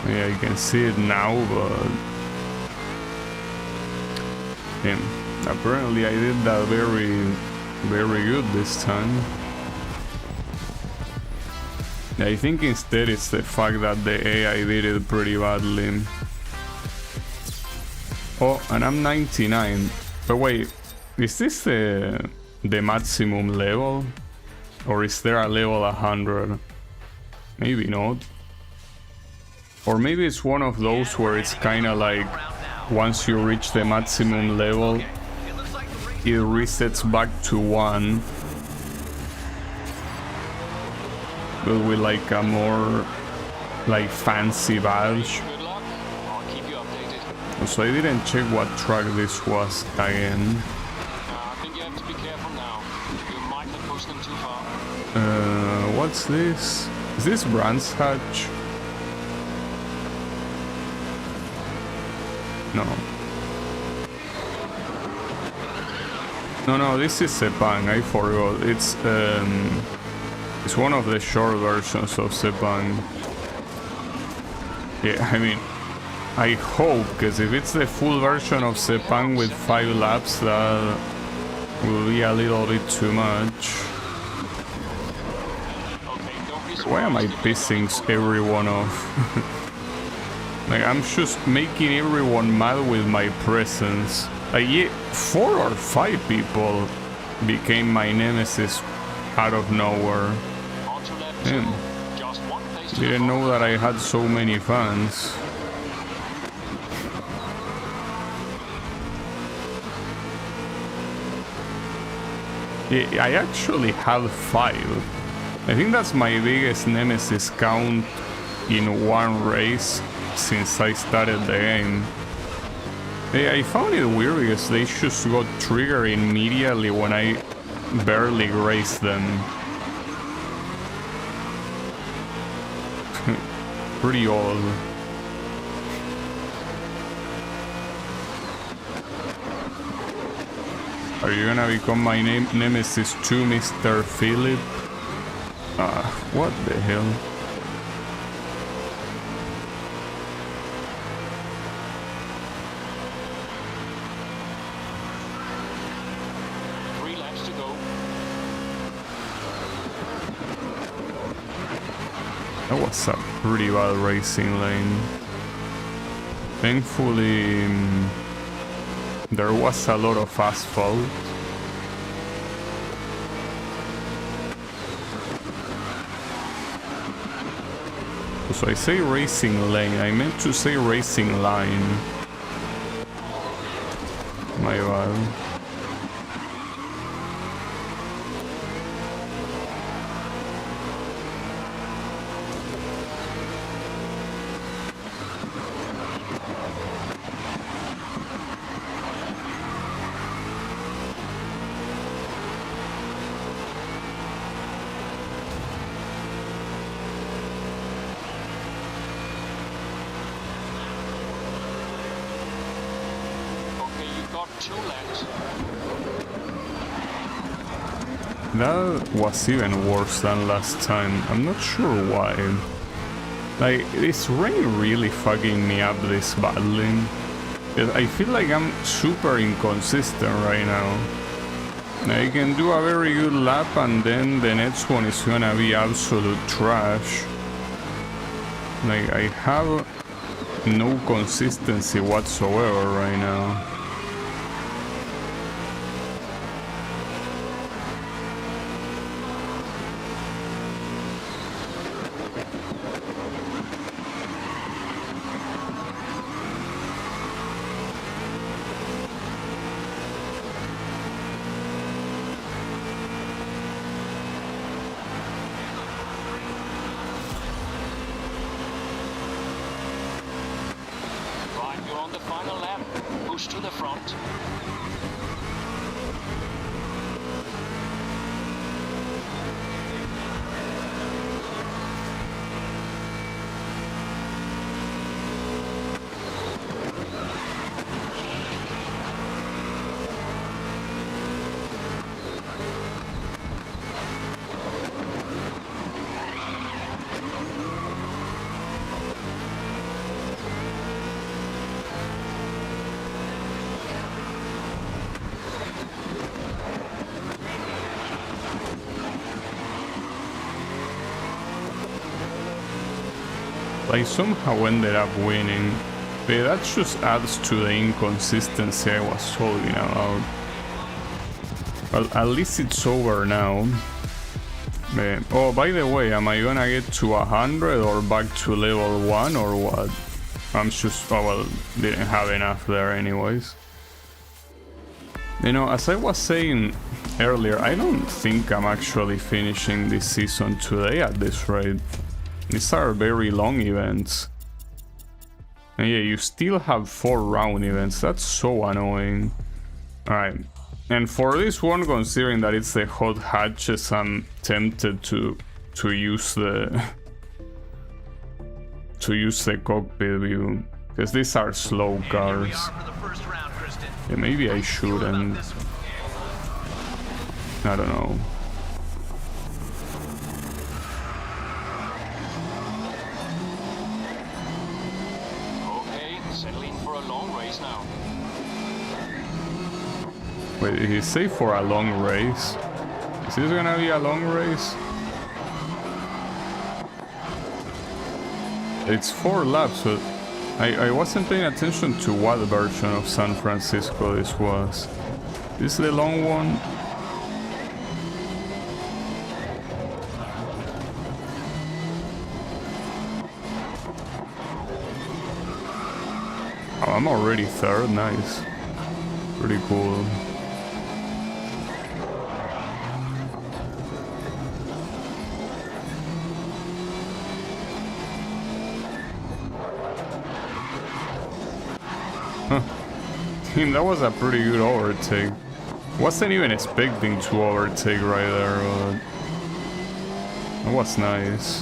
Yeah, I can see it now, but And apparently I did that very good this time. I think instead it's the fact that the AI did it pretty badly. Oh, and I'm 99. But wait, is this the maximum level? Or is there a level 100? Maybe not. Or maybe it's one of those where it's kinda like once you reach the maximum level, it resets back to 1. But with like a more like fancy badge. Good luck. I'll keep you updated. So I didn't check what track this was again. I think you have to be careful now. You might have pushed them too far. What's this? Is this Brands Hatch? No. No, this is Sepang. I forgot. It's one of the short versions of Sepang. Yeah, I mean, I hope, because if it's the full version of Sepang with 5 laps, that will be a little bit too much. Why am I pissing everyone off? Like, I'm just making everyone mad with my presence. Like, yeah, 4 or 5 people became my nemesis out of nowhere. Damn. Didn't know that I had so many fans. Yeah, I actually have 5. I think that's my biggest nemesis count in one race since I started the game. Yeah, I found it weird because they just got triggered immediately when I barely raced them. Pretty odd. Are you gonna become my nemesis too, Mr. Philip? What the hell? That was a pretty bad racing lane. Thankfully, there was a lot of asphalt. So I say racing lane, I meant to say racing line. My bad. That was even worse than last time. I'm not sure why. Like, is rain really fucking me up this badly? I feel like I'm super inconsistent right now. I can do a very good lap and then the next one is gonna be absolute trash. Like, I have no consistency whatsoever right now. I somehow ended up winning. But that just adds to the inconsistency I was talking about. Well, at least it's over now. Oh, by the way, am I gonna get to 100 or back to level 1 or what? I'm just, oh well, didn't have enough there anyways. You know, as I was saying earlier, I don't think I'm actually finishing this season today at this rate. These are very long events. And yeah, you still have 4 round events, that's so annoying. Alright, and for this one, considering that it's the hot hatches, I'm tempted to use the cockpit view, because these are slow cars. Yeah, maybe I shouldn't. I don't know. Okay, settling for a long race now. Wait, did he say for a long race? Is this gonna be a long race? It's 4 laps, but I wasn't paying attention to what version of San Francisco this was. This is the long one? Oh, I'm already 3rd, nice. Pretty cool. Huh. Team, that was a pretty good overtake. Wasn't even expecting to overtake right there, but that was nice.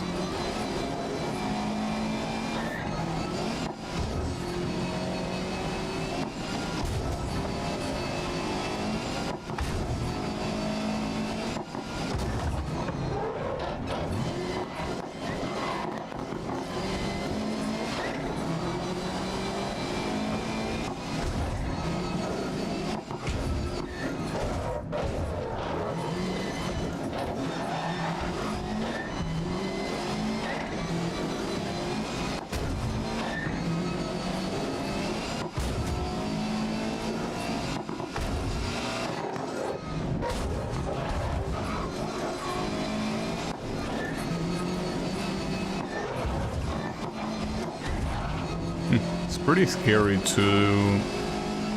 It's pretty scary to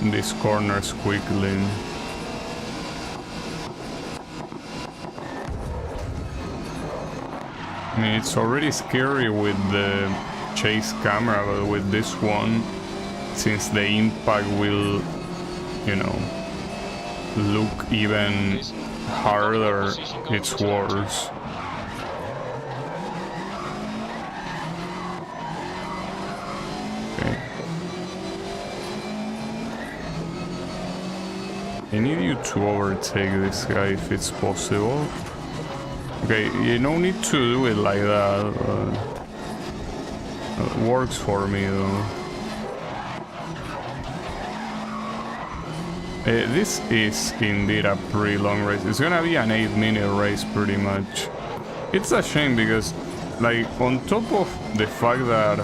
do these corners quickly. I mean, it's already scary with the chase camera, but with this one, since the impact will, you know, look even harder, it's worse. I need you to overtake this guy if it's possible. Okay, you don't need to do it like that. It works for me though. This is indeed a pretty long race. It's gonna be an 8-minute race pretty much. It's a shame because, like, on top of the fact that,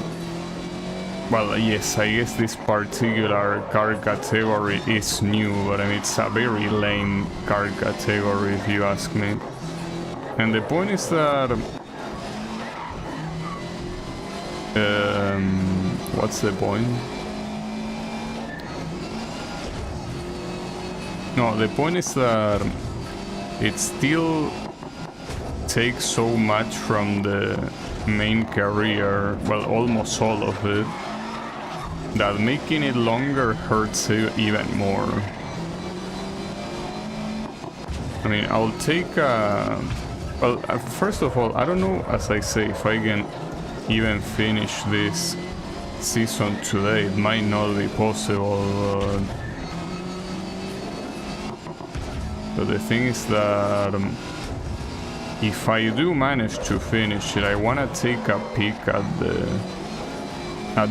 well, yes, I guess this particular car category is new, but I mean, it's a very lame car category if you ask me. And the point is that... what's the point? No, the point is that it still takes so much from the main career, well, almost all of it, that making it longer hurts even more. I mean, I'll take well, first of all, I don't know, as I say, if I can even finish this season today. It might not be possible, but the thing is that if I do manage to finish it, I want to take a peek at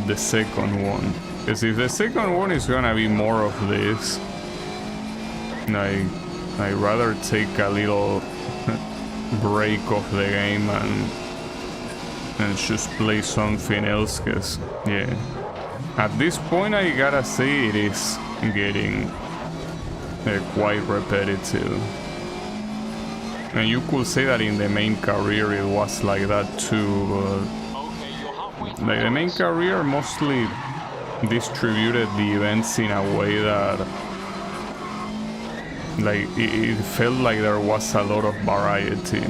the second one, because if the second one is gonna be more of this, I rather take a little break of the game and and just play something else, cause yeah, at this point I gotta say it is getting quite repetitive. And you could say that in the main career it was like that too, but like the main career mostly distributed the events in a way that like it felt like there was a lot of variety,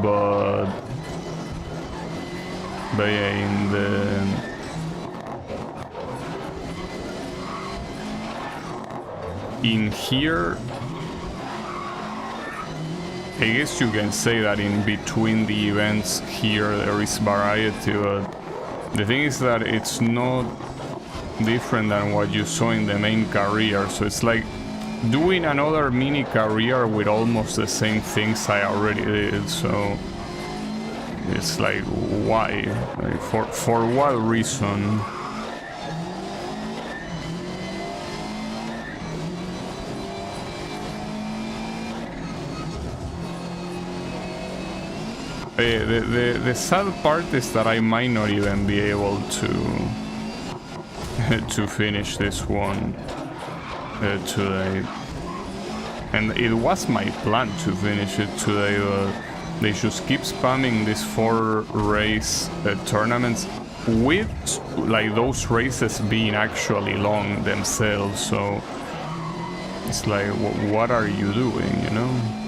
but yeah, in here I guess you can say that in between the events here there is variety, but the thing is that it's not different than what you saw in the main career, so it's like doing another mini career with almost the same things I already did, so it's like, why? Like, for what reason? The sad part is that I might not even be able to finish this one today. And it was my plan to finish it today, but they just keep spamming these 4 race tournaments with like those races being actually long themselves, so it's like, what are you doing, you know?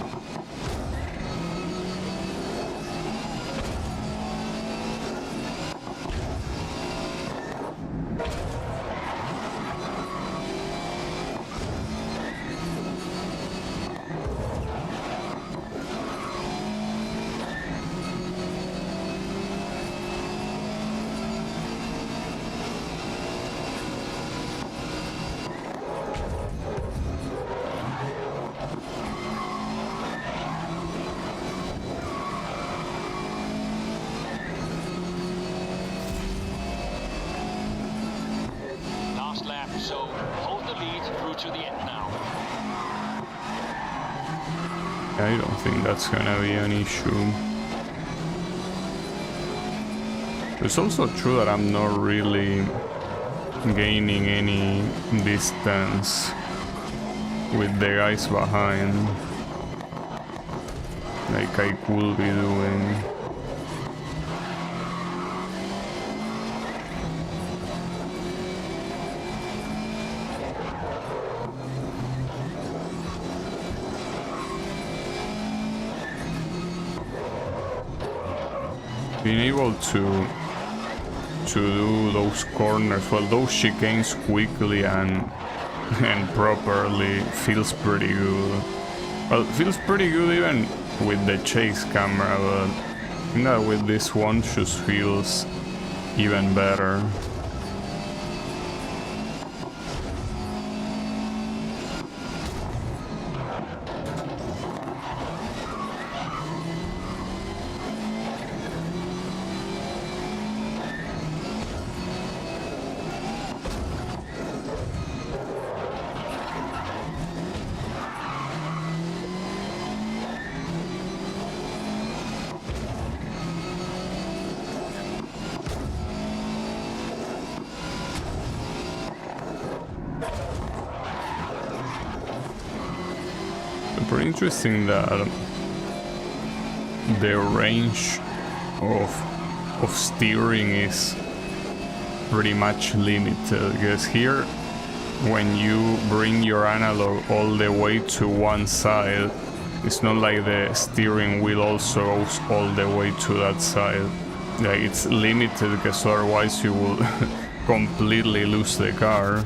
So hold the lead through to the end now. I don't think that's gonna be an issue. It's also true that I'm not really gaining any distance with the guys behind like I could be doing. Being able to do those corners, well, those chicanes quickly and properly feels pretty good. Well, it feels pretty good even with the chase camera, but I think that with this one just feels even better. Pretty interesting that the range of steering is pretty much limited, because here when you bring your analog all the way to one side, it's not like the steering wheel also goes all the way to that side. Like, it's limited because otherwise you will completely lose the car.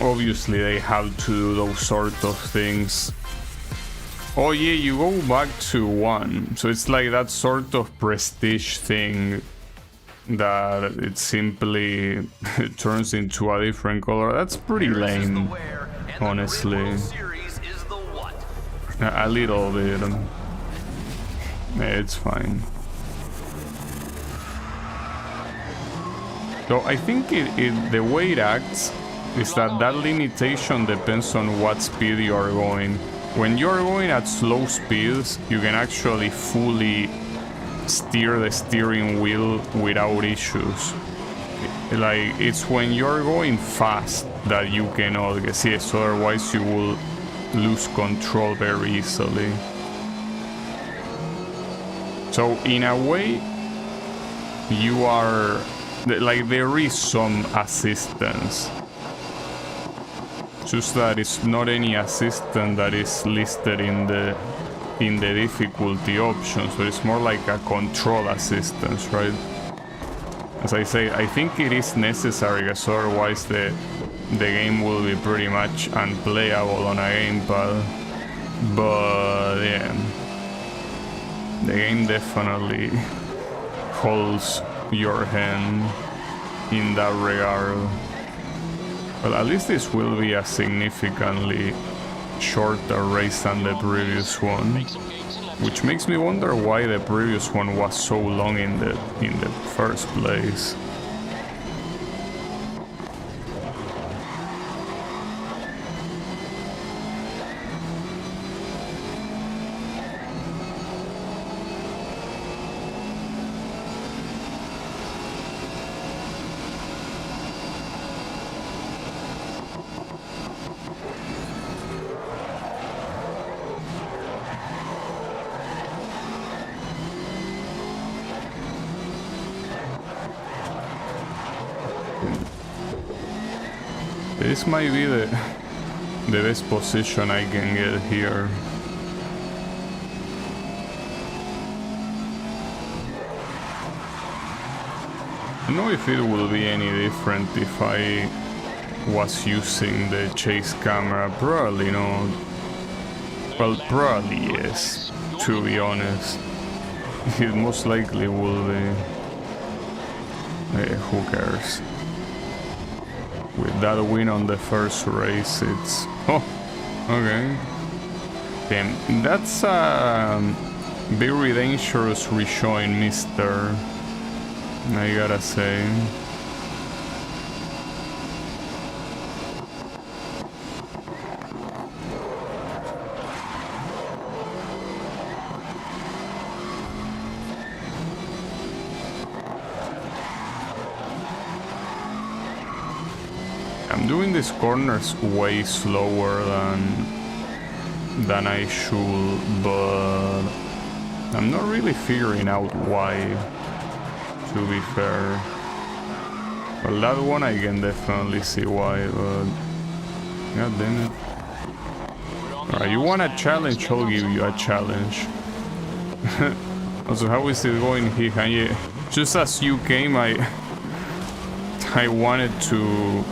Obviously they have to do those sort of things. Oh yeah, you go back to 1, so it's like that sort of prestige thing that it simply turns into a different color. That's pretty lame, honestly. A little bit. It's fine. So I think the way it acts is that limitation depends on what speed you are going. when you're going at slow speeds, you can actually fully steer the steering wheel without issues. Like, it's when you're going fast that you cannot get yes, otherwise you will lose control very easily. So in a way, you are like, there is some assistance, just that it's not any assistance that is listed in the difficulty option, so it's more like a control assistance, right? As I say, I think it is necessary, because otherwise the game will be pretty much unplayable on a gamepad. But yeah, the game definitely holds your hand in that regard. Well, at least this will be a significantly shorter race than the previous one, which makes me wonder why the previous one was so long in the first place. This might be the best position I can get here. I don't know if it will be any different if I was using the chase camera. Probably not. Well, probably yes, to be honest. It most likely will be. Who cares? With that win on the first race, it's... Oh, okay. Damn, that's a very dangerous rejoin, mister. I gotta say. I'm doing these corners way slower than I should, but I'm not really figuring out why, to be fair. Well, that one I can definitely see why, but god damn it. Alright, you want a challenge? I'll give you a challenge. Also, how is it going here? Just as you came, I wanted to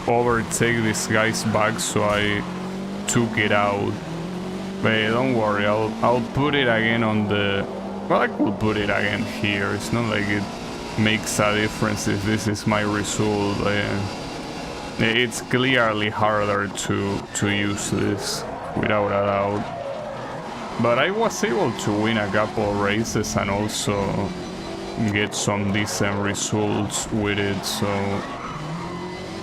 overtake this guy's back, so I took it out. But don't worry, I'll put it again on the... Well, I could put it again here. It's not like it makes a difference if this is my result. It's clearly harder to use this, without a doubt. But I was able to win a couple races and also get some decent results with it, so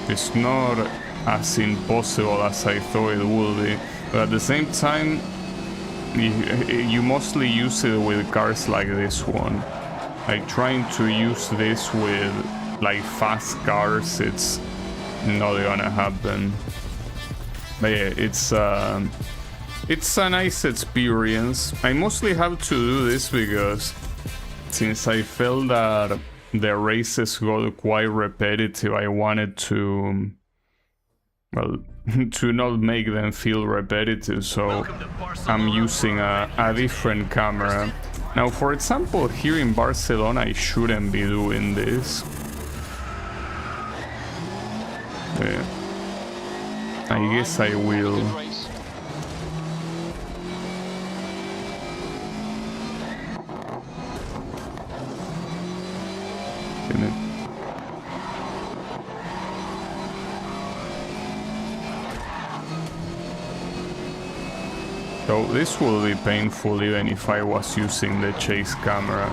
it's not as impossible as I thought it would be. But at the same time, you mostly use it with cars like this one. Like, trying to use this with like fast cars, it's not gonna happen. But yeah, it's a nice experience. I mostly have to do this because since I felt that the races got quite repetitive, I wanted to, well, to not make them feel repetitive, so I'm using a different camera. Now, for example, here in Barcelona, I shouldn't be doing this. Yeah. I guess I will. So this will be painful even if I was using the chase camera.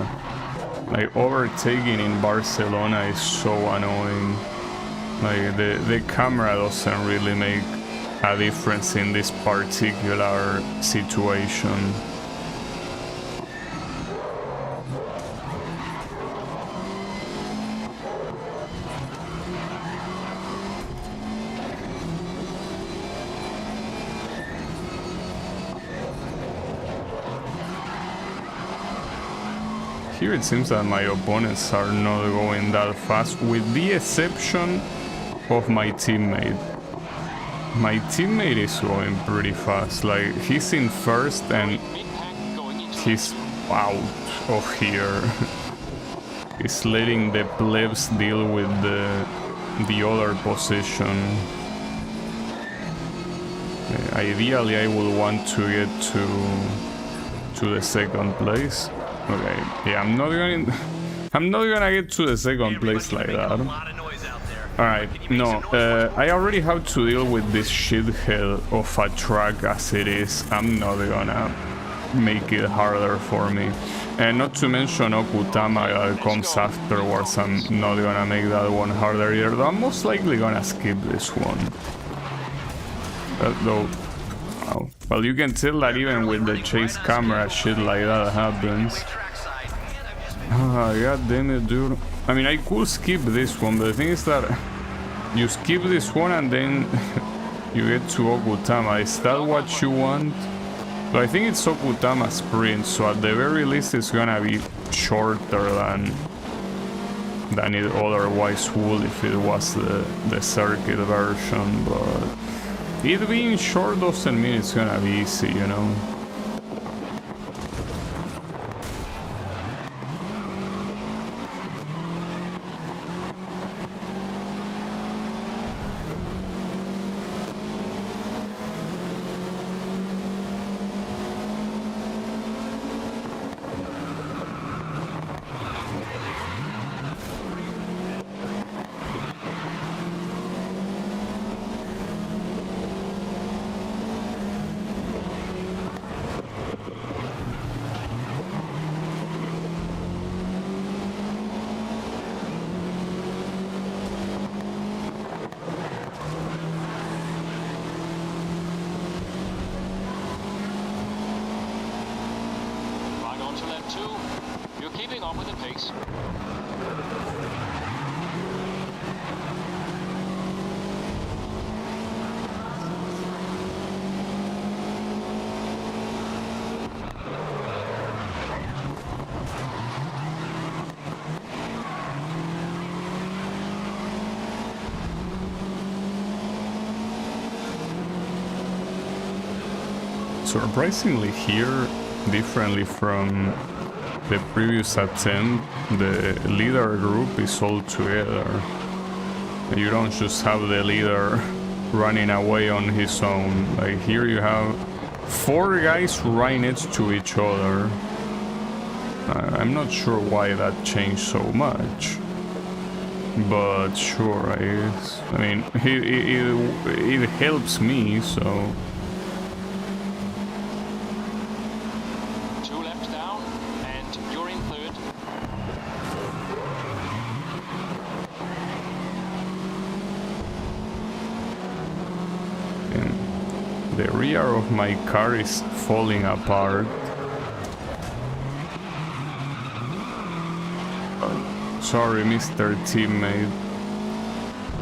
Like, overtaking in Barcelona is so annoying. Like, the camera doesn't really make a difference in this particular situation. Here it seems that my opponents are not going that fast, with the exception of my teammate. My teammate is going pretty fast, like he's in first and he's out of here. He's letting the plebs deal with the other position. Ideally I would want to get to the second place. Okay, yeah, I'm not gonna get to the second place like that. Alright, no, I already have to deal with this shithead of a track as it is. I'm not gonna make it harder for me. And not to mention Okutama comes afterwards. I'm not gonna make that one harder either, though I'm most likely gonna skip this one. Though, wow. Well, you can tell that even with the chase camera, shit like that happens. Ah, god damn it, dude. I mean, I could skip this one, but the thing is that you skip this one and then you get to Okutama. Is that what you want? So I think it's Okutama sprint, so at the very least it's gonna be shorter than it otherwise would if it was the circuit version, but it being short doesn't mean it's gonna be easy, you know? Surprisingly here, differently from the previous attempt, the leader group is all together. You don't just have the leader running away on his own. Like here you have 4 guys right next to each other. I'm not sure why that changed so much, but sure, I guess. I mean, it helps me, so... The rear of my car is falling apart. Sorry, Mr. Teammate.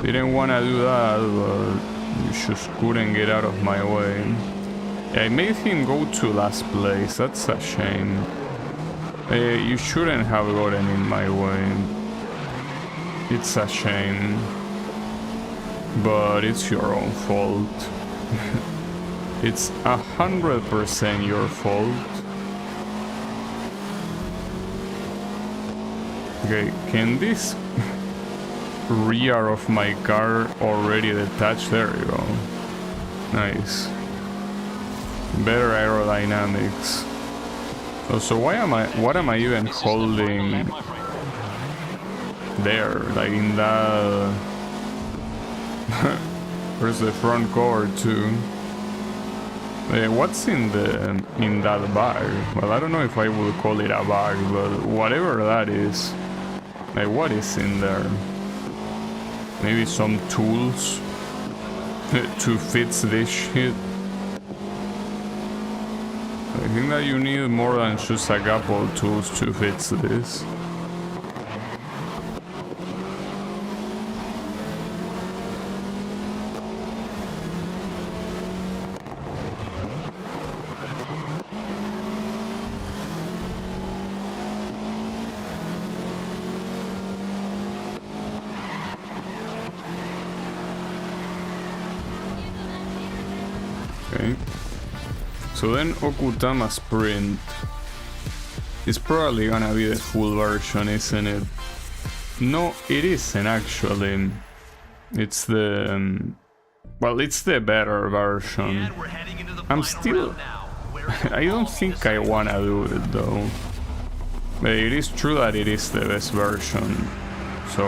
Didn't want to do that, but you just couldn't get out of my way. I made him go to last place. That's a shame. You shouldn't have gotten in my way. It's a shame. But it's your own fault. It's 100% your fault. Okay, can this rear of my car already detach? There you go. Nice. Better aerodynamics. So what am I even holding there? Like in that... Where's the front cover too? What's in that bag? Well, I don't know if I would call it a bag, but whatever that is, like what is in there? Maybe some tools to fix this shit. I think that you need more than just a couple tools to fix this. Okay. So then Okutama Sprint is probably gonna be the full version, isn't it? No, it isn't actually. It's the... well, it's the better version. And we're heading into the I'm final still... round now. Where I don't think I wanna do it though. But it is true that it is the best version. So...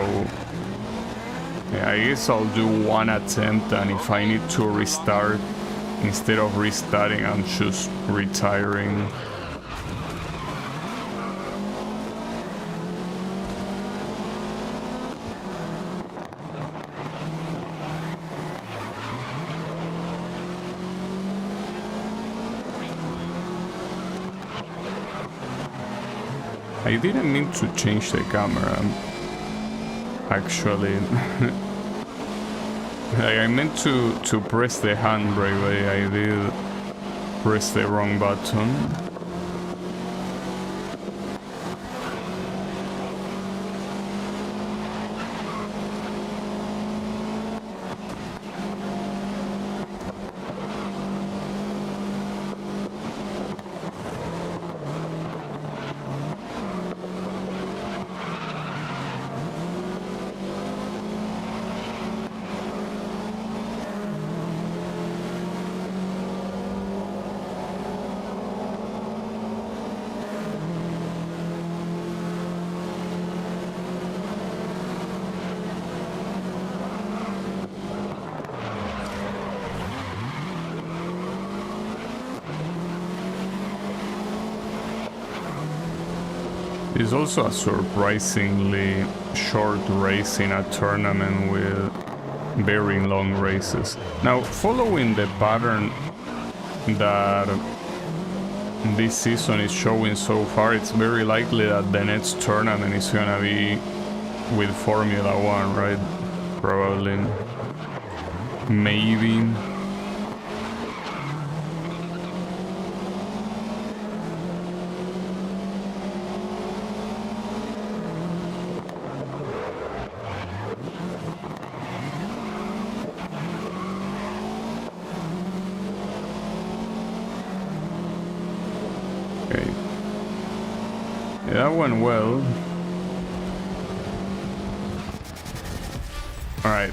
yeah, I guess I'll do one attempt, and if I need to restart, instead of restarting, I'm just retiring. I didn't mean to change the camera, actually. I meant to press the handbrake, but I did press the wrong button. It's also a surprisingly short race in a tournament with very long races. Now, following the pattern that this season is showing so far, it's very likely that the next tournament is gonna be with Formula 1, right? Probably. Maybe. That went well. Alright.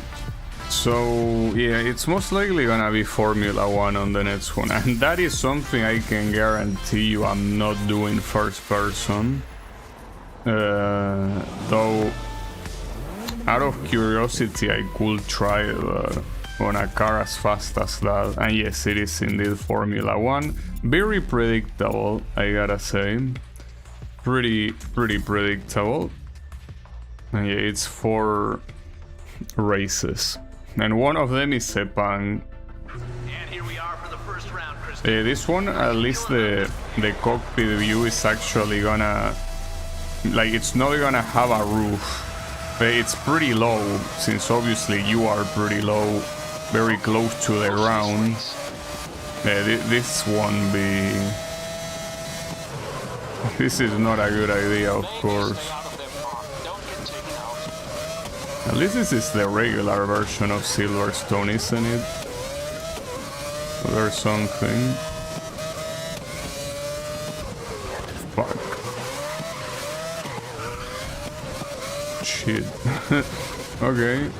So, yeah, it's most likely gonna be Formula 1 on the next one. And that is something I can guarantee you I'm not doing first person. Though, out of curiosity, I could try on a car as fast as that. And yes, it is indeed Formula 1. Very predictable, I gotta say. Pretty predictable. And yeah, it's 4 races, and one of them is Sepang. And here we are for the first round, Kristen. This one, at least the cockpit view is actually gonna, like, it's not gonna have a roof. It's pretty low, since obviously you are pretty low, very close to the ground. This won't be... This is not a good idea, of course. At least this is the regular version of Silverstone, isn't it? Or something. Fuck. Shit. Okay.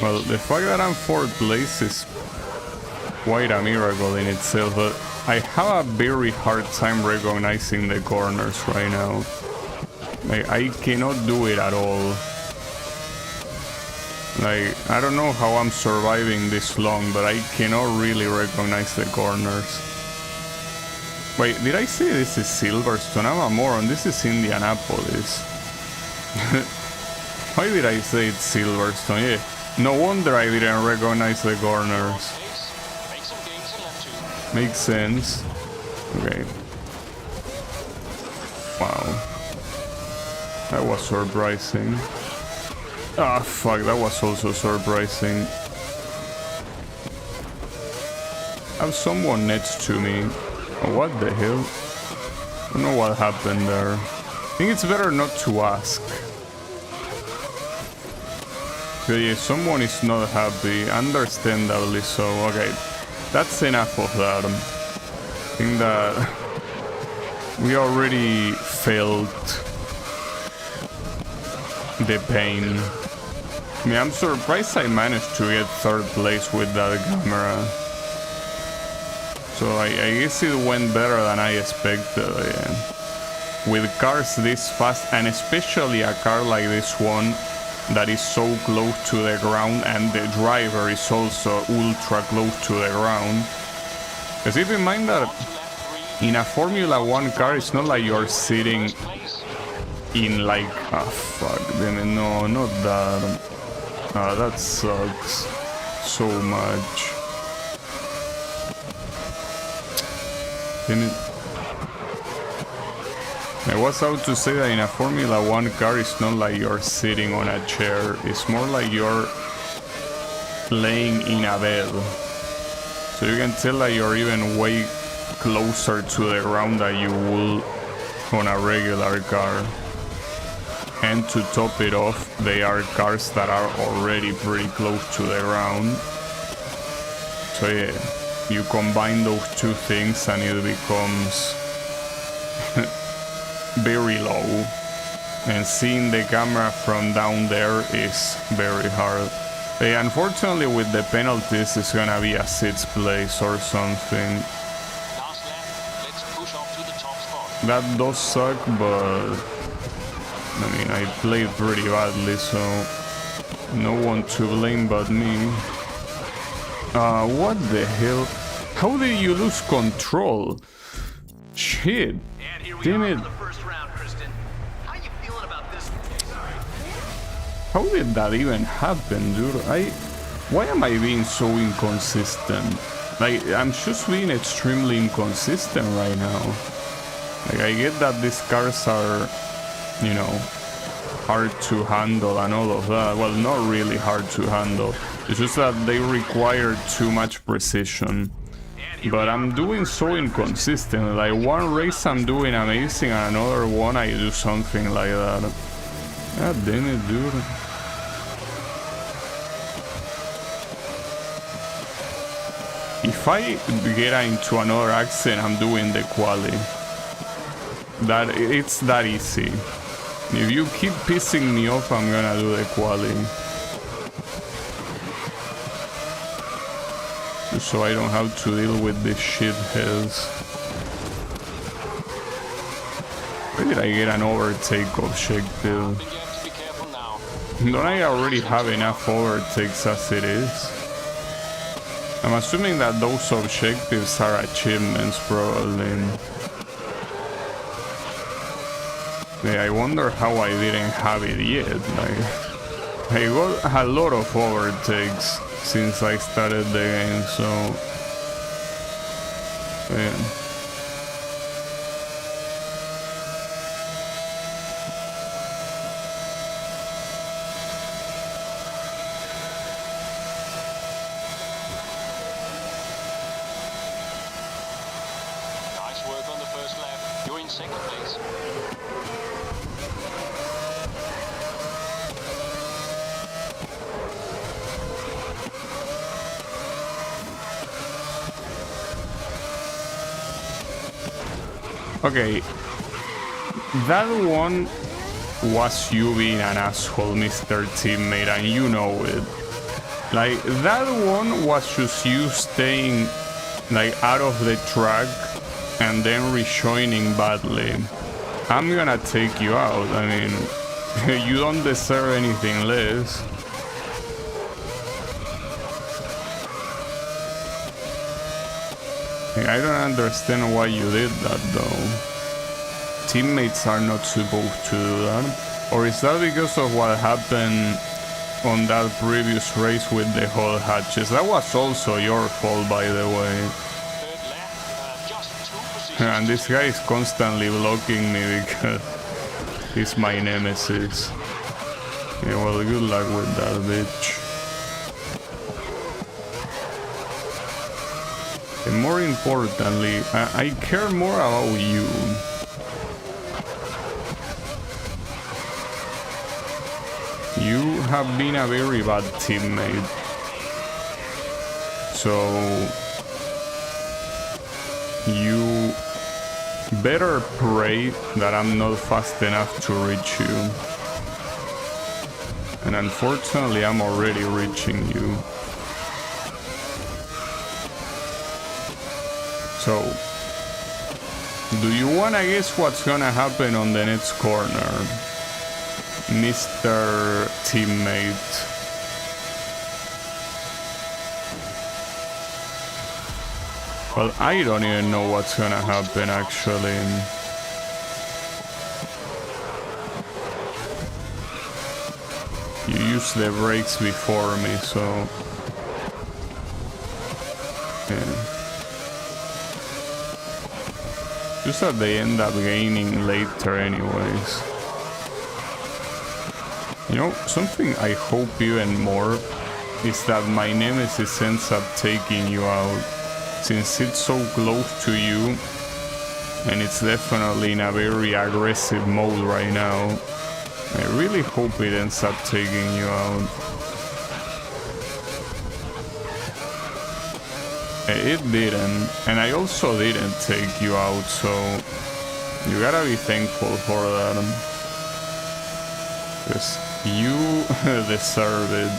Well, the fact that I'm 4th place is quite a miracle in itself, but I have a very hard time recognizing the corners right now. I cannot do it at all. Like, I don't know how I'm surviving this long, but I cannot really recognize the corners. Wait, did I say this is Silverstone? I'm a moron. This is Indianapolis. Why did I say it's Silverstone? Yeah. No wonder I didn't recognize the corners. Make some gains in lap 2. Makes sense. Okay. Wow. That was surprising. Ah, fuck, that was also surprising. I have someone next to me. Oh, what the hell? I don't know what happened there. I think it's better not to ask. So yeah, someone is not happy, understandably so. Okay, that's enough of that. I think that we already felt the pain. I mean, I'm surprised I managed to get third place with that camera. So I guess it went better than I expected. Yeah. With cars this fast, and especially a car like this one that is so close to the ground, and the driver is also ultra close to the ground. Because keep in mind that in a Formula 1 car, it's not like you're sitting in like, ah, fuck, then no, not that. Ah, that sucks so much. I was out to say that in a Formula 1 car, it's not like you're sitting on a chair. It's more like you're laying in a bed. So you can tell that you're even way closer to the ground than you would on a regular car. And to top it off, they are cars that are already pretty close to the ground. So yeah, you combine those two things and it becomes very low, and seeing the camera from down there is very hard. Unfortunately, with the penalties, it's gonna be a 6th place or something. Last lap, let's push up to the top spot. That does suck, but I mean, I played pretty badly, so no one to blame but me. What the hell? How did you lose control? Shit. Damn it. How did that even happen, dude? Why am I being so inconsistent? Like, I'm just being extremely inconsistent right now. Like, I get that these cars are, you know, hard to handle and all of that. Well, not really hard to handle. It's just that they require too much precision. But I'm doing so inconsistent. Like, one race I'm doing amazing, and another one I do something like that. God damn it, dude. If I get into another accident, I'm doing the quali. It's that easy. If you keep pissing me off, I'm gonna do the quali. So I don't have to deal with these shitheads. Where did I get an overtake objective? Don't I already have enough overtakes as it is? I'm assuming that those objectives are achievements, probably. Yeah, I wonder how I didn't have it yet. Like, I got a lot of overtakes since I started the game, so yeah. Nice work on the first lap. You're in 2nd place. Okay, that one was you being an asshole, Mr. Teammate, and you know it. Like, that one was just you staying, like, out of the track and then rejoining badly. I'm gonna take you out. I mean, you don't deserve anything less. I don't understand why you did that, though. Teammates are not supposed to do that. Or is that because of what happened on that previous race with the hull hatches? That was also your fault, by the way. Third lap, just 2 positions. And this guy is constantly blocking me because he's my nemesis. Yeah, well, good luck with that, bitch. And more importantly, I care more about you. You have been a very bad teammate. So you better pray that I'm not fast enough to reach you. And unfortunately, I'm already reaching you. So, do you wanna guess what's gonna happen on the next corner, Mr. Teammate? Well, I don't even know what's gonna happen, actually. You used the brakes before me, so... yeah. Just that they end up gaining later anyways. You know, something I hope even more is that my nemesis ends up taking you out. Since it's so close to you, and it's definitely in a very aggressive mode right now, I really hope it ends up taking you out. It didn't, and I also didn't take you out, so you gotta be thankful for that. Because you deserve it.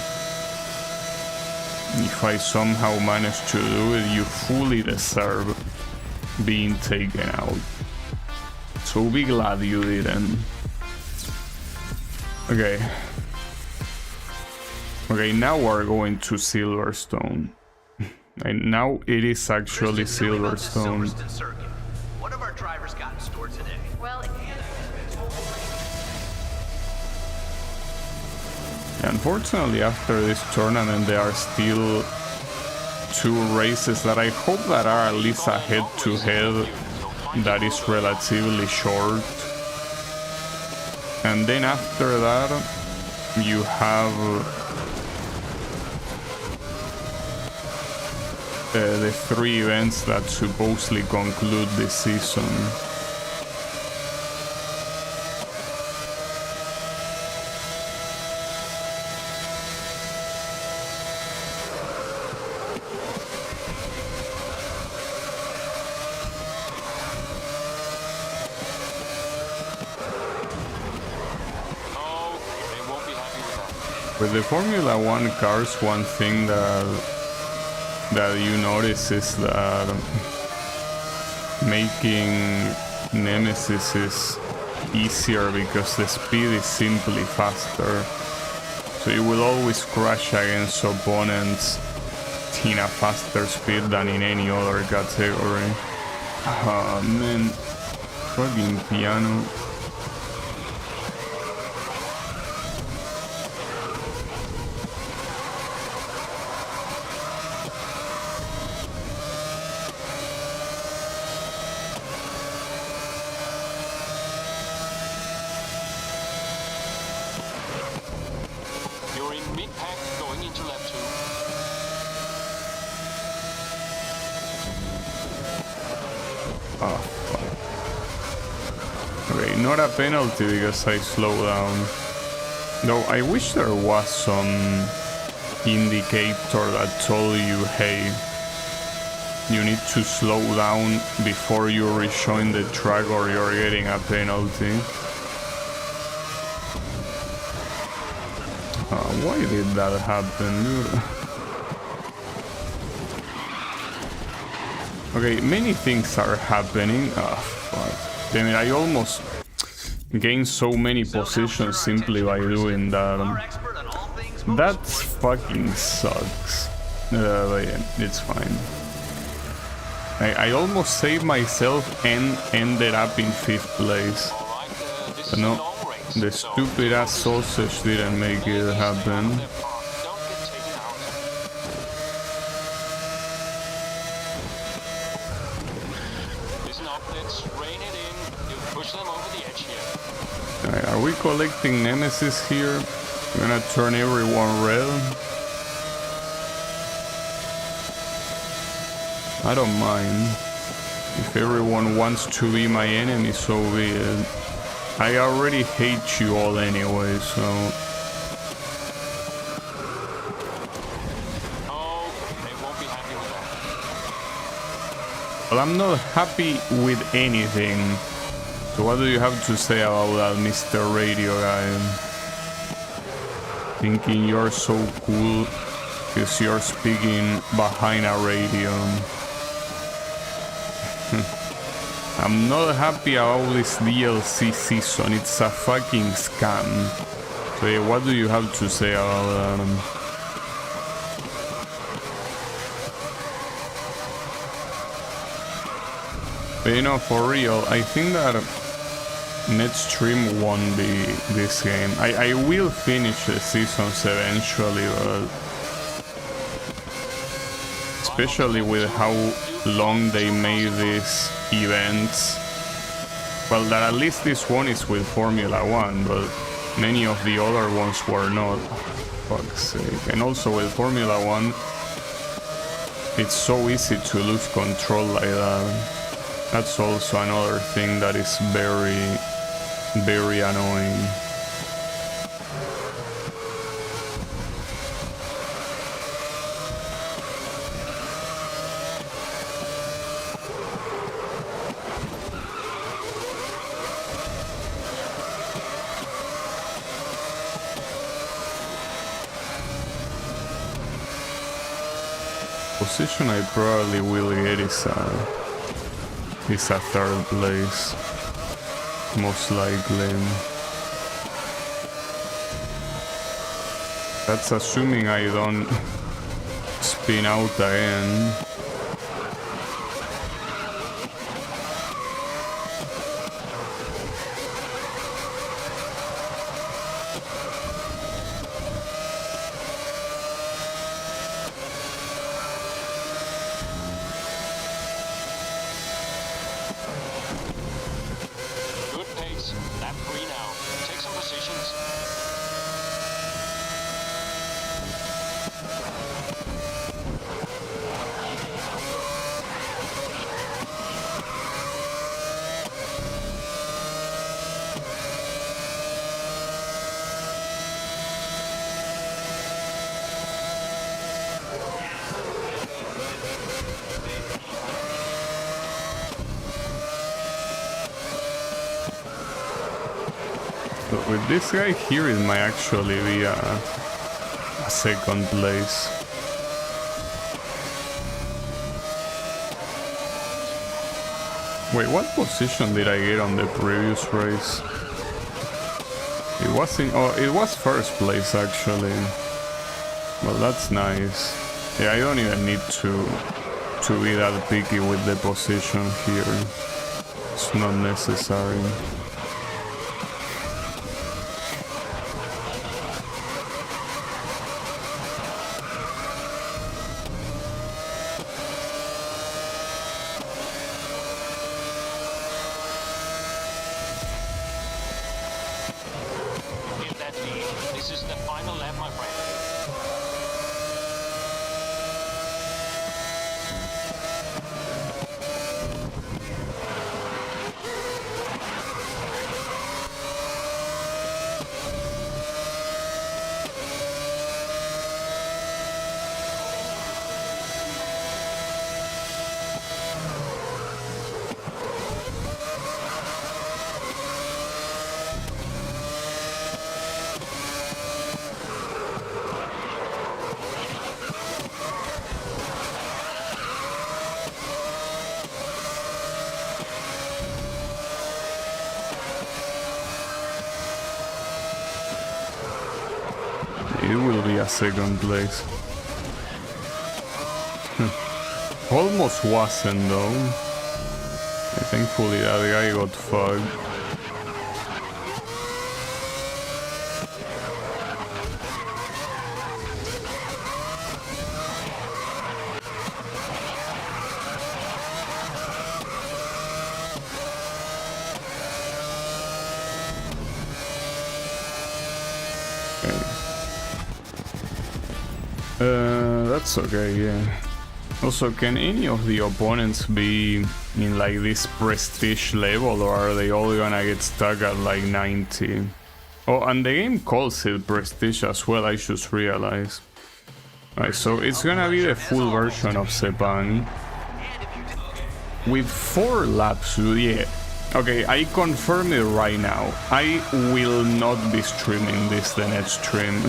If I somehow manage to do it, you fully deserve being taken out. So be glad you didn't. Okay. Okay, now we're going to Silverstone. And now it is actually Silverstone. What have our drivers got in store today? Well, unfortunately, after this tournament, there are still 2 races that I hope that are at least a head-to-head that is relatively short. And then after that, you have the 3 events that supposedly conclude this season. Oh, they won't be happy with that. With the Formula 1 cars, one thing that you notice is that making Nemesis is easier because the speed is simply faster. So you will always crash against opponents in a faster speed than in any other category. Ah, man. Fucking piano. Not a penalty because I slow down. Though I wish there was some indicator that told you, hey, you need to slow down before you rejoin the track or you're getting a penalty. Why did that happen, dude? Okay, many things are happening. Ah, fuck. Damn it, I almost gained so many positions simply by doing that. That fucking sucks. But yeah, it's fine. I almost saved myself and ended up in 5th place. But no, base. The So stupid ass sausage didn't make it happen. don't get taken out. Listen up, let's rein it in. You push them over the edge here. Alright, are we collecting Nemesis here? We're gonna turn everyone red. I don't mind. If everyone wants to be my enemy, so be it. I already hate you all anyway, so... Oh, they won't be happy with that. Well, I'm not happy with anything. So what do you have to say about that, Mr. Radio guy? Thinking you're so cool because you're speaking behind a radio. I'm not happy about this DLC season, it's a fucking scam. So yeah, what do you have to say about that? But you know, for real, I think that Netstream won this game. I will finish the seasons eventually, but especially with how long they made these events. Well, that at least this one is with Formula 1, but many of the other ones were not. Fuck's sake. And also with Formula 1, it's so easy to lose control like that. That's also another thing that is very, very annoying. Position I probably will get is a third place, most likely. That's assuming I don't spin out again. With this guy here, it might actually be a second place. Wait, what position did I get on the previous race? It wasn't. Oh, it was first place actually. Well, that's nice. Yeah, I don't even need to be that picky with the position here. It's not necessary. It will be a second place. Almost wasn't though. Thankfully that guy got fucked. That's okay, yeah. Also, can any of the opponents be in like this prestige level, or are they all gonna get stuck at like 90? Oh, and the game calls it prestige as well, I just realized. Alright, so it's gonna be the full version of Sepang. With 4 laps, yeah. Okay, I confirm it right now. I will not be streaming this the next stream.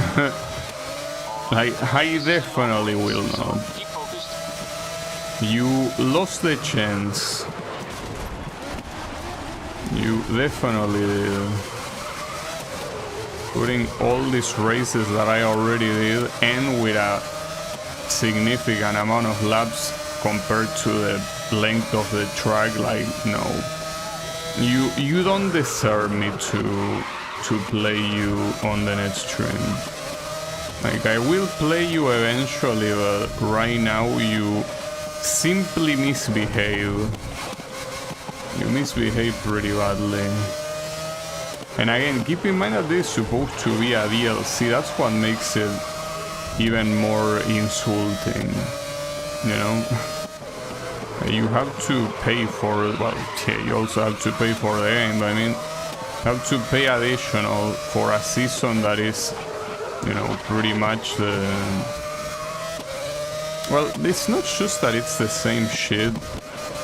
I definitely will not. Keep focused. You lost the chance. You definitely did. Putting all these races that I already did, and with a significant amount of laps compared to the length of the track, like, no. You don't deserve me to play you on the next stream. Like, I will play you eventually, but right now you simply misbehave. You misbehave pretty badly. And again, keep in mind that this is supposed to be a DLC. That's what makes it even more insulting, you know? You have to pay for, well, yeah, you also have to pay for the game, but I mean, you have to pay additional for a season that is, you know, pretty much the... Well, it's not just that it's the same shit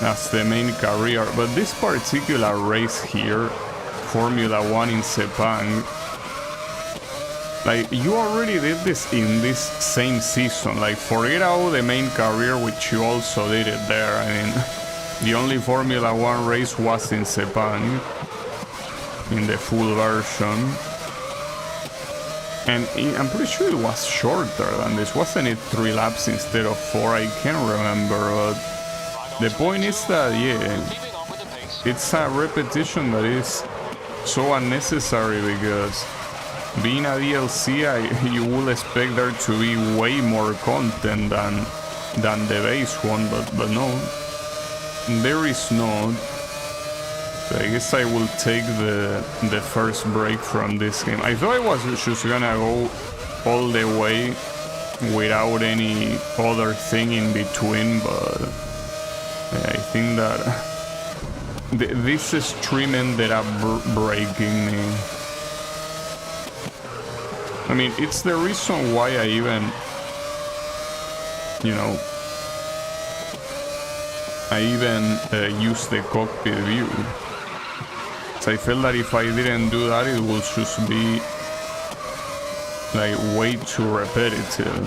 as the main career, but this particular race here, Formula 1 in Sepang, like, you already did this in this same season. Like, forget out the main career, which you also did it there. I mean, the only Formula 1 race was in Sepang, in the full version. And I'm pretty sure it was shorter than this. Wasn't it 3 laps instead of 4? I can't remember, but the point is that, yeah, it's a repetition that is so unnecessary, because being a DLC, you will expect there to be way more content than the base one, but no, there is not. So I guess I will take the first break from this game. I thought I was just gonna go all the way without any other thing in between, but yeah, I think that this stream ended up breaking me. I mean, it's the reason why I even, you know, use the cockpit view. So I felt that if I didn't do that, it would just be like way too repetitive.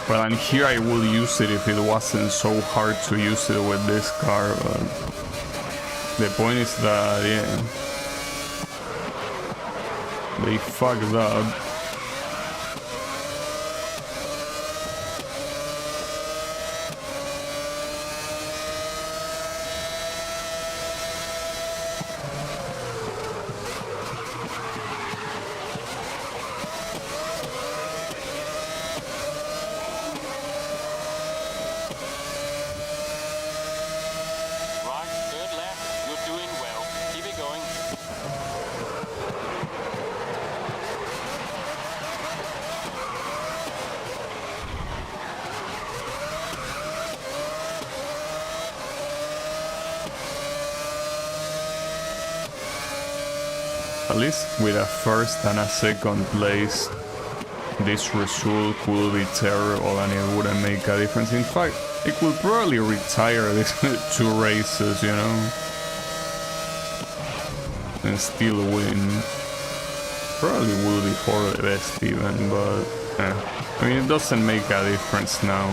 Well, and here I will use it if it wasn't so hard to use it with this car, but the point is that, yeah, they fucked up. Right, third lap. You're doing well. Keep it going. At least with a first and a second place, this result could be terrible and it wouldn't make a difference. In fact, it could probably retire these 2 races, you know, and still win. Probably will be for the best even, but I mean, it doesn't make a difference now.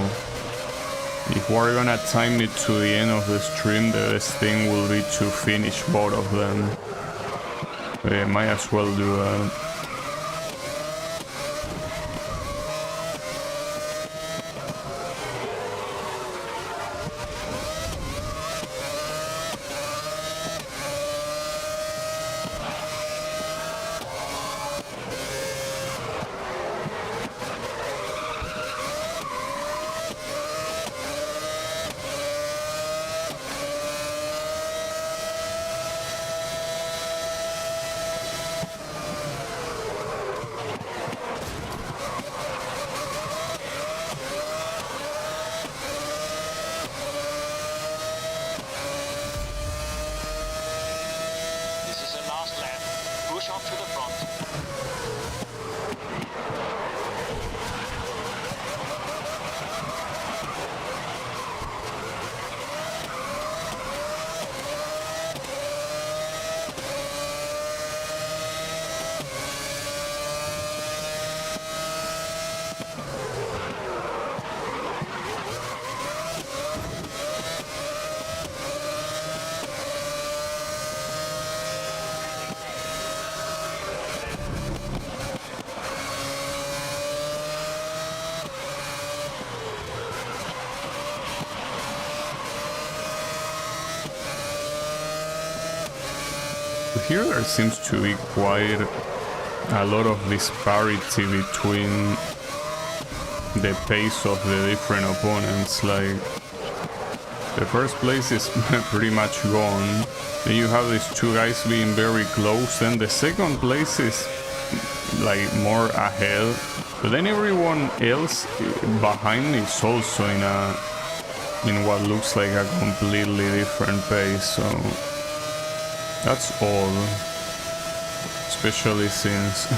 If we're gonna time it to the end of the stream, the best thing will be to finish both of them. Yeah, might as well do that. push up to the front. Here there seems to be quite a lot of disparity between the pace of the different opponents. Like, the first place is pretty much gone. Then you have these two guys being very close. Then the second place is like more ahead. But then everyone else behind me is also in what looks like a completely different pace. So that's all. Especially since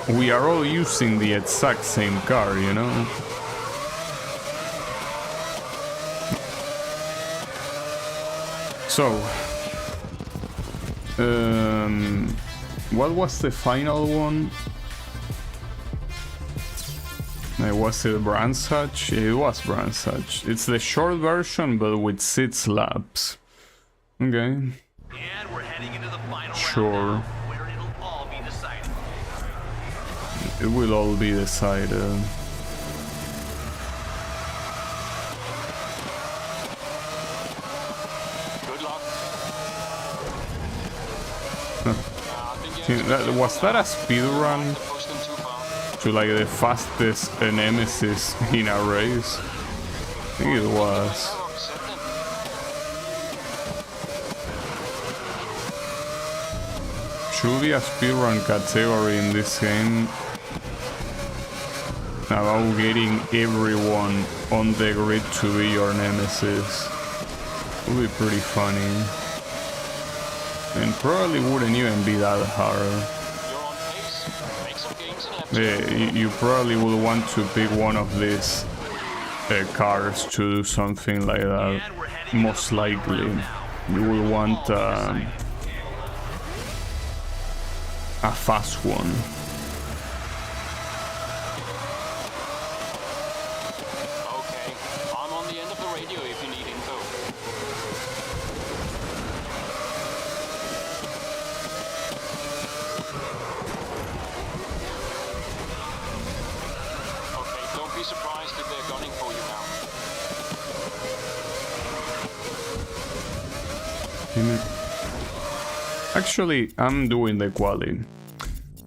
we are all using the exact same car, you know? So, what was the final one? Was it Brands Hatch? It was Brands Hatch. It's the short version, but with 6 laps. Okay. And we're heading into the final Sure. round now, where it'll all be decided. It will all be decided. Good luck. Was that a speed run Push them too far. to like the fastest nemesis in a race? I think it was. Never upset them. Should be a speedrun category in this game about getting everyone on the grid to be your nemesis. Would be pretty funny. And probably wouldn't even be that hard. You're on pace. Make some gains in lap Yeah, you probably would want to pick one of these cars to do something like that. And we're heading into Most the final likely. round now, You where will it'll want all be decided. a fast one. Okay, I'm on the end of the radio if you need info. Okay, don't be surprised if they're gunning for you now. Actually, I'm doing the quali.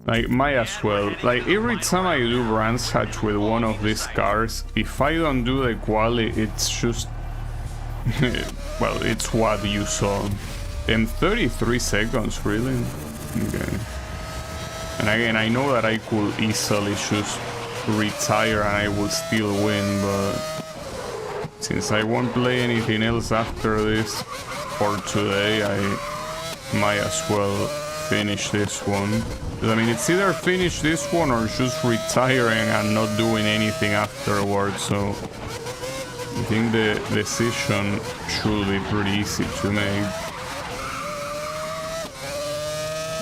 Like, might as well. Like, every time I do Brands Hatch with one of these cars, if I don't do the quali, it's just... well, it's what you saw. In 33 seconds, really? Okay. And again, I know that I could easily just retire and I will still win, but... since I won't play anything else after this, for today, I might as well finish this one. I mean, it's either finish this one or just retiring and not doing anything afterwards, so I think the decision should be pretty easy to make.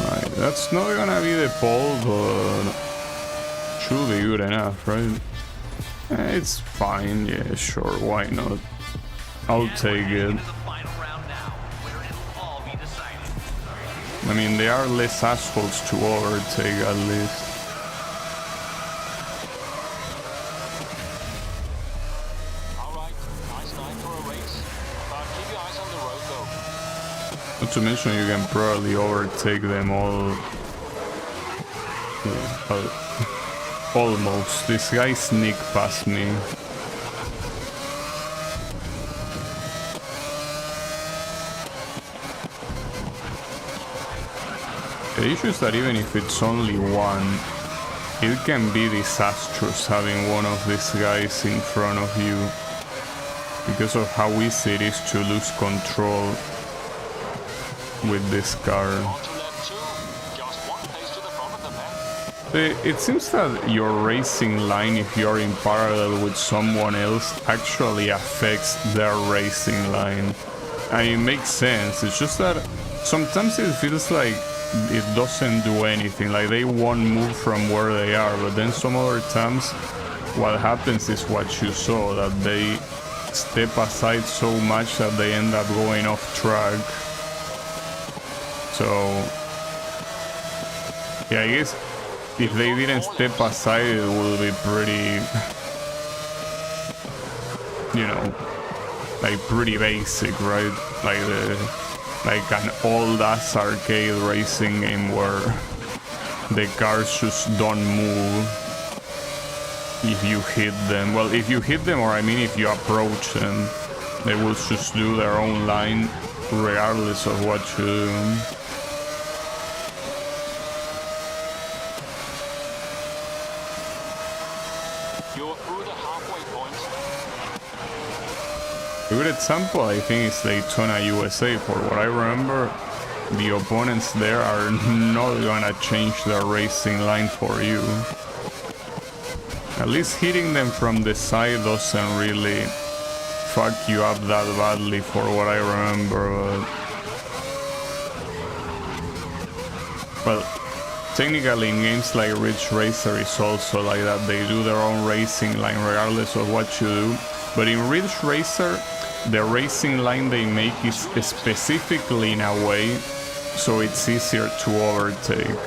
Right, that's not gonna be the pole, but should be good enough, right? It's fine, yeah, sure, why not? I'll take it. I mean, there are less assholes to overtake at least. Alright, nice night for a race. But keep your eyes on the road though. Not to mention you can probably overtake them all. Yeah, almost. This guy sneaked past me. The issue is that even if it's only one, it can be disastrous having one of these guys in front of you because of how easy it is to lose control with this car. On to lap 2. Just one It seems that your racing line, if you're in parallel with someone else, actually affects their racing line. And it makes sense. It's just that sometimes it feels like it doesn't do anything. Like they won't move from where they are. But then some other times, what happens is what you saw, that they step aside so much that they end up going off track. So yeah, I guess if they didn't step aside, it would be pretty, you know, like pretty basic, right? Like an old ass arcade racing game where the cars just don't move if you hit them. Well, if you hit them, or I mean if you approach them, they will just do their own line regardless of what you do. A good example, I think, is Daytona, USA. For what I remember, the opponents there are not gonna change their racing line for you. At least hitting them from the side doesn't really fuck you up that badly, for what I remember. Well, technically in games like Ridge Racer is also like that. They do their own racing line regardless of what you do. But in Ridge Racer, the racing line they make is specifically in a way so it's easier to overtake.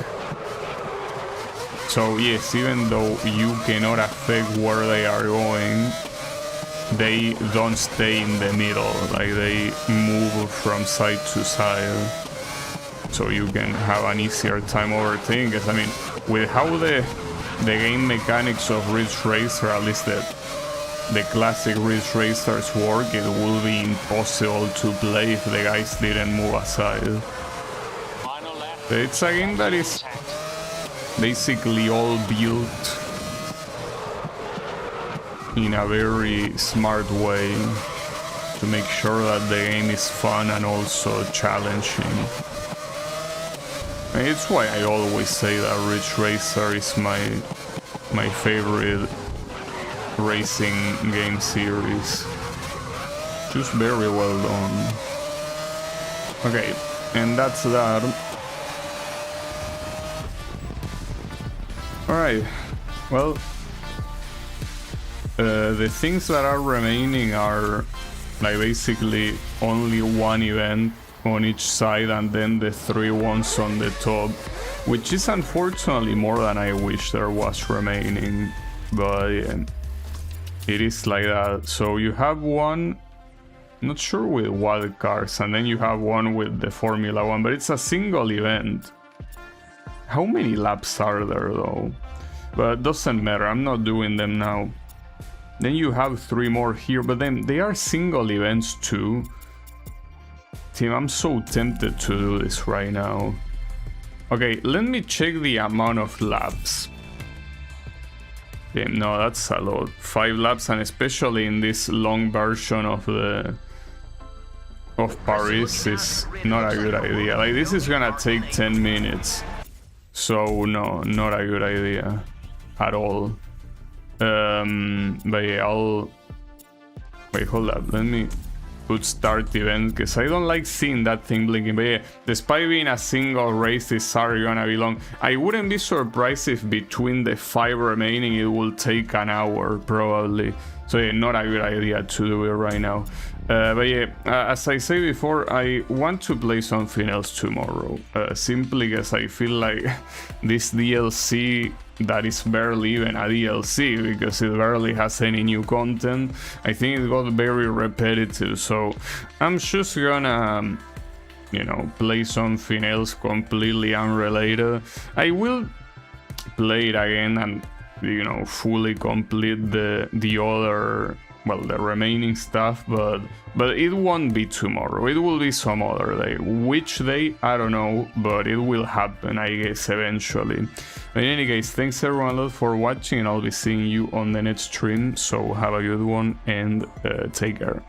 So yes, even though you cannot affect where they are going, they don't stay in the middle, like they move from side to side. So you can have an easier time overtaking. Because I mean, with how the game mechanics of Ridge Racer, at least the classic Ridge Racers work, it will be impossible to play if the guys didn't move aside. It's a game that is basically all built in a very smart way to make sure that the game is fun and also challenging. And it's why I always say that Ridge Racer is my favorite racing game series. Just very well done. Okay, and that's that. Alright, well, the things that are remaining are like basically only one event on each side and then the 3 ones on the top, which is unfortunately more than I wish there was remaining, but yeah, it is like that. So you have one, not sure with wild cards, and then you have one with the Formula 1, but it's a single event. How many laps are there though? But doesn't matter, I'm not doing them now. Then you have 3 more here, but then they are single events too. Team, I'm so tempted to do this right now. Okay, let me check the amount of laps. Okay, no, that's a lot. 5 laps, and especially in this long version of Paris is not a good idea. Like, this is gonna take 10 minutes. So no, not a good idea at all. But yeah, I'll wait, hold up, let me put start event, because I don't like seeing that thing blinking. But yeah, despite being a single race, these are gonna be long. I wouldn't be surprised if between the 5 remaining it will take an hour probably. So yeah, not a good idea to do it right now. But yeah, as I said before, I want to play something else tomorrow. Simply because I feel like this DLC that is barely even a DLC, because it barely has any new content, I think it got very repetitive. So I'm just gonna, you know, play something else completely unrelated. I will play it again and, you know, fully complete the other, well, the remaining stuff, but it won't be tomorrow. It will be some other day. Which day, I don't know, but it will happen, I guess, eventually. In any case, thanks everyone a lot for watching, and I'll be seeing you on the next stream. So have a good one and take care.